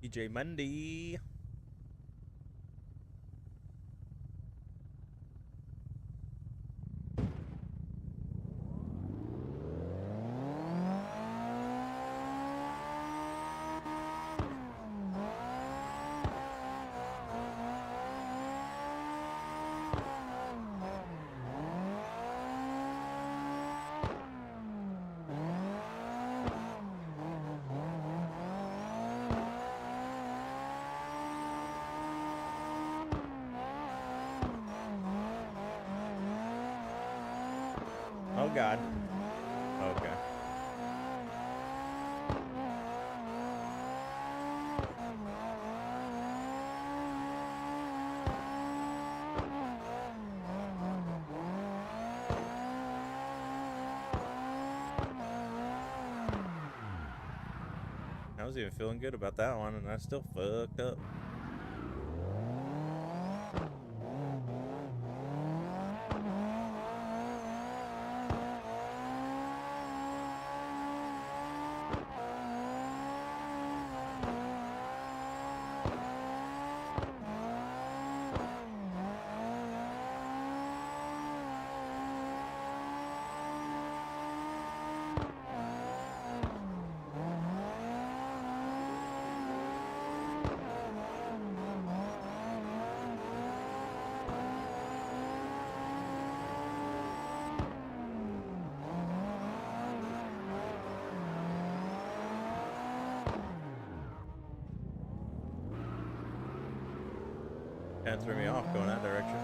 DJ Monday. Oh God. Okay. I was even feeling good about that one, and I still fucked up. Kind of threw me off going that direction.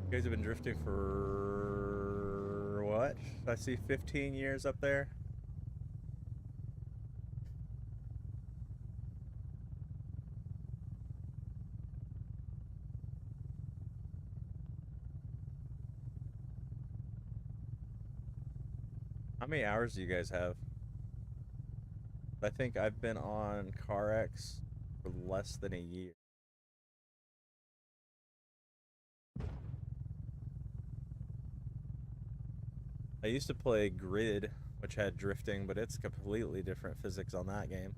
You guys have been drifting for what? I see 15 years up there. How many hours do you guys have? I think I've been on Carx for less than a year. I used to play Grid, which had drifting, but it's completely different physics on that game.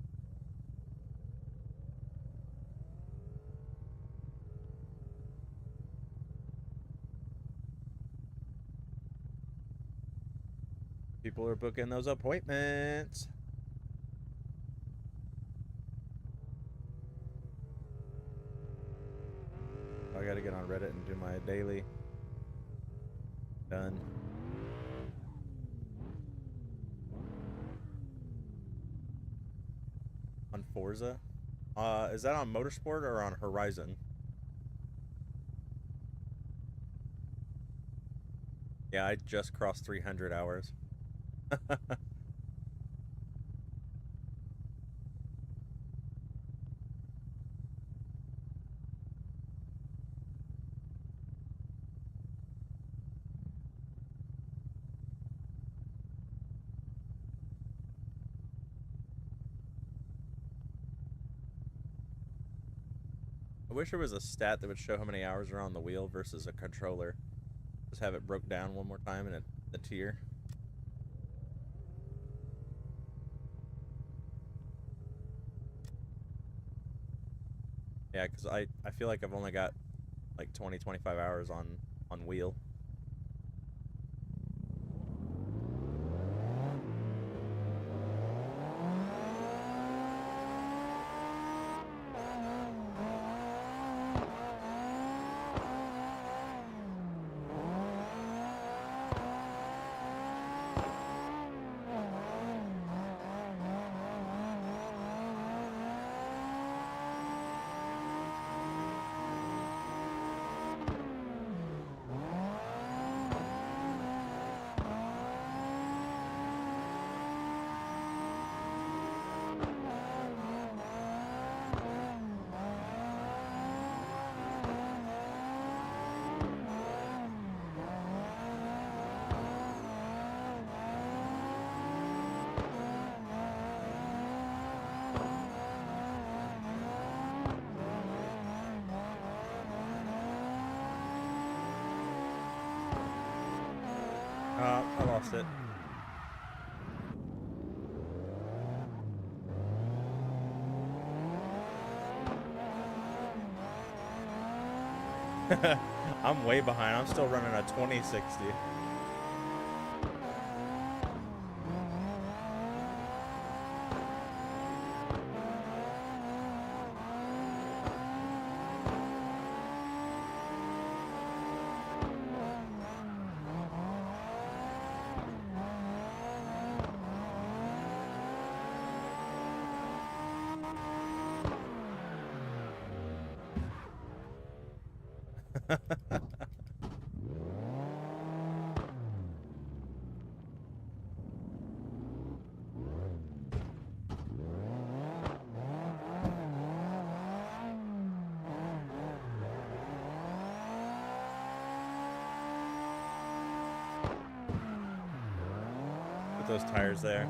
People are booking those appointments. I gotta get on Reddit and do my daily. Done. On Forza? Is that on Motorsport or on Horizon? Yeah, I just crossed 300 hours. I wish there was a stat that would show how many hours are on the wheel versus a controller. Just have it broke down one more time in a tier. Yeah, because I feel like I've only got like 20, 25 hours on wheel. I lost it. I'm way behind. I'm still running a 2060. Put those tires there.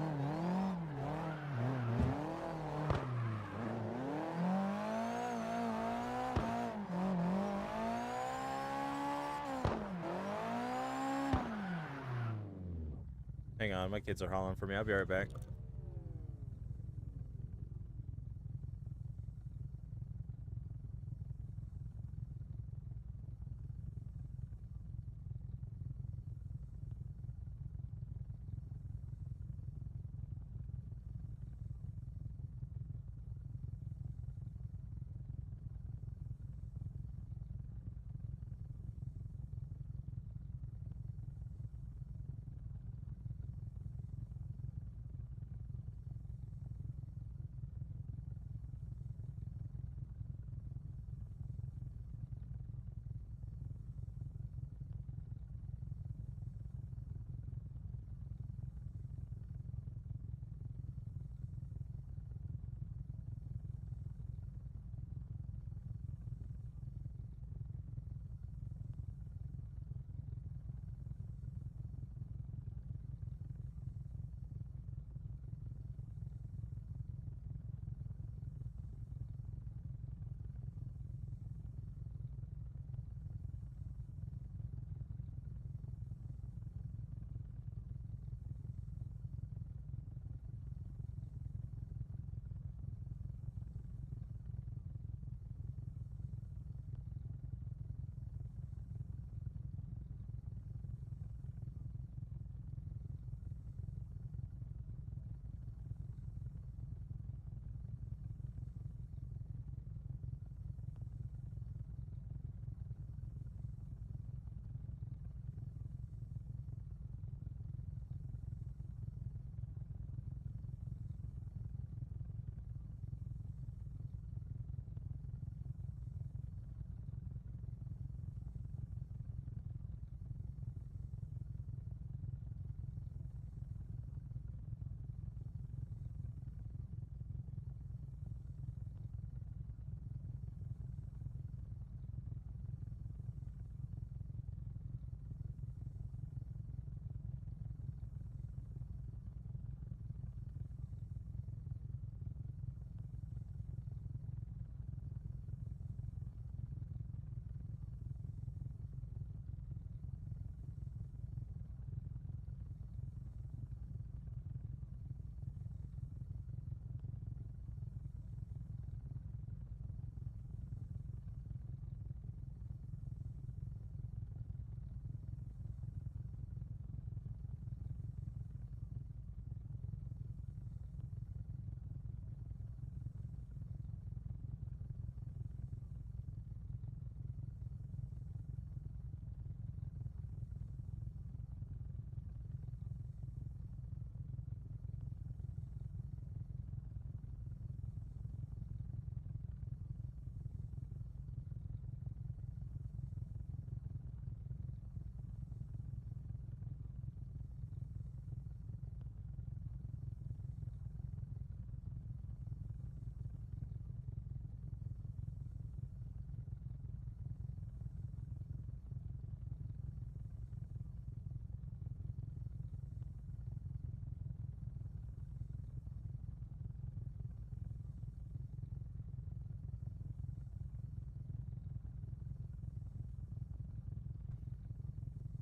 Hang on, my kids are hollering for me. I'll be right back.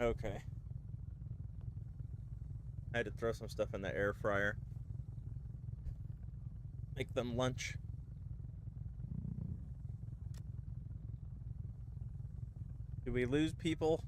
Okay. I had to throw some stuff in the air fryer. Make them lunch. Do we lose people?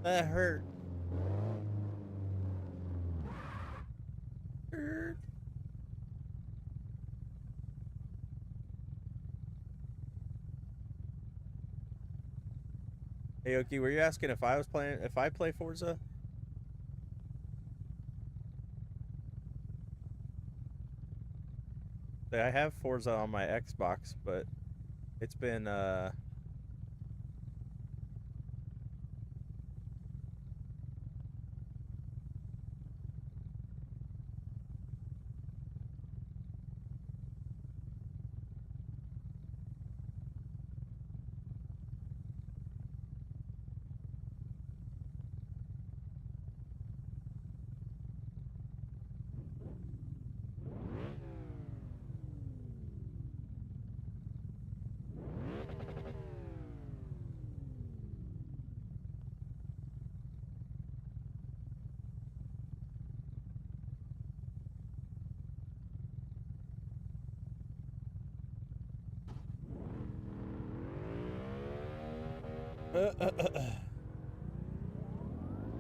That hurt. Hey Oki, were you asking if I was playing, if I play Forza? I have Forza on my Xbox, but it's been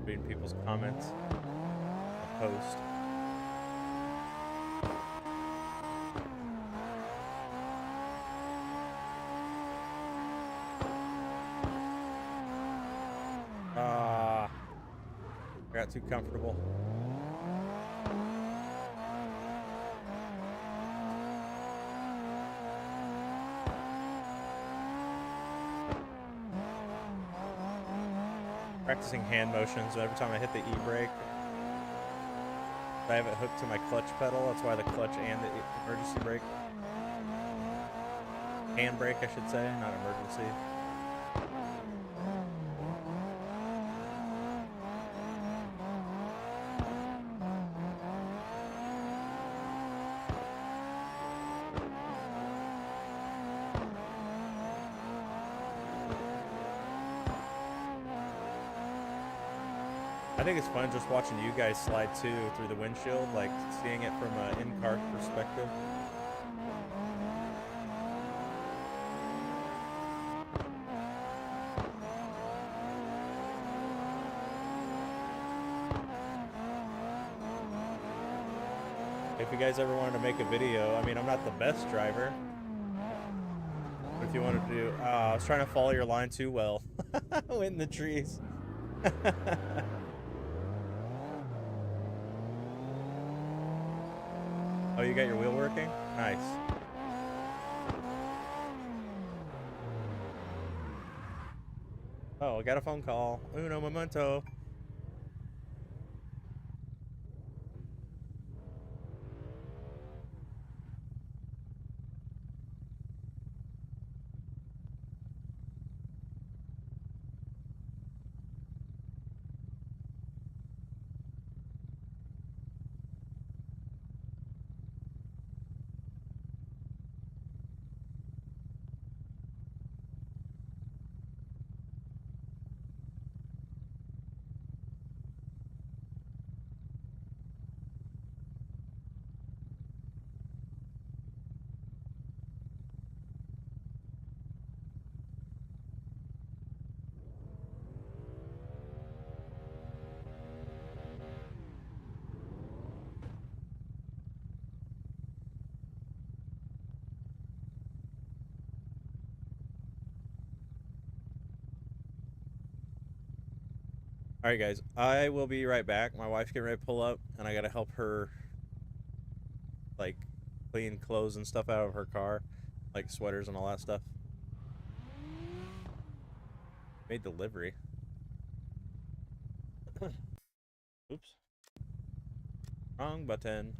reading people's comments on the post. I got too comfortable. Practicing hand motions every time I hit the e-brake. I have it hooked to my clutch pedal. That's why the clutch and the emergency brake. Handbrake, I should say, not emergency. I think it's fun just watching you guys slide too through the windshield, like seeing it from an in-car perspective. If you guys ever wanted to make a video, I mean, I'm not the best driver, but if you wanted to do, I was trying to follow your line too well. In the trees. Oh, you got your wheel working? Nice. Oh, I got a phone call. Uno momento. All right, guys. I will be right back. My wife's getting ready to pull up, and I gotta help her like clean clothes and stuff out of her car, like sweaters and all that stuff. Made delivery. Oops. Wrong button.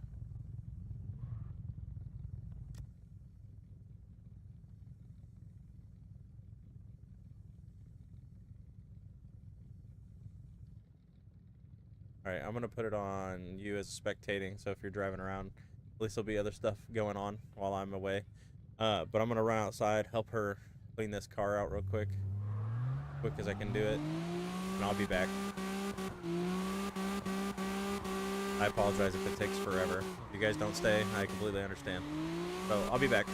All right, I'm gonna put it on you as spectating. So if you're driving around, at least there'll be other stuff going on while I'm away. But I'm gonna run outside, help her clean this car out real quick as I can do it, and I'll be back. I apologize if it takes forever. If you guys don't stay, I completely understand. So I'll be back.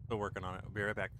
Still working on it. I'll be right back.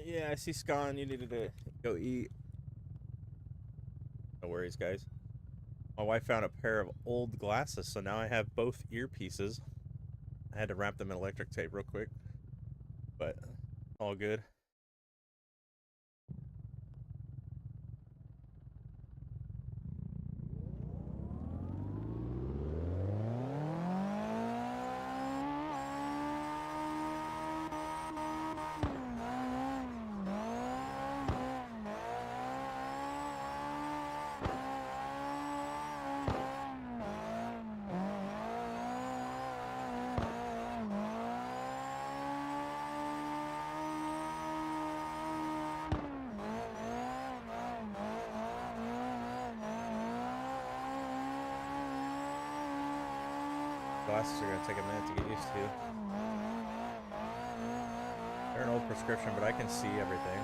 Yeah, I see Scon. You needed to go eat. No worries, guys. My wife found a pair of old glasses, so now I have both earpieces. I had to wrap them in electric tape real quick, but all good. Glasses are gonna take a minute to get used to. They're an old prescription, but I can see everything.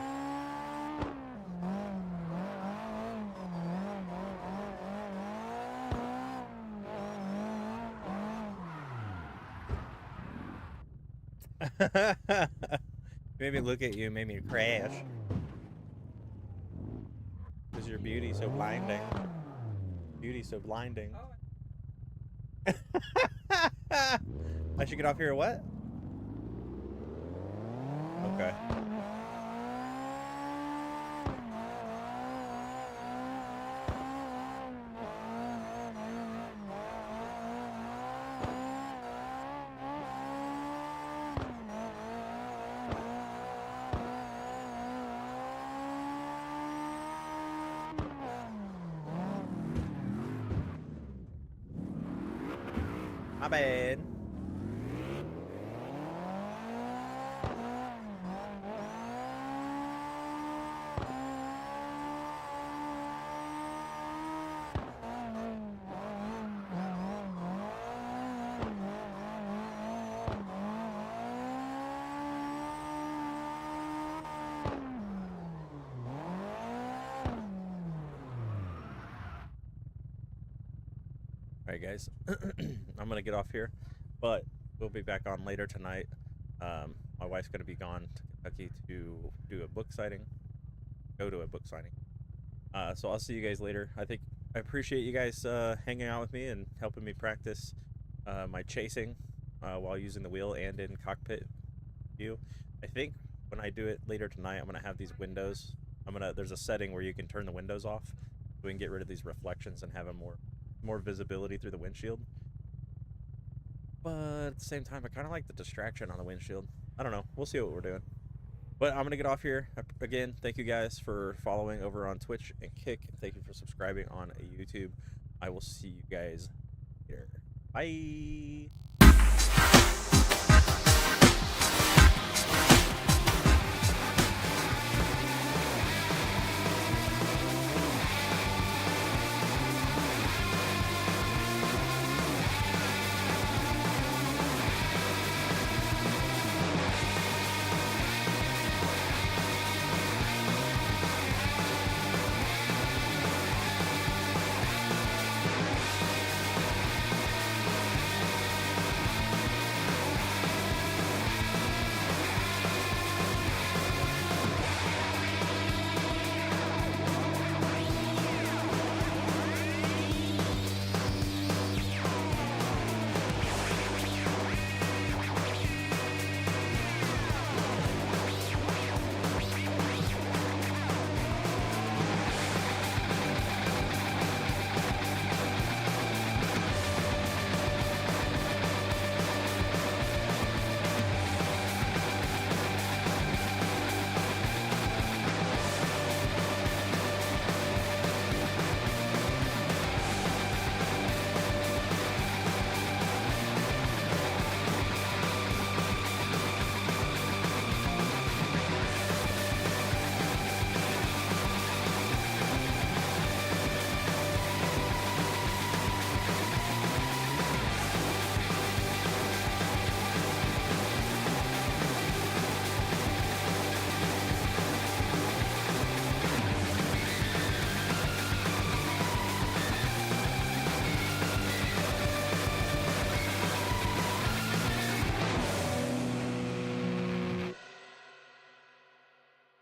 Made me look at you, made me crash. Because your beauty so blinding. Beauty so blinding. I should get off here or what? Okay. My bad. Alright guys, I'm gonna get off here, but we'll be back on later tonight. My wife's gonna be gone to Kentucky to do a book signing, go to a book signing. So I'll see you guys later. I appreciate you guys hanging out with me and helping me practice my chasing while using the wheel and in cockpit view. I think when I do it later tonight, I'm gonna have these windows. There's a setting where you can turn the windows off, so we can get rid of these reflections and have a more visibility through the windshield. But at the same time, I kind of like the distraction on the windshield. I don't know. We'll see what we're doing. But I'm going to get off here. Again, thank you guys for following over on Twitch and Kick. Thank you for subscribing on YouTube. I will see you guys later. Bye.